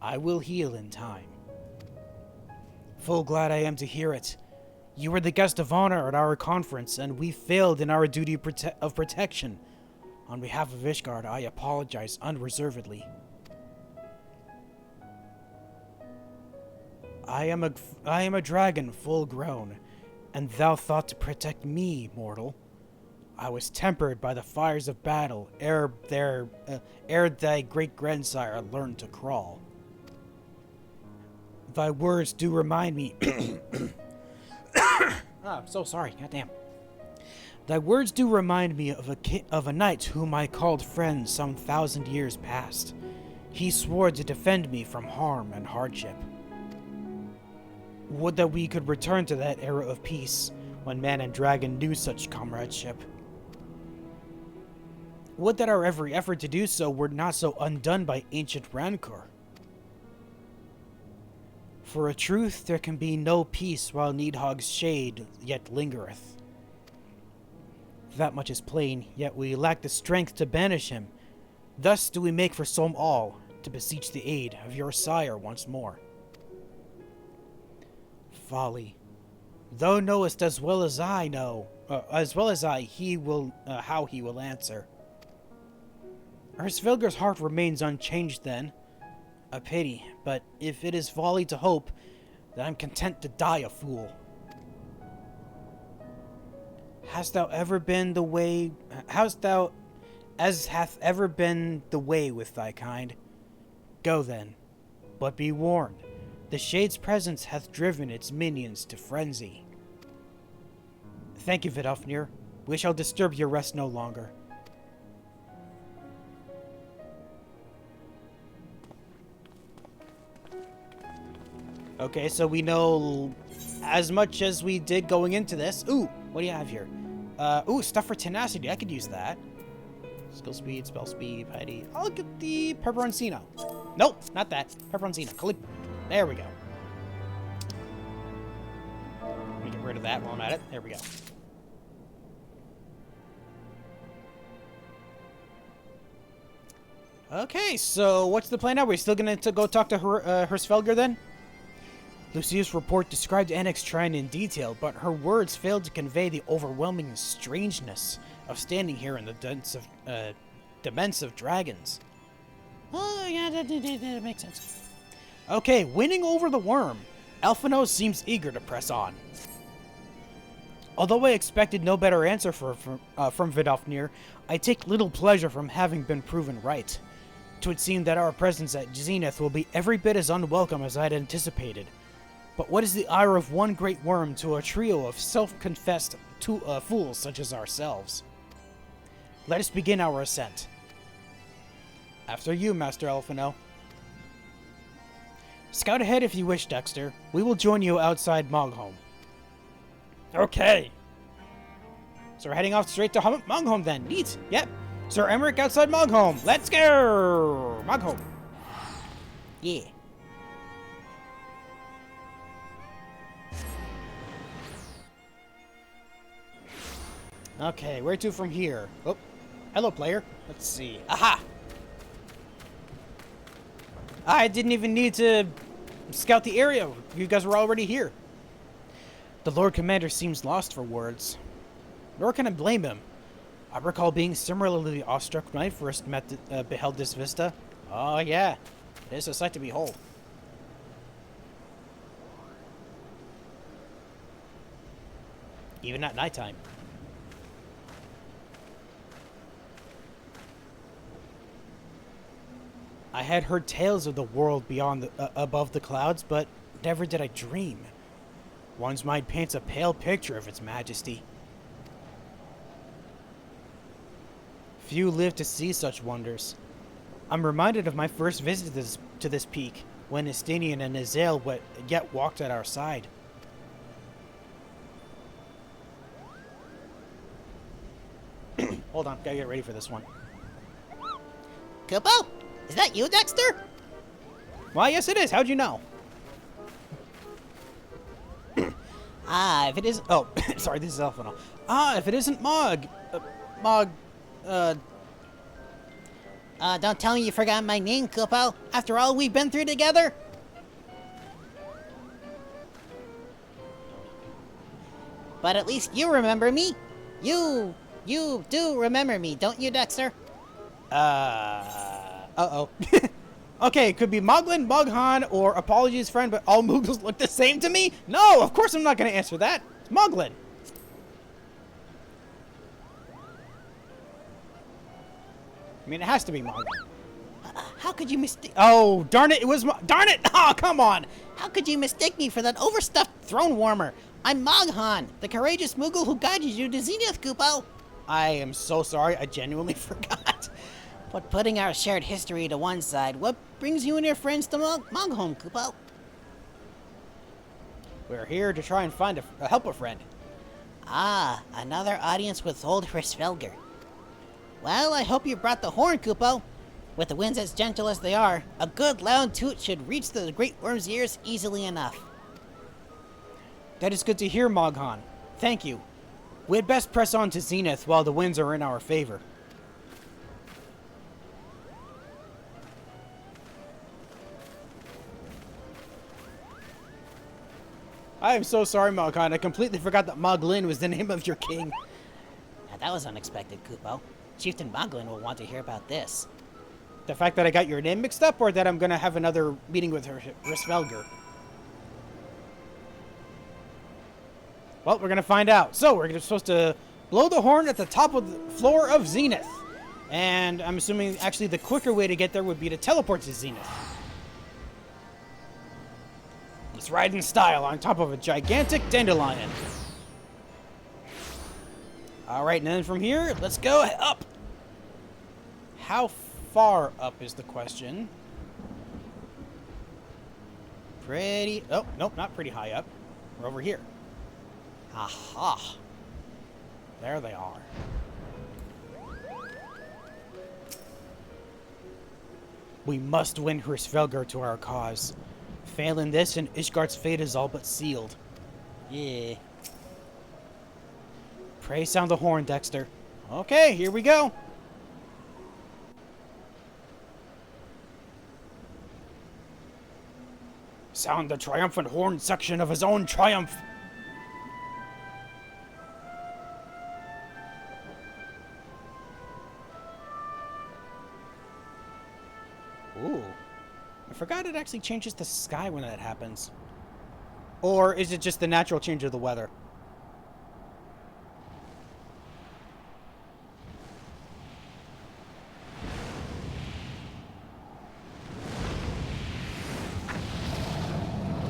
I will heal in time. Full glad I am to hear it. You were the guest of honor at our conference, and we failed in our duty of protection. On behalf of Ishgard, I apologize unreservedly. I am a dragon full grown, and thou thought to protect me, mortal. I was tempered by the fires of battle ere thy great-grandsire learned to crawl. Thy words do remind me... I'm so sorry, goddamn. Thy words do remind me of a knight whom I called friend some 1,000 years past. He swore to defend me from harm and hardship. Would that we could return to that era of peace, when man and dragon knew such comradeship. Would that our every effort to do so were not so undone by ancient rancor. For a truth, there can be no peace while Nidhogg's shade yet lingereth. That much is plain, yet we lack the strength to banish him. Thus do we make for Somal, to beseech the aid of your sire once more. Folly. Thou knowest as well as I know, how he will answer. Her Svelgar's heart remains unchanged then. A pity, but if it is folly to hope, then I'm content to die a fool. Hast thou ever been the way... as hath ever been the way with thy kind? Go then, but be warned, the Shade's presence hath driven its minions to frenzy. Thank you, Vidofnir. We shall disturb your rest no longer. Okay, so we know as much as we did going into this. Ooh, what do you have here? Ooh, stuff for tenacity. I could use that. Skill speed, spell speed, piety. I'll get the Peperoncino. Nope, not that. Peperoncino. There we go. Let me get rid of that while I'm at it. There we go. Okay, so what's the plan now? We're still gonna go talk to Hirsfelger then? Lucia's report described Annex Shrine in detail, but her words failed to convey the overwhelming strangeness of standing here in the dements of dragons. Oh, yeah, that makes sense. Okay, winning over the worm. Elfino seems eager to press on. Although I expected no better answer from Vidofnir, I take little pleasure from having been proven right. It would seem that our presence at Zenith will be every bit as unwelcome as I'd anticipated. But what is the ire of one great worm to a trio of self-confessed fools such as ourselves? Let us begin our ascent. After you, Master Elfino. Scout ahead if you wish, Dexter. We will join you outside Mogholm. Okay. So we're heading off straight to Mogholm then. Neat. Yep. Ser Aymeric outside Mogholm. Let's go! Mogholm. Yeah. Okay, where to from here? Oh, hello, player. Let's see. Aha! I didn't even need to scout the area. You guys were already here. The Lord Commander seems lost for words. Nor can I blame him. I recall being similarly awestruck when I first beheld this vista. Oh, yeah. It is a sight to behold. Even at nighttime. I had heard tales of the world beyond above the clouds, but never did I dream. One's mind paints a pale picture of its majesty. Few live to see such wonders. I'm reminded of my first visit to this peak, when Estinian and Azael yet walked at our side. Hold on, gotta get ready for this one. Kupo? Is that you, Dexter? Why, yes it is. How'd you know? If it is... Oh, sorry, this is Elfino. If it isn't Mog... don't tell me you forgot my name, Kupo. After all we've been through together? But at least you remember me. You do remember me, don't you, Dexter? Uh-oh. Okay, it could be Moglin, Moghan, or Apologies Friend, but all Moogles look the same to me? No, of course I'm not going to answer that. It's Moglin. I mean, it has to be Moglin. How could you mistake... Oh, darn it, it was... Darn it! Oh, come on! How could you mistake me for that overstuffed throne warmer? I'm Moghan, the courageous Moogle who guided you to Zenith, Kupo. I am so sorry, I genuinely forgot. But putting our shared history to one side, what brings you and your friends to Mogholm, Kupo? We're here to try and find help a friend. Ah, another audience with old Hirsfelger. Well, I hope you brought the horn, Kupo. With the winds as gentle as they are, a good loud toot should reach the Great Worm's ears easily enough. That is good to hear, Moghan. Thank you. We had best press on to Zenith while the winds are in our favor. I am so sorry, Moghan. I completely forgot that Moglin was the name of your king. Now, that was unexpected, Kupo. Chieftain Moglin will want to hear about this. The fact that I got your name mixed up, or that I'm going to have another meeting with Hirsfelger? Well, we're going to find out. So, we're supposed to blow the horn at the top of the floor of Zenith. And I'm assuming, actually, the quicker way to get there would be to teleport to Zenith. Let's ride in style on top of a gigantic dandelion. Alright, and then from here, let's go up. How far up is the question? Pretty... Oh, nope, not pretty high up. We're over here. Aha. There they are. We must win Hirsfelger to our cause. Failing this, and Ishgard's fate is all but sealed. Yeah. Pray sound the horn, Dexter. Okay, here we go. Sound the triumphant horn section of his own triumph. Ooh. I forgot it actually changes the sky when that happens. Or is it just the natural change of the weather?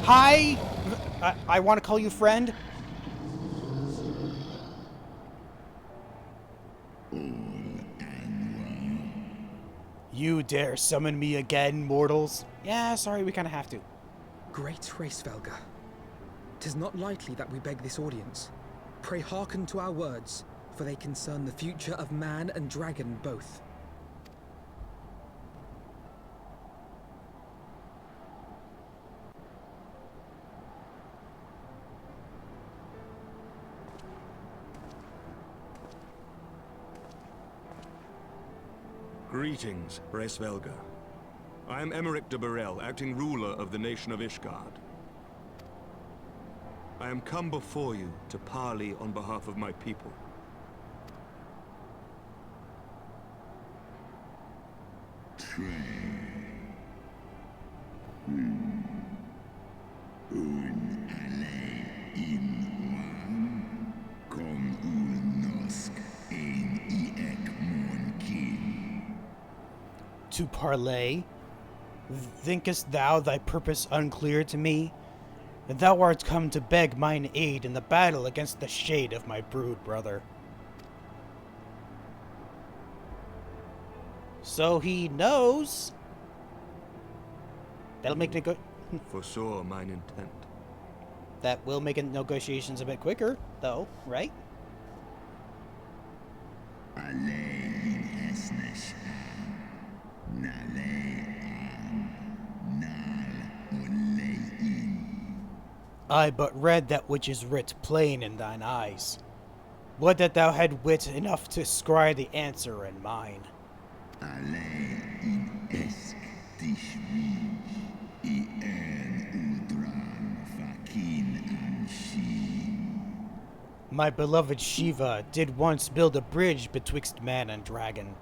Hi! I want to call you friend. You dare summon me again, mortals? Yeah, sorry, we kind of have to. Great Hraesvelga, 'tis not lightly that we beg this audience. Pray hearken to our words, for they concern the future of man and dragon both. Greetings, Hraesvelga. I am Aymeric de Burrell, acting ruler of the nation of Ishgard. I am come before you to parley on behalf of my people. To parley? Thinkest thou thy purpose unclear to me? Thou art come to beg mine aid in the battle against the shade of my brood brother. So he knows. That'll make Foresaw mine intent. That will make negotiations a bit quicker, though, right? I but read that which is writ plain in thine eyes. Would that thou had wit enough to scry the answer in mine. My beloved Shiva did once build a bridge betwixt man and dragon,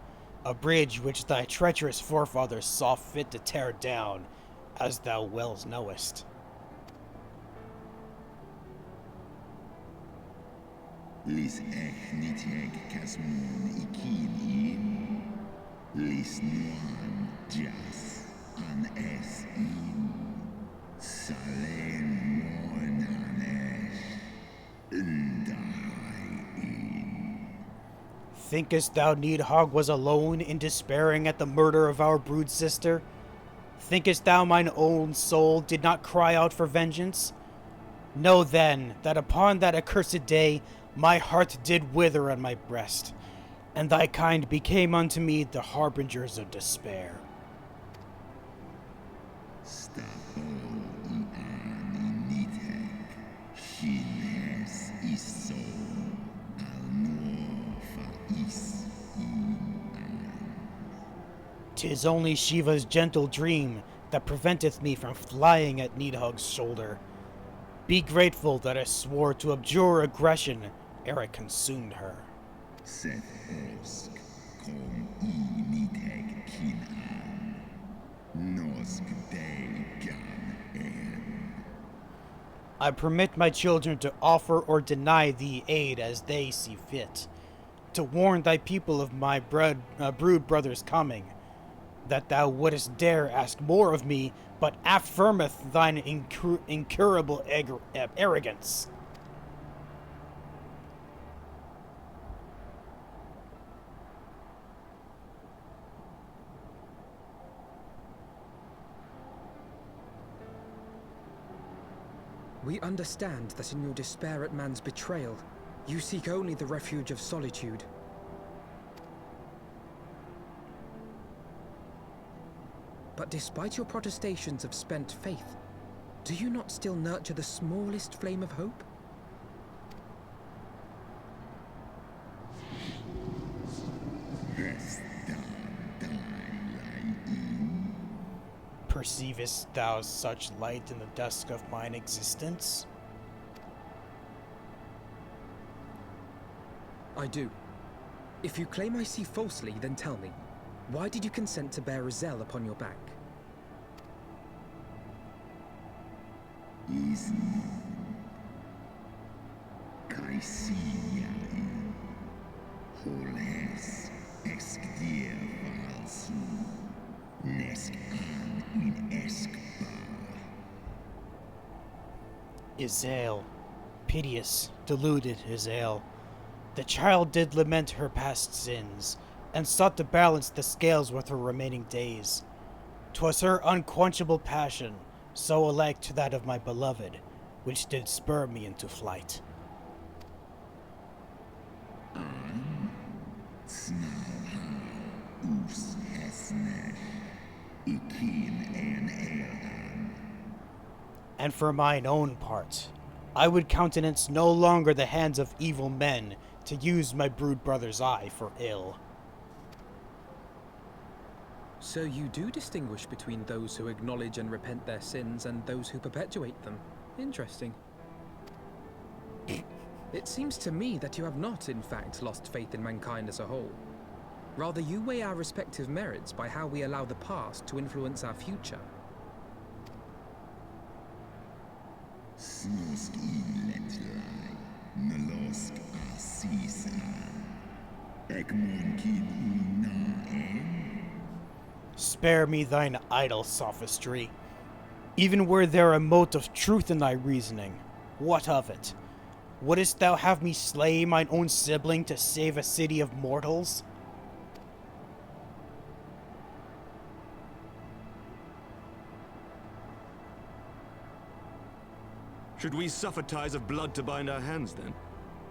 a bridge which thy treacherous forefathers saw fit to tear down, as thou well knowest. Lis ech niteg kasmon ikin lis nuan jas an es salen monanesh Thinkest thou Nidhogg was alone in despairing at the murder of our brood sister? Thinkest thou mine own soul did not cry out for vengeance? Know then that upon that accursed day my heart did wither on my breast, and thy kind became unto me the harbingers of despair. Tis only Shiva's gentle dream that preventeth me from flying at Nidhogg's shoulder. Be grateful that I swore to abjure aggression ere I consumed her. I permit my children to offer or deny thee aid as they see fit, to warn thy people of my brood brother's coming, that thou wouldest dare ask more of me, but affirmeth thine incurable arrogance. We understand that in your despair at man's betrayal, you seek only the refuge of solitude. But despite your protestations of spent faith, Do you not still nurture the smallest flame of hope? Perceivest thou such light in the dusk of mine existence? I do. If you claim I see falsely, then tell me, why did you consent to bear a Zell upon your back? Izael, piteous, deluded Izael. The child did lament her past sins, and sought to balance the scales with her remaining days. 'Twas her unquenchable passion, so alike to that of my beloved, which did spur me into flight. And for mine own part, I would countenance no longer the hands of evil men to use my brood brother's eye for ill. So you do distinguish between those who acknowledge and repent their sins and those who perpetuate them. Interesting. It seems to me that you have not, in fact, lost faith in mankind as a whole. Rather, you weigh our respective merits by how we allow the past to influence our future. Spare me thine idle sophistry. Even were there a mote of truth in thy reasoning, what of it? Wouldst thou have me slay mine own sibling to save a city of mortals? Should we suffer ties of blood to bind our hands, then?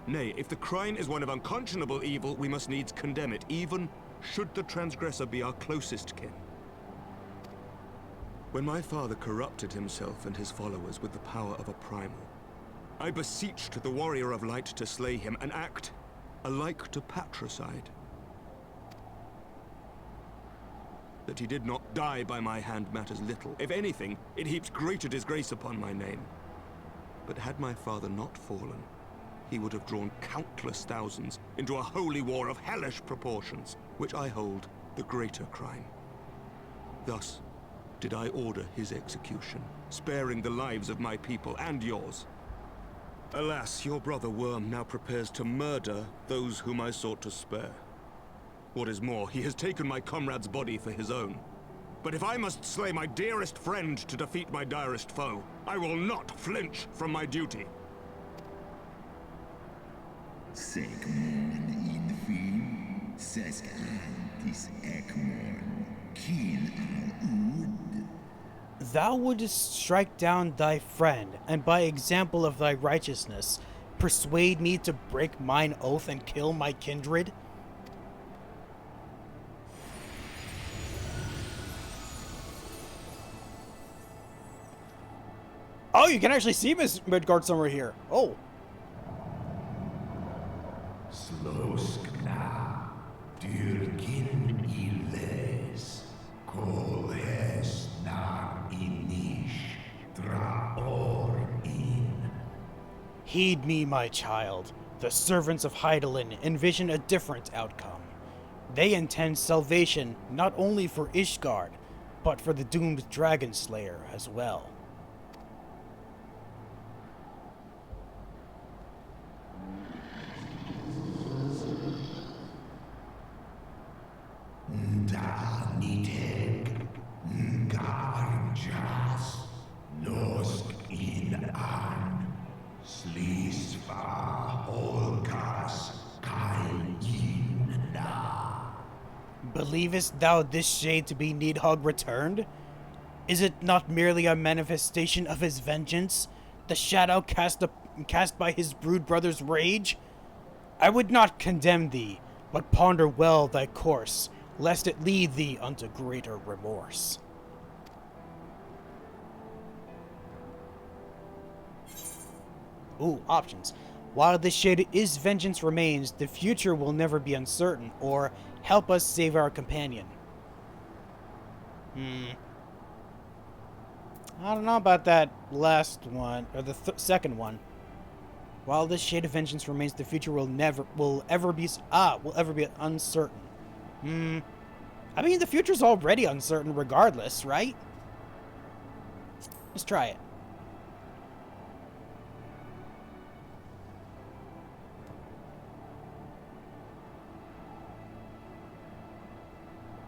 Nay, if the crime is one of unconscionable evil, we must needs condemn it, even should the transgressor be our closest kin. When my father corrupted himself and his followers with the power of a primal, I beseeched the warrior of light to slay him, an act alike to patricide. That he did not die by my hand matters little. If anything, it heaps greater disgrace upon my name. But had my father not fallen, he would have drawn countless thousands into a holy war of hellish proportions, which I hold the greater crime. Thus did I order his execution, sparing the lives of my people and yours. Alas, your brother Worm now prepares to murder those whom I sought to spare. What is more, he has taken my comrade's body for his own. But if I must slay my dearest friend to defeat my direst foe, I will not flinch from my duty. Thou wouldst strike down thy friend, and by example of thy righteousness, persuade me to break mine oath and kill my kindred? Oh, you can actually see Miss Midgard somewhere here. Oh. Sloskna, dyrkin illes, kolhes na inish, draor in. Heed me, my child. The servants of Hydaelyn envision a different outcome. They intend salvation not only for Ishgard, but for the doomed Dragon Slayer as well. Believest thou this shade to be Nidhogg returned? Is it not merely a manifestation of his vengeance, the shadow cast by his brood brother's rage? I would not condemn thee, but ponder well thy course, lest it lead thee unto greater remorse. Ooh, options. While the shade is vengeance remains, the future will never be uncertain, or help us save our companion. I don't know about that last one, or the second one. While this shade of vengeance remains, the future will ever be uncertain. I mean, the future's already uncertain regardless, right? Let's try it.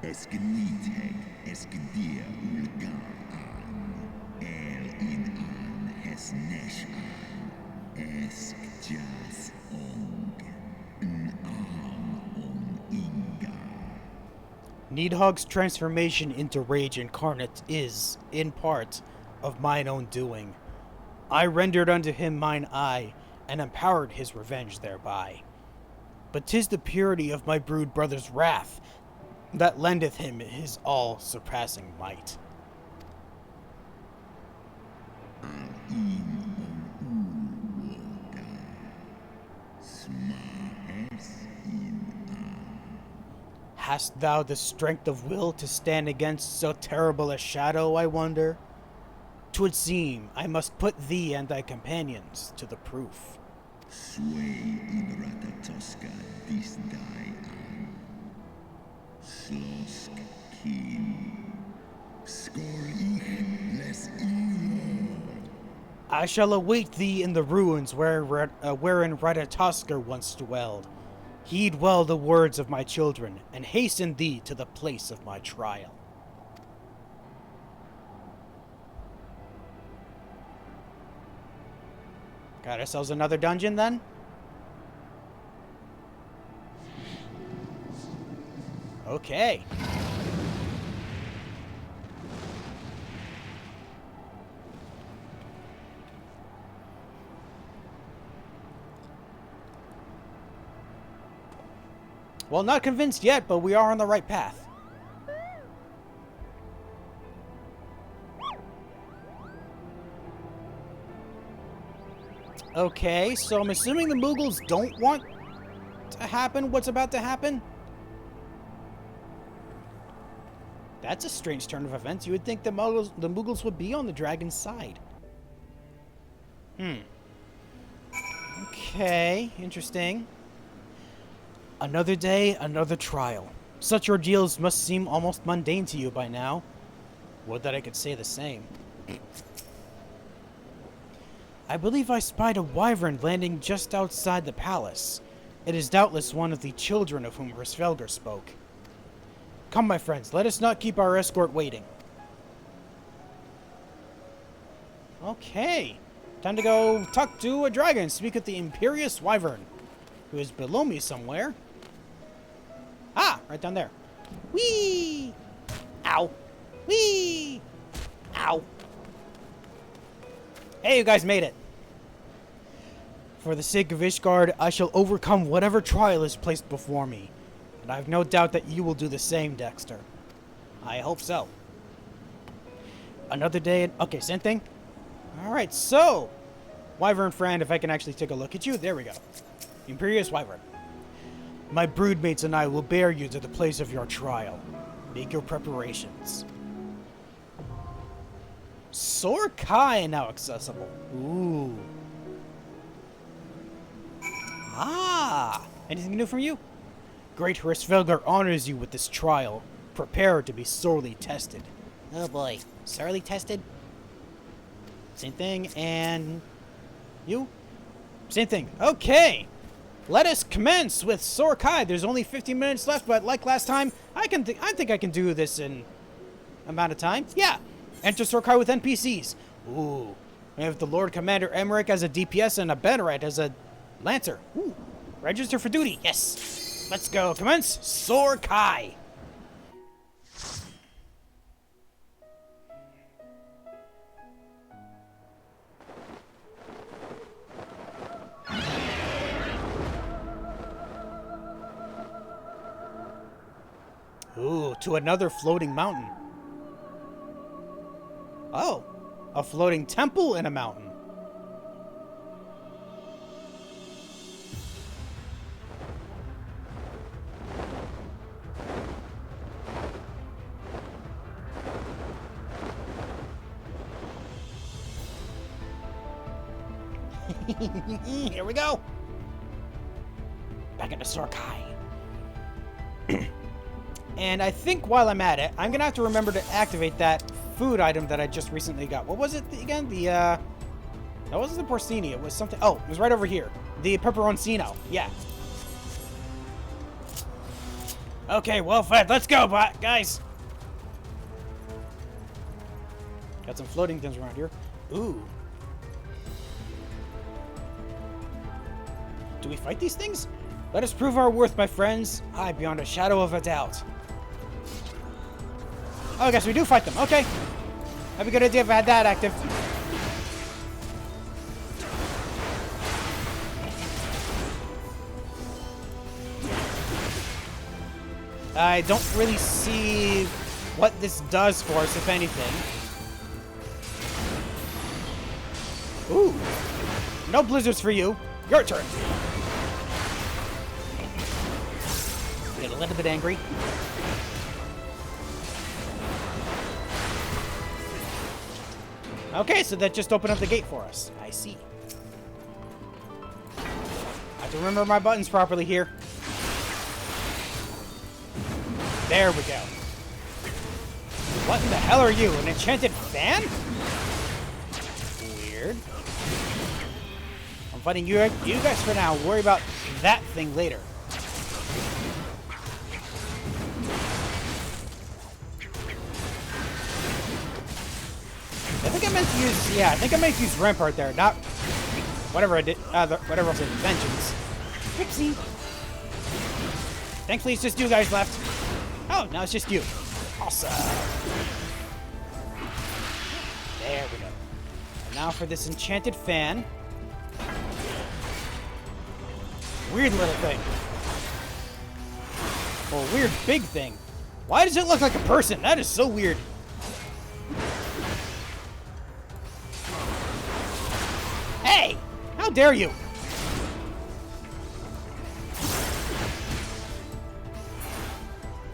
Esgnitheg, esgdir ulgar an, in an, hesnesh an, jas ong, on inga. Needhog's transformation into rage incarnate is, in part, of mine own doing. I rendered unto him mine eye, and empowered his revenge thereby. But 'tis the purity of my brood brother's wrath that lendeth him his all-surpassing might. Hast thou the strength of will to stand against so terrible a shadow, I wonder? 'Twould seem I must put thee and thy companions to the proof. Sway in Ratatoska dis die an. Slosk kin. Skor ich les ilo. I shall await thee in the ruins wherein Ratatoska once dwelled. Heed well the words of my children, and hasten thee to the place of my trial. Got ourselves another dungeon, then? Okay. Well, not convinced yet, but we are on the right path. Okay, so I'm assuming the Moogles don't want to happen what's about to happen? That's a strange turn of events. You would think the Moogles would be on the dragon's side. Okay, interesting. Another day, another trial. Such ordeals must seem almost mundane to you by now. Would that I could say the same. I believe I spied a wyvern landing just outside the palace. It is doubtless one of the children of whom Hrisvelgr spoke. Come, my friends, let us not keep our escort waiting. Okay. Time to go talk to a dragon and speak with the Imperious Wyvern, who is below me somewhere. Ah, right down there. Whee! Ow. Whee! Ow. Hey, you guys made it. For the sake of Ishgard, I shall overcome whatever trial is placed before me. And I have no doubt that you will do the same, Dexter. I hope so. Another day... Okay, same thing. Alright, so... Wyvern friend, if I can actually take a look at you. There we go. Imperious Wyvern. My broodmates and I will bear you to the place of your trial. Make your preparations. Ser Kai now accessible. Ooh. Ah! Anything new from you? Great Hrisvelgr honors you with this trial. Prepare to be sorely tested. Oh boy. Sorely tested? Same thing, and... you? Same thing. Okay! Let us commence with Ser Kai. There's only 15 minutes left, but like last time, I think I can do this in... amount of time. Yeah! Enter Ser Kai with NPCs. Ooh. We have the Lord Commander Aymeric as a DPS and a Bannerite as a Lancer. Ooh. Register for duty. Yes. Let's go. Commence Ser Kai. Ooh, to another floating mountain. Oh, a floating temple in a mountain. Here we go. Back into Sorkai. And I think while I'm at it, I'm gonna have to remember to activate that food item that I just recently got. What was it again? That wasn't the porcini. It was something. Oh, it was right over here. The pepperoncino. Yeah. Okay, well fed. Let's go, guys. Got some floating things around here. Ooh. Do we fight these things? Let us prove our worth, my friends. Aye, beyond a shadow of a doubt. Oh, I guess we do fight them. Okay. That'd be a good idea if I had that active. I don't really see what this does for us, if anything. Ooh. No blizzards for you. Your turn. Get a little bit angry. Okay, so that just opened up the gate for us. I see. I have to remember my buttons properly here. There we go. What in the hell are you? An enchanted fan? Weird. I'm fighting you guys for now. Worry about that thing later. I think I meant to use, yeah, I think I meant to use Rampart there, not whatever I did, whatever else I did, Vengeance. Whoopsie. Thankfully it's just you guys left. Oh, now it's just you. Awesome. There we go. And now for this enchanted fan. Weird little thing. Or weird big thing. Why does it look like a person? That is so weird. Hey! How dare you?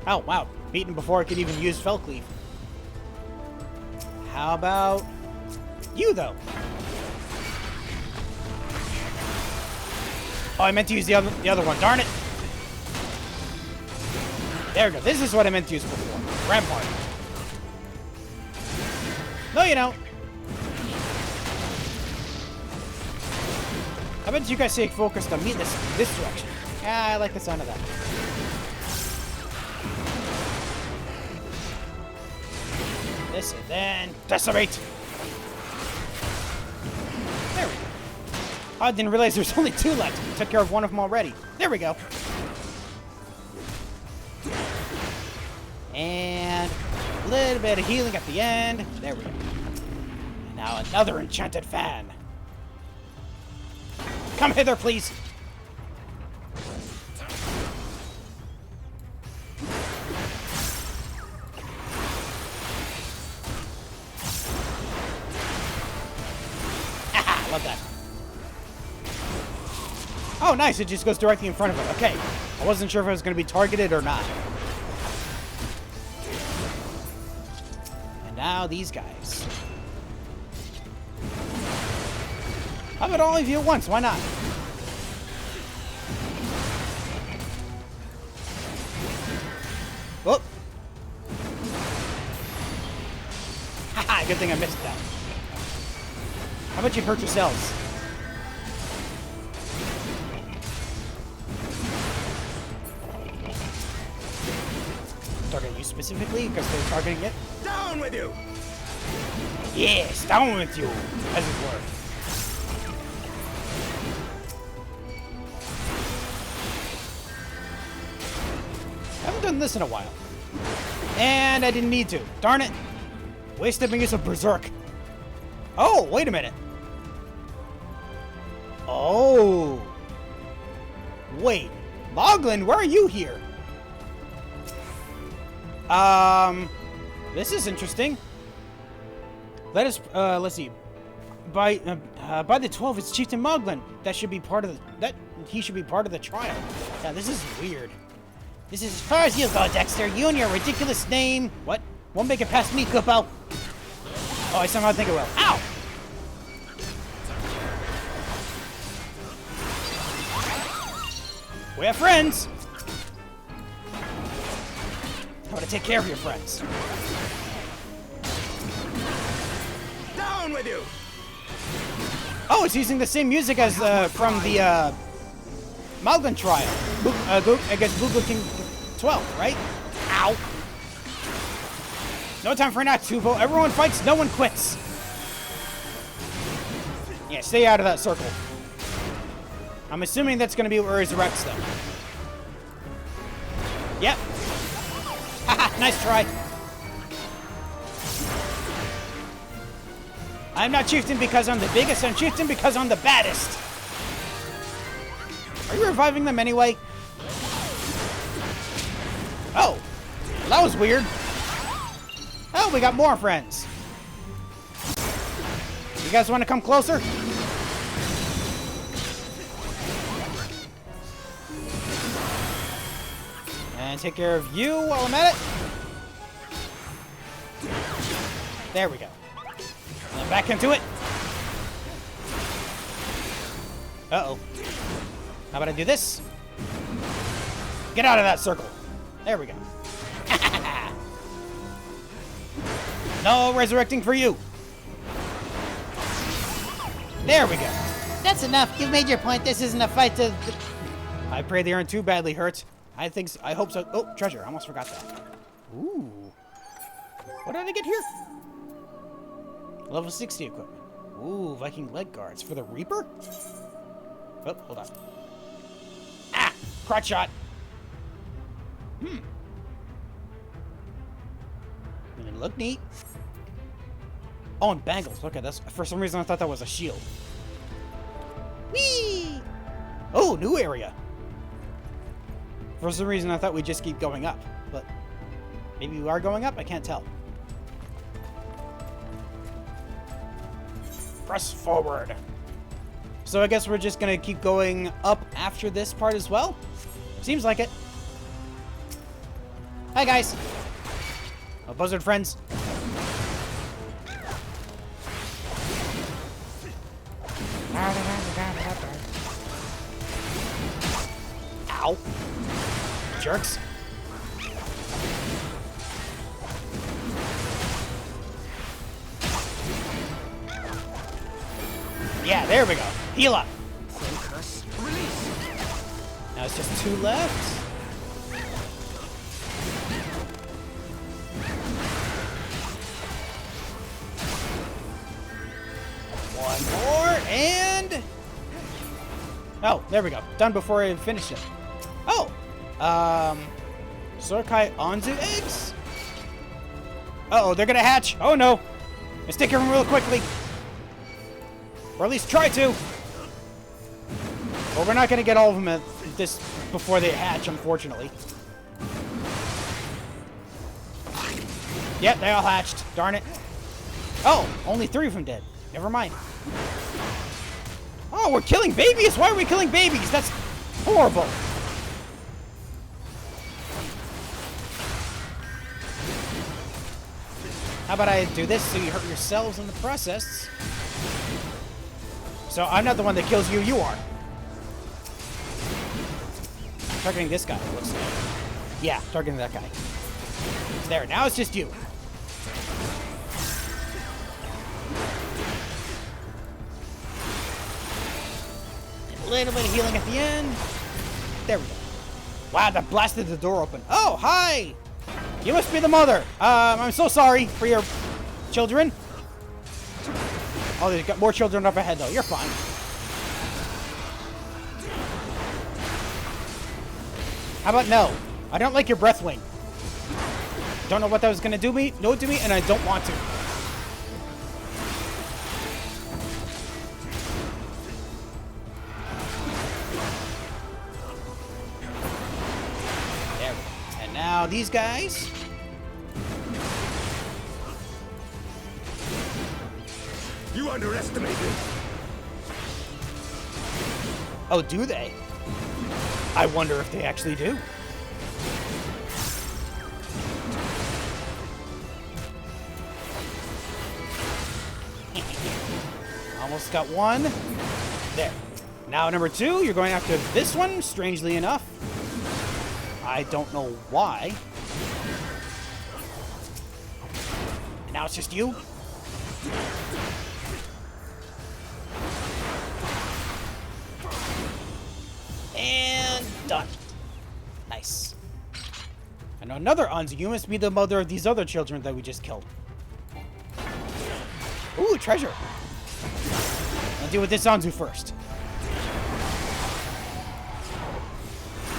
Oh, wow. Beaten before I could even use Felcleave. How about you, though? Oh, I meant to use the other one. Darn it. There we go. This is what I meant to use before. Rampart. No, you don't. I bet you guys stay focused on me this direction. Yeah, I like the sound of that. This and then decimate. There we go. Oh, I didn't realize there's only 2 left. Took care of one of them already. There we go. And a little bit of healing at the end. There we go. And now another enchanted fan. Come hither, please. Haha, love that. Oh, nice. It just goes directly in front of it. Okay. I wasn't sure if it was going to be targeted or not. And now these guys. How about all of you at once? Why not? Whoop. Haha, good thing I missed that. How about you hurt yourselves? Targeting you specifically because they're targeting it? Down with you! Yes, down with you, as it were. I haven't done this in a while. And I didn't need to. Darn it. Wasted my use of Berserk. Oh, wait a minute. Oh. Wait. Moglin, where are you here? This is interesting. Let's see. By the 12, it's Chieftain Moglin. He should be part of the trial. Yeah, this is weird. This is as far as you go, Dexter. You and your ridiculous name. What? Won't make it past me, Kupo. Oh, I somehow think it will. Ow! We have friends! I'm gonna take care of your friends. Down with you! Oh, it's using the same music as from the Malgan trial against Google King 12, right? Ow! No time for Natsubo. Everyone fights, no one quits. Yeah, stay out of that circle. I'm assuming that's gonna be what resurrects them. Yep. Haha, nice try. I'm not chieftain because I'm the biggest, I'm chieftain because I'm the baddest. Are you reviving them anyway? Oh, well, that was weird. Oh, we got more friends. You guys want to come closer? And take care of you while I'm at it. There we go. And then back into it. Uh-oh. How about I do this? Get out of that circle. There we go. No resurrecting for you. There we go. That's enough. You've made your point. This isn't a fight to... I pray they aren't too badly hurt. I think so. I hope so. Oh, treasure. I almost forgot that. Ooh. What did I get here? Level 60 equipment. Ooh, Viking leg guards. For the Reaper? Oh, hold on. Ah! Crotch shot. Hmm. They look neat. Oh, and bangles. Okay, that's... For some reason, I thought that was a shield. Whee! Oh, new area. For some reason, I thought we'd just keep going up. But maybe we are going up? I can't tell. Press forward. So I guess we're just going to keep going up after this part as well? Seems like it. Hi, guys. My buzzard friends. Ow. Jerks. Yeah, there we go. Heal up. Focus. Release. Now it's just 2 left. One more, and... Oh, there we go. Done before I finish it. Oh! Sorkai Anzu eggs? Uh-oh, they're gonna hatch. Oh, no. Let's take care of them real quickly. Or at least try to. Well, we're not gonna get all of them at this before they hatch, unfortunately. Yep, they all hatched. Darn it. Oh, only 3 of them did. Never mind. Oh, we're killing babies? Why are we killing babies? That's horrible. How about I do this so you hurt yourselves in the process? So I'm not the one that kills you, you are. Targeting this guy, it looks like. Yeah, targeting that guy. There, now it's just you. A little bit of healing at the end. There we go. Wow, that blasted the door open. Oh, hi! You must be the mother. I'm so sorry for your children. Oh, they've got more children up ahead, though. You're fine. How about no? I don't like your breath wing. Don't know what that was going to do to me, and I don't want to. There we go. And now these guys. You underestimate me. Oh, do they? I wonder if they actually do. Almost got one. There. Now, number 2, you're going after this one, strangely enough. I don't know why. And now it's just you. And done. Nice. And another Anzu. You must be the mother of these other children that we just killed. Ooh, treasure. I'll deal with this Anzu first.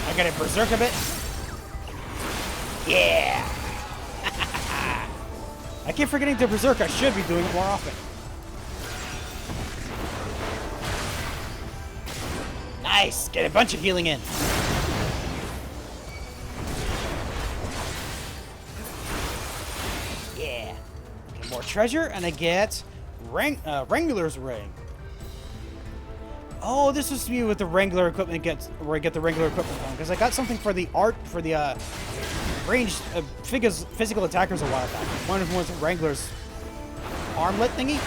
I gotta berserk a bit. Yeah! I keep forgetting to berserk. I should be doing it more often. Nice! Get a bunch of healing in. Yeah. Okay, more treasure, and I get Wrangler's Ring. Oh, this was to be with the Wrangler equipment where I get the Wrangler equipment from, because I got something for the ranged physical attackers a while back. One of them was Wrangler's armlet thingy.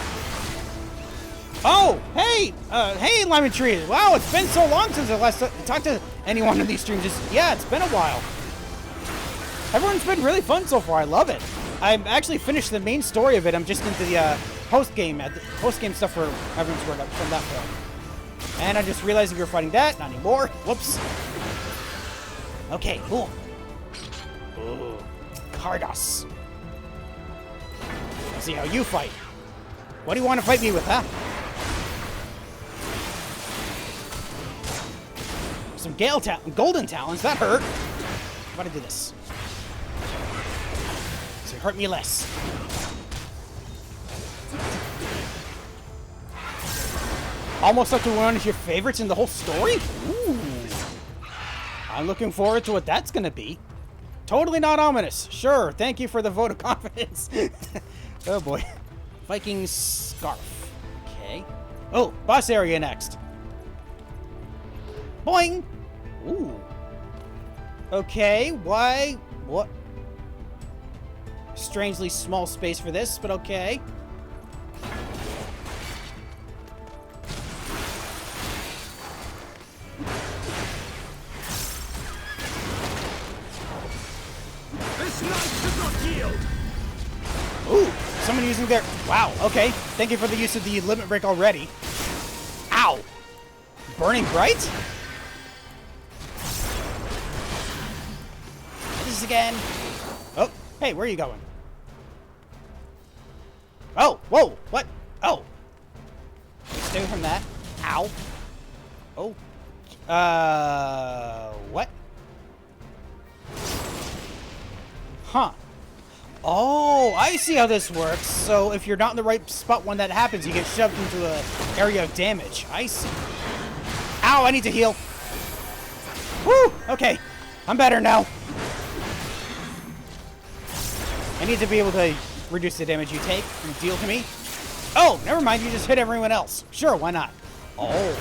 Oh, hey, hey, Lemon Tree. Wow, it's been so long since I last talked to anyone on these streams. Yeah, it's been a while. Everyone's been really fun so far. I love it. I've actually finished the main story of it. I'm just into the post-game stuff for everyone's work from that point. And I just realized if you're fighting that, not anymore. Whoops. Okay, cool. Ooh, Cardos. Let's see how you fight. What do you want to fight me with, huh? Some golden talons, that hurt. I'm about to do this. So hurt me less. Almost up to one of your favorites in the whole story? Ooh. I'm looking forward to what that's gonna be. Totally not ominous. Sure, thank you for the vote of confidence. Oh boy. Viking Scarf. Okay. Oh, boss area next. Boing! Ooh. Okay, why? What? Strangely small space for this, but okay. This knight does not yield! Ooh, someone using their... Wow, okay. Thank you for the use of the limit break already. Ow! Burning bright? This again. Oh, hey, where are you going? Oh, whoa, what? Oh. Stay away from that. Ow. Oh. What? Huh. Oh, I see how this works. So if you're not in the right spot when that happens, you get shoved into an area of damage. I see. Ow, I need to heal. Woo, okay. I'm better now. I need to be able to reduce the damage you take and deal to me. Oh, never mind. You just hit everyone else. Sure, why not? Oh.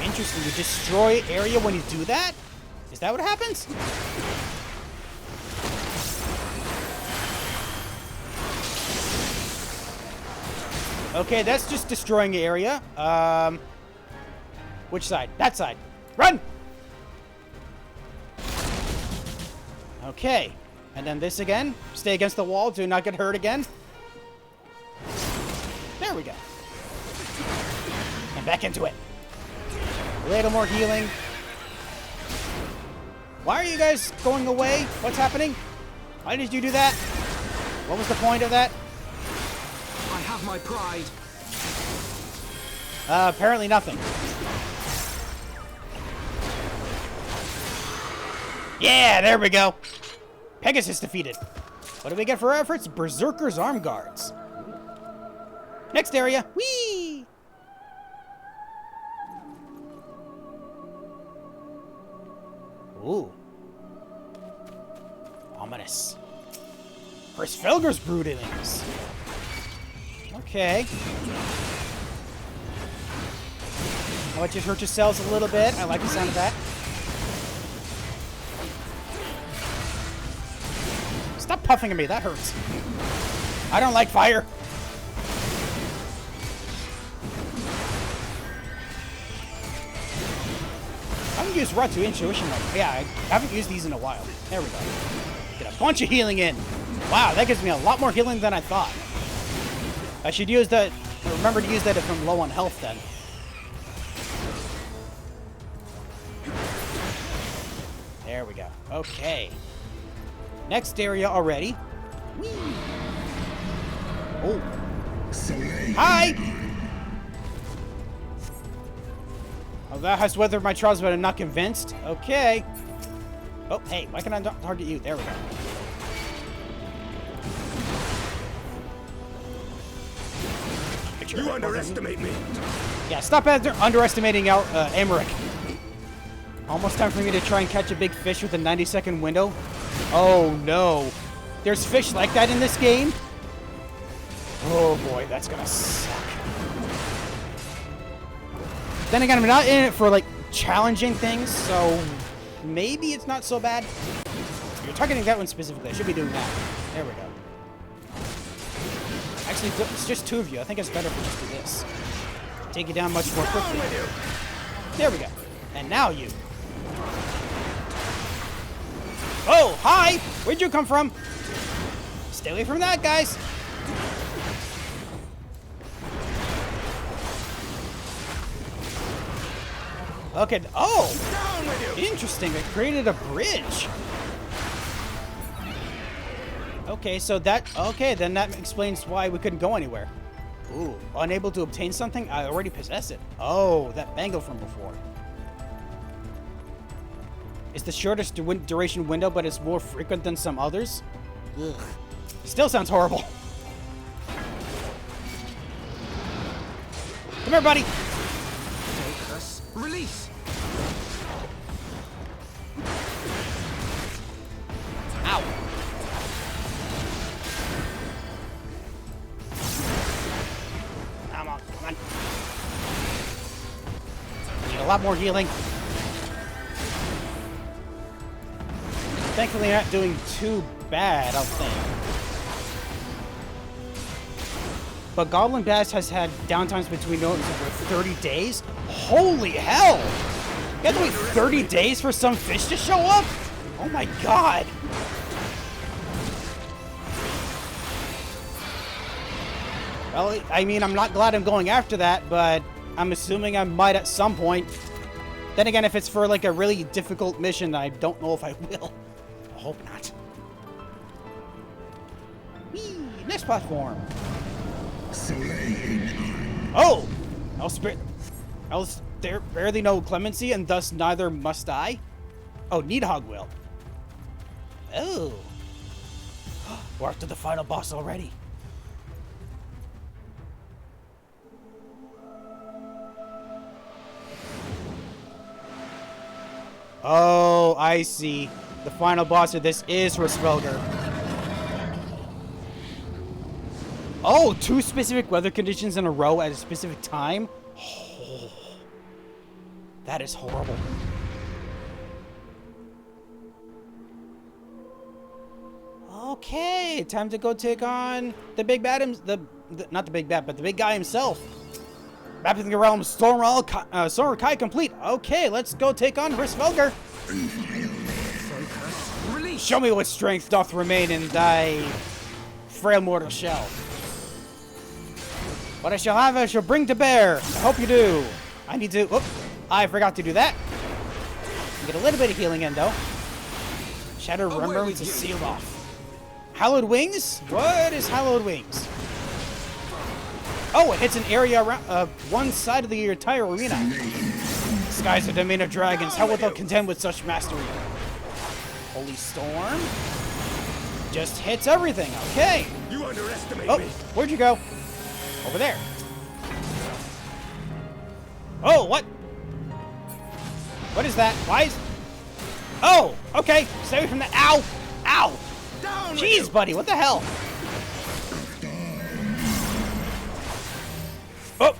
Interesting. You destroy area when you do that? Is that what happens? Okay, that's just destroying the area. Which side? That side. Run! Okay. And then this again. Stay against the wall to not get hurt again. There we go. And back into it. A little more healing. Why are you guys going away? What's happening? Why did you do that? What was the point of that? I have my pride. Apparently nothing. Yeah, there we go. Pegasus defeated. What do we get for our efforts? Berserker's Arm Guards. Next area. Whee! Ooh. Ominous. First Felger's broodings. Okay. How about you hurt yourselves a little bit? I like the sound of that. Stop puffing at me, that hurts. I don't like fire. use Rod to Intuition mode. Yeah, I haven't used these in a while. There we go. Get a bunch of healing in. Wow, that gives me a lot more healing than I thought. I should use that. Remember to use that if I'm low on health then. There we go. Okay. Next area already. Whee. Oh. Hi! Oh, that has weathered my trials, but I'm not convinced. Okay. Oh, hey, why can I not target you? There we go. You underestimate me. Yeah, stop underestimating Aymeric. Almost time for me to try and catch a big fish with a 90-second window. Oh, no. There's fish like that in this game? Oh, boy, that's gonna suck. Then again, I'm not in it for, like, challenging things, so maybe it's not so bad. You're targeting that one specifically. I should be doing that. There we go. Actually, it's just two of you. I think it's better if we just do this. Take you down much more quickly. There we go. And now you. Oh, hi! Where'd you come from? Stay away from that, guys. Okay. Oh! Interesting. It created a bridge. Okay, so that... Okay, then that explains why we couldn't go anywhere. Ooh, unable to obtain something? I already possess it. Oh, that bangle from before. It's the shortest duration window, but it's more frequent than some others. Ugh. Still sounds horrible. Come here, buddy. Focus. Release. Ow. Come on, come on. Need a lot more healing. Thankfully, not doing too bad, I'll think. But Goblin Bass has had downtimes between notes for 30 days? Holy hell! You have to wait 30 days for some fish to show up? Oh my god! Well, I mean, I'm not glad I'm going after that, but I'm assuming I might at some point. Then again, if it's for like a really difficult mission, I don't know if I will. I hope not. Whee! Next platform. Oh! Else there barely no clemency, and thus neither must I. Oh, Needhog will. Oh. We're up to the final boss already. Oh, I see. The final boss of this is Risvelger. Oh, 2 specific weather conditions in a row at a specific time? Oh, that is horrible. Okay, time to go take on the big bad, not the big bad, but the big guy himself. Mapping the realm, Storm Kai complete. Okay, let's go take on Risvelger. Show me what strength doth remain in thy frail mortal shell. What I shall have, I shall bring to bear. I hope you do. I need to... Oop, I forgot to do that. Get a little bit of healing in, though. Shattered Remembrance is sealed off. Hallowed Wings? What is Hallowed Wings? Oh, it hits an area around one side of the entire arena. Skies the domain of dragons. How will they contend with such mastery? Holy Storm. Just hits everything. Okay. You underestimate me. Where'd you go? Over there. Oh, what? What is that? Why is... Oh, okay. Stay away from that. Ow. Ow. Jeez, buddy. What the hell? Oh.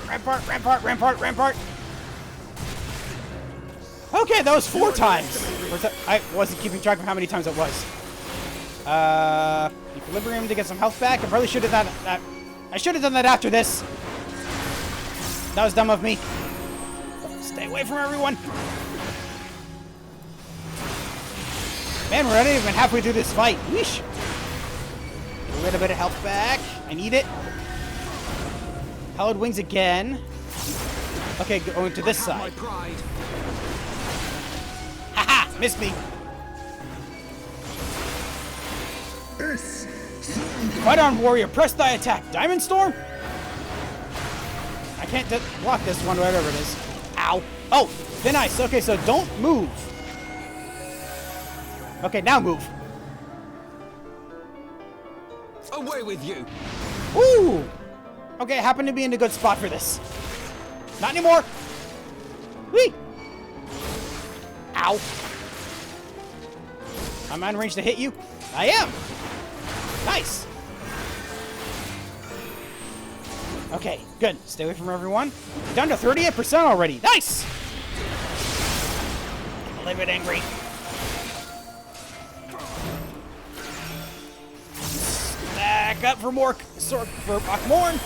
Rampart, rampart, rampart, rampart. Okay, that was 4 times. I wasn't keeping track of how many times it was. Equilibrium to get some health back. I probably should have done that. I should have done that after this. That was dumb of me. Stay away from everyone. Man, we're not even halfway through this fight. Weesh. Get a little bit of health back. I need it. Hallowed Wings again. Okay, going to this side. Haha! Missed me. Fight on, warrior. Press thy attack. Diamond Storm? I can't block this one, whatever it is. Ow. Oh, thin ice. Okay, so don't move. Okay, now move. Away with you. Ooh. Okay, I happen to be in a good spot for this. Not anymore. Whee. Ow. Am I in range to hit you? I am. Nice. Okay, good. Stay away from everyone. Down to 38% already. Nice. I'm a little bit angry. Stack up for more for Akmorn.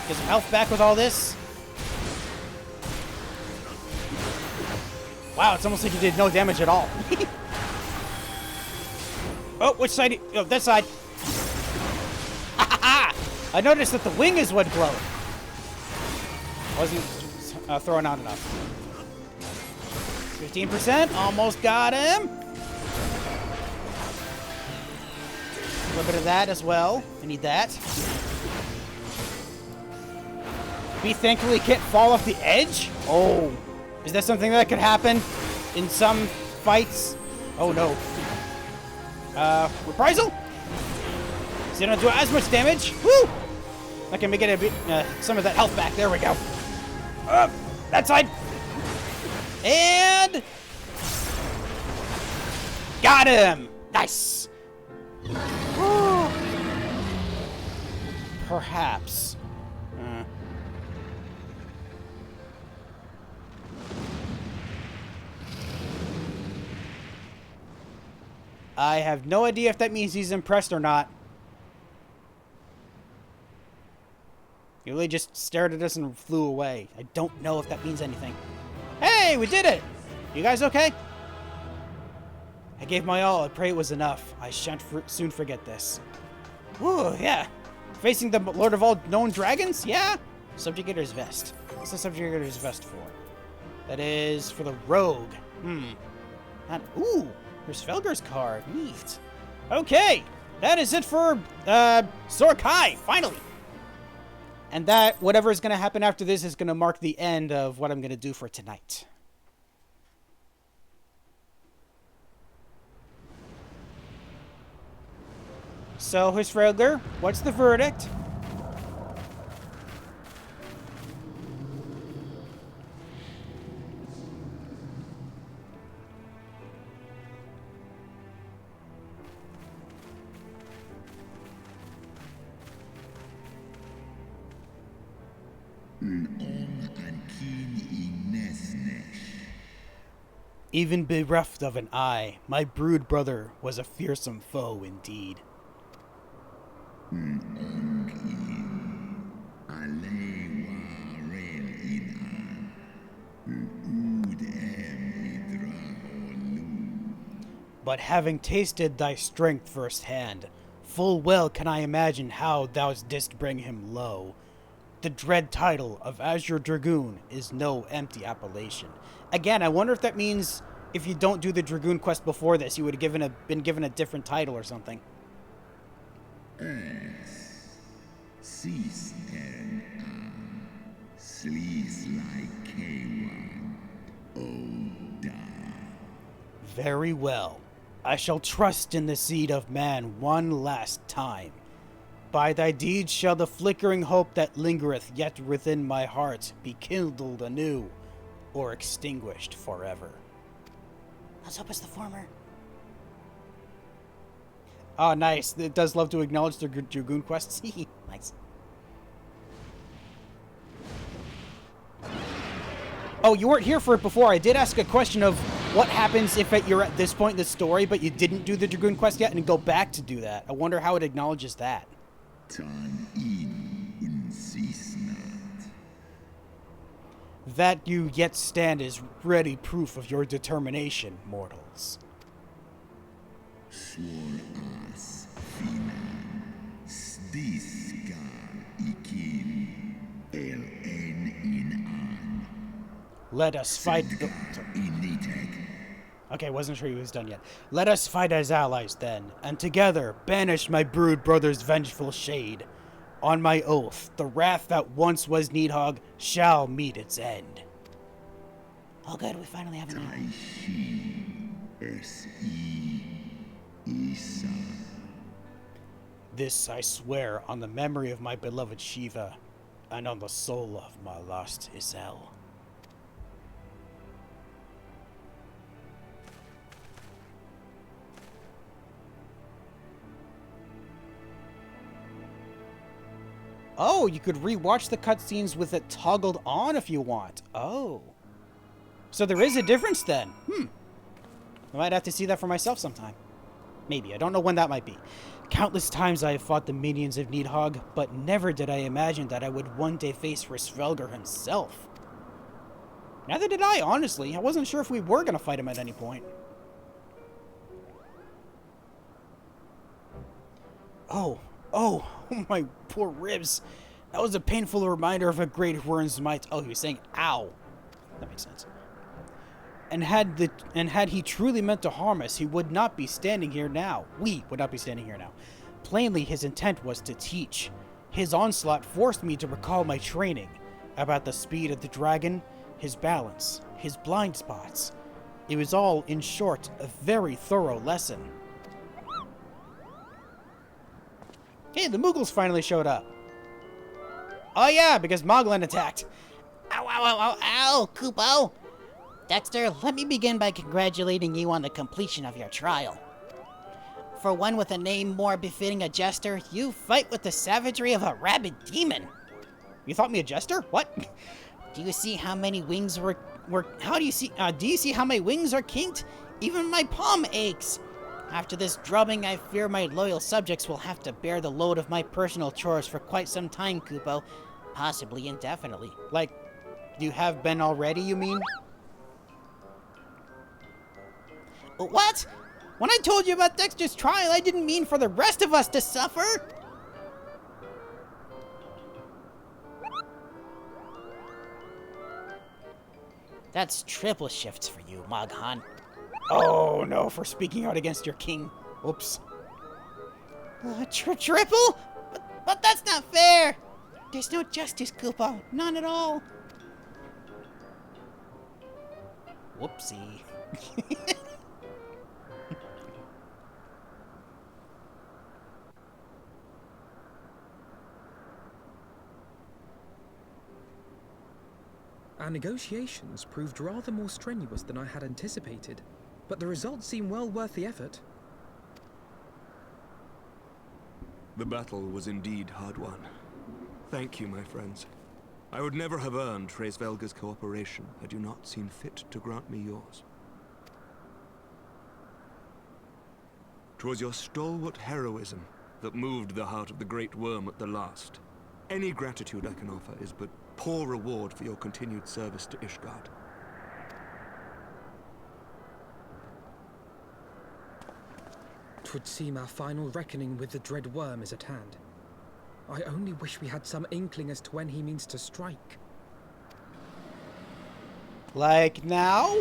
Get some health back with all this. Wow, it's almost like you did no damage at all. Oh, which side? Oh, that side. I noticed that the wing is what glowed. Wasn't throwing out enough. 15%, almost got him. A little bit of that as well. I need that. We thankfully can't fall off the edge. Oh, is that something that could happen in some fights? Oh no. Reprisal? So you don't do as much damage. Woo! I can make it a bit, some of that health back. There we go. That side. And got him. Nice. Perhaps. I have no idea if that means he's impressed or not. He really just stared at us and flew away. I don't know if that means anything. Hey, we did it! You guys okay? I gave my all. I pray it was enough. I shan't soon forget this. Whew, yeah. Facing the Lord of all known dragons? Yeah. Subjugator's Vest. What's the Subjugator's Vest for? That is for the rogue. Ooh, there's Felger's card. Neat. Okay, that is it for Sorkai, finally. And that, whatever is going to happen after this is going to mark the end of what I'm going to do for tonight. So, Husfrelger, what's the verdict? Even bereft of an eye, my brood brother was a fearsome foe indeed. But having tasted thy strength firsthand, full well can I imagine how thou didst bring him low. The dread title of Azure Dragoon is no empty appellation. Again, I wonder if that means if you don't do the Dragoon quest before this, you would have been given a different title or something. Very well. I shall trust in the seed of man one last time. By thy deeds shall the flickering hope that lingereth yet within my heart be kindled anew, or extinguished forever. Let's hope it's the former. Oh, nice. It does love to acknowledge their Dragoon quests. Nice. Oh, you weren't here for it before. I did ask a question of what happens if you're at this point in the story, but you didn't do the Dragoon quest yet and go back to do that. I wonder how it acknowledges that. Tan in unsisna. That you yet stand is ready proof of your determination, mortals. Swor as finan, stiskar ikim, el en in an. Let us fight the... Okay, wasn't sure he was done yet. Let us fight as allies then, and together banish my brood brother's vengeful shade. On my oath, the wrath that once was Needhog shall meet its end. Oh good, we finally have an This I swear on the memory of my beloved Shiva, and on the soul of my lost Isel. Oh, you could rewatch the cutscenes with it toggled on if you want. Oh. So there is a difference then. I might have to see that for myself sometime. Maybe. I don't know when that might be. Countless times I have fought the minions of Needhog, but never did I imagine that I would one day face Svelgr himself. Neither did I, honestly. I wasn't sure if we were going to fight him at any point. Oh, my poor ribs. That was a painful reminder of a great Wyrm's might. Oh, he was saying, ow. That makes sense. And had he truly meant to harm us, he would not be standing here now. We would not be standing here now. Plainly, his intent was to teach. His onslaught forced me to recall my training about the speed of the dragon, his balance, his blind spots. It was all, in short, a very thorough lesson. Hey, the Moogles finally showed up. Oh yeah, because Moglen attacked. Ow, ow, ow, ow, ow, Kupo! Dexter, let me begin by congratulating you on the completion of your trial. For one with a name more befitting a jester, you fight with the savagery of a rabid demon. You thought me a jester? What? Do you see how many wings were how do you see how my wings are kinked? Even my palm aches. After this drubbing, I fear my loyal subjects will have to bear the load of my personal chores for quite some time, Kupo. Possibly indefinitely. Like, you have been already, you mean? What? When I told you about Dexter's trial, I didn't mean for the rest of us to suffer! That's triple shifts for you, Moghan. Oh no, for speaking out against your king. Oops. Triple? But that's not fair! There's no justice, Kupo. None at all. Whoopsie. Our negotiations proved rather more strenuous than I had anticipated, but the results seem well worth the effort. The battle was indeed hard won. Thank you, my friends. I would never have earned Svelgr's cooperation had you not seen fit to grant me yours. 'Twas your stalwart heroism that moved the heart of the Great Worm at the last. Any gratitude I can offer is but poor reward for your continued service to Ishgard. Twould seem our final reckoning with the dread worm is at hand. I only wish we had some inkling as to when he means to strike. Like now?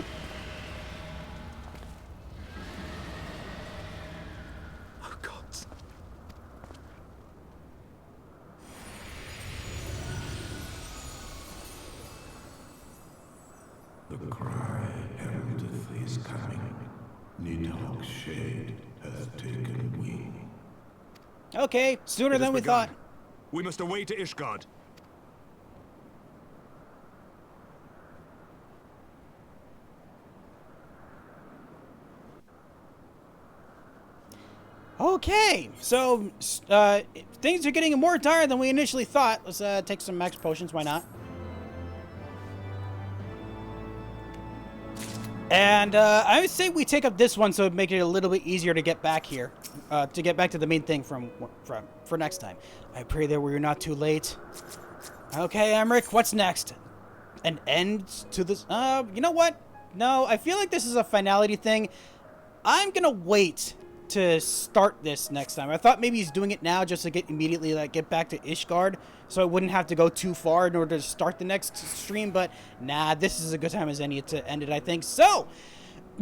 Oh, gods. The cry heraldeth his coming. Needhog's shade hath taken wing. Okay, sooner than we thought. We must away to Ishgard. Okay, so things are getting more dire than we initially thought. Let's take some max potions, why not? And I would say we take up this one so it'd make it a little bit easier to get back here, to get back to the main thing for next time. I pray that we're not too late. Okay, Aymeric, what's next? an end to this. You know what? No, I feel like this is a finality thing. I'm gonna wait to start this next time. I thought maybe he's doing it now just to get back to Ishgard, so I wouldn't have to go too far in order to start the next stream, but nah, this is a good time as any to end it, I think. So,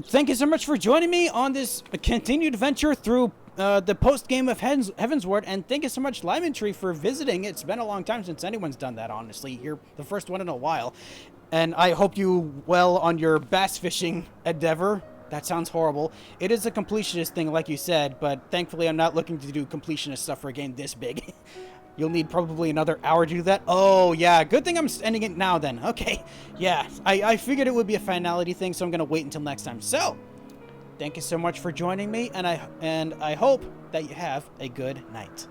thank you so much for joining me on this continued venture through the post-game of Heavensward, and thank you so much, Lemon Tree, for visiting. It's been a long time since anyone's done that, honestly. You're the first one in a while. And I hope you well on your bass fishing endeavor. That sounds horrible. It is a completionist thing, like you said, but thankfully I'm not looking to do completionist stuff for a game this big. You'll need probably another hour to do that. Oh, yeah. Good thing I'm ending it now, then. Okay. Yeah, I figured it would be a finality thing, so I'm going to wait until next time. So, thank you so much for joining me, and I hope that you have a good night.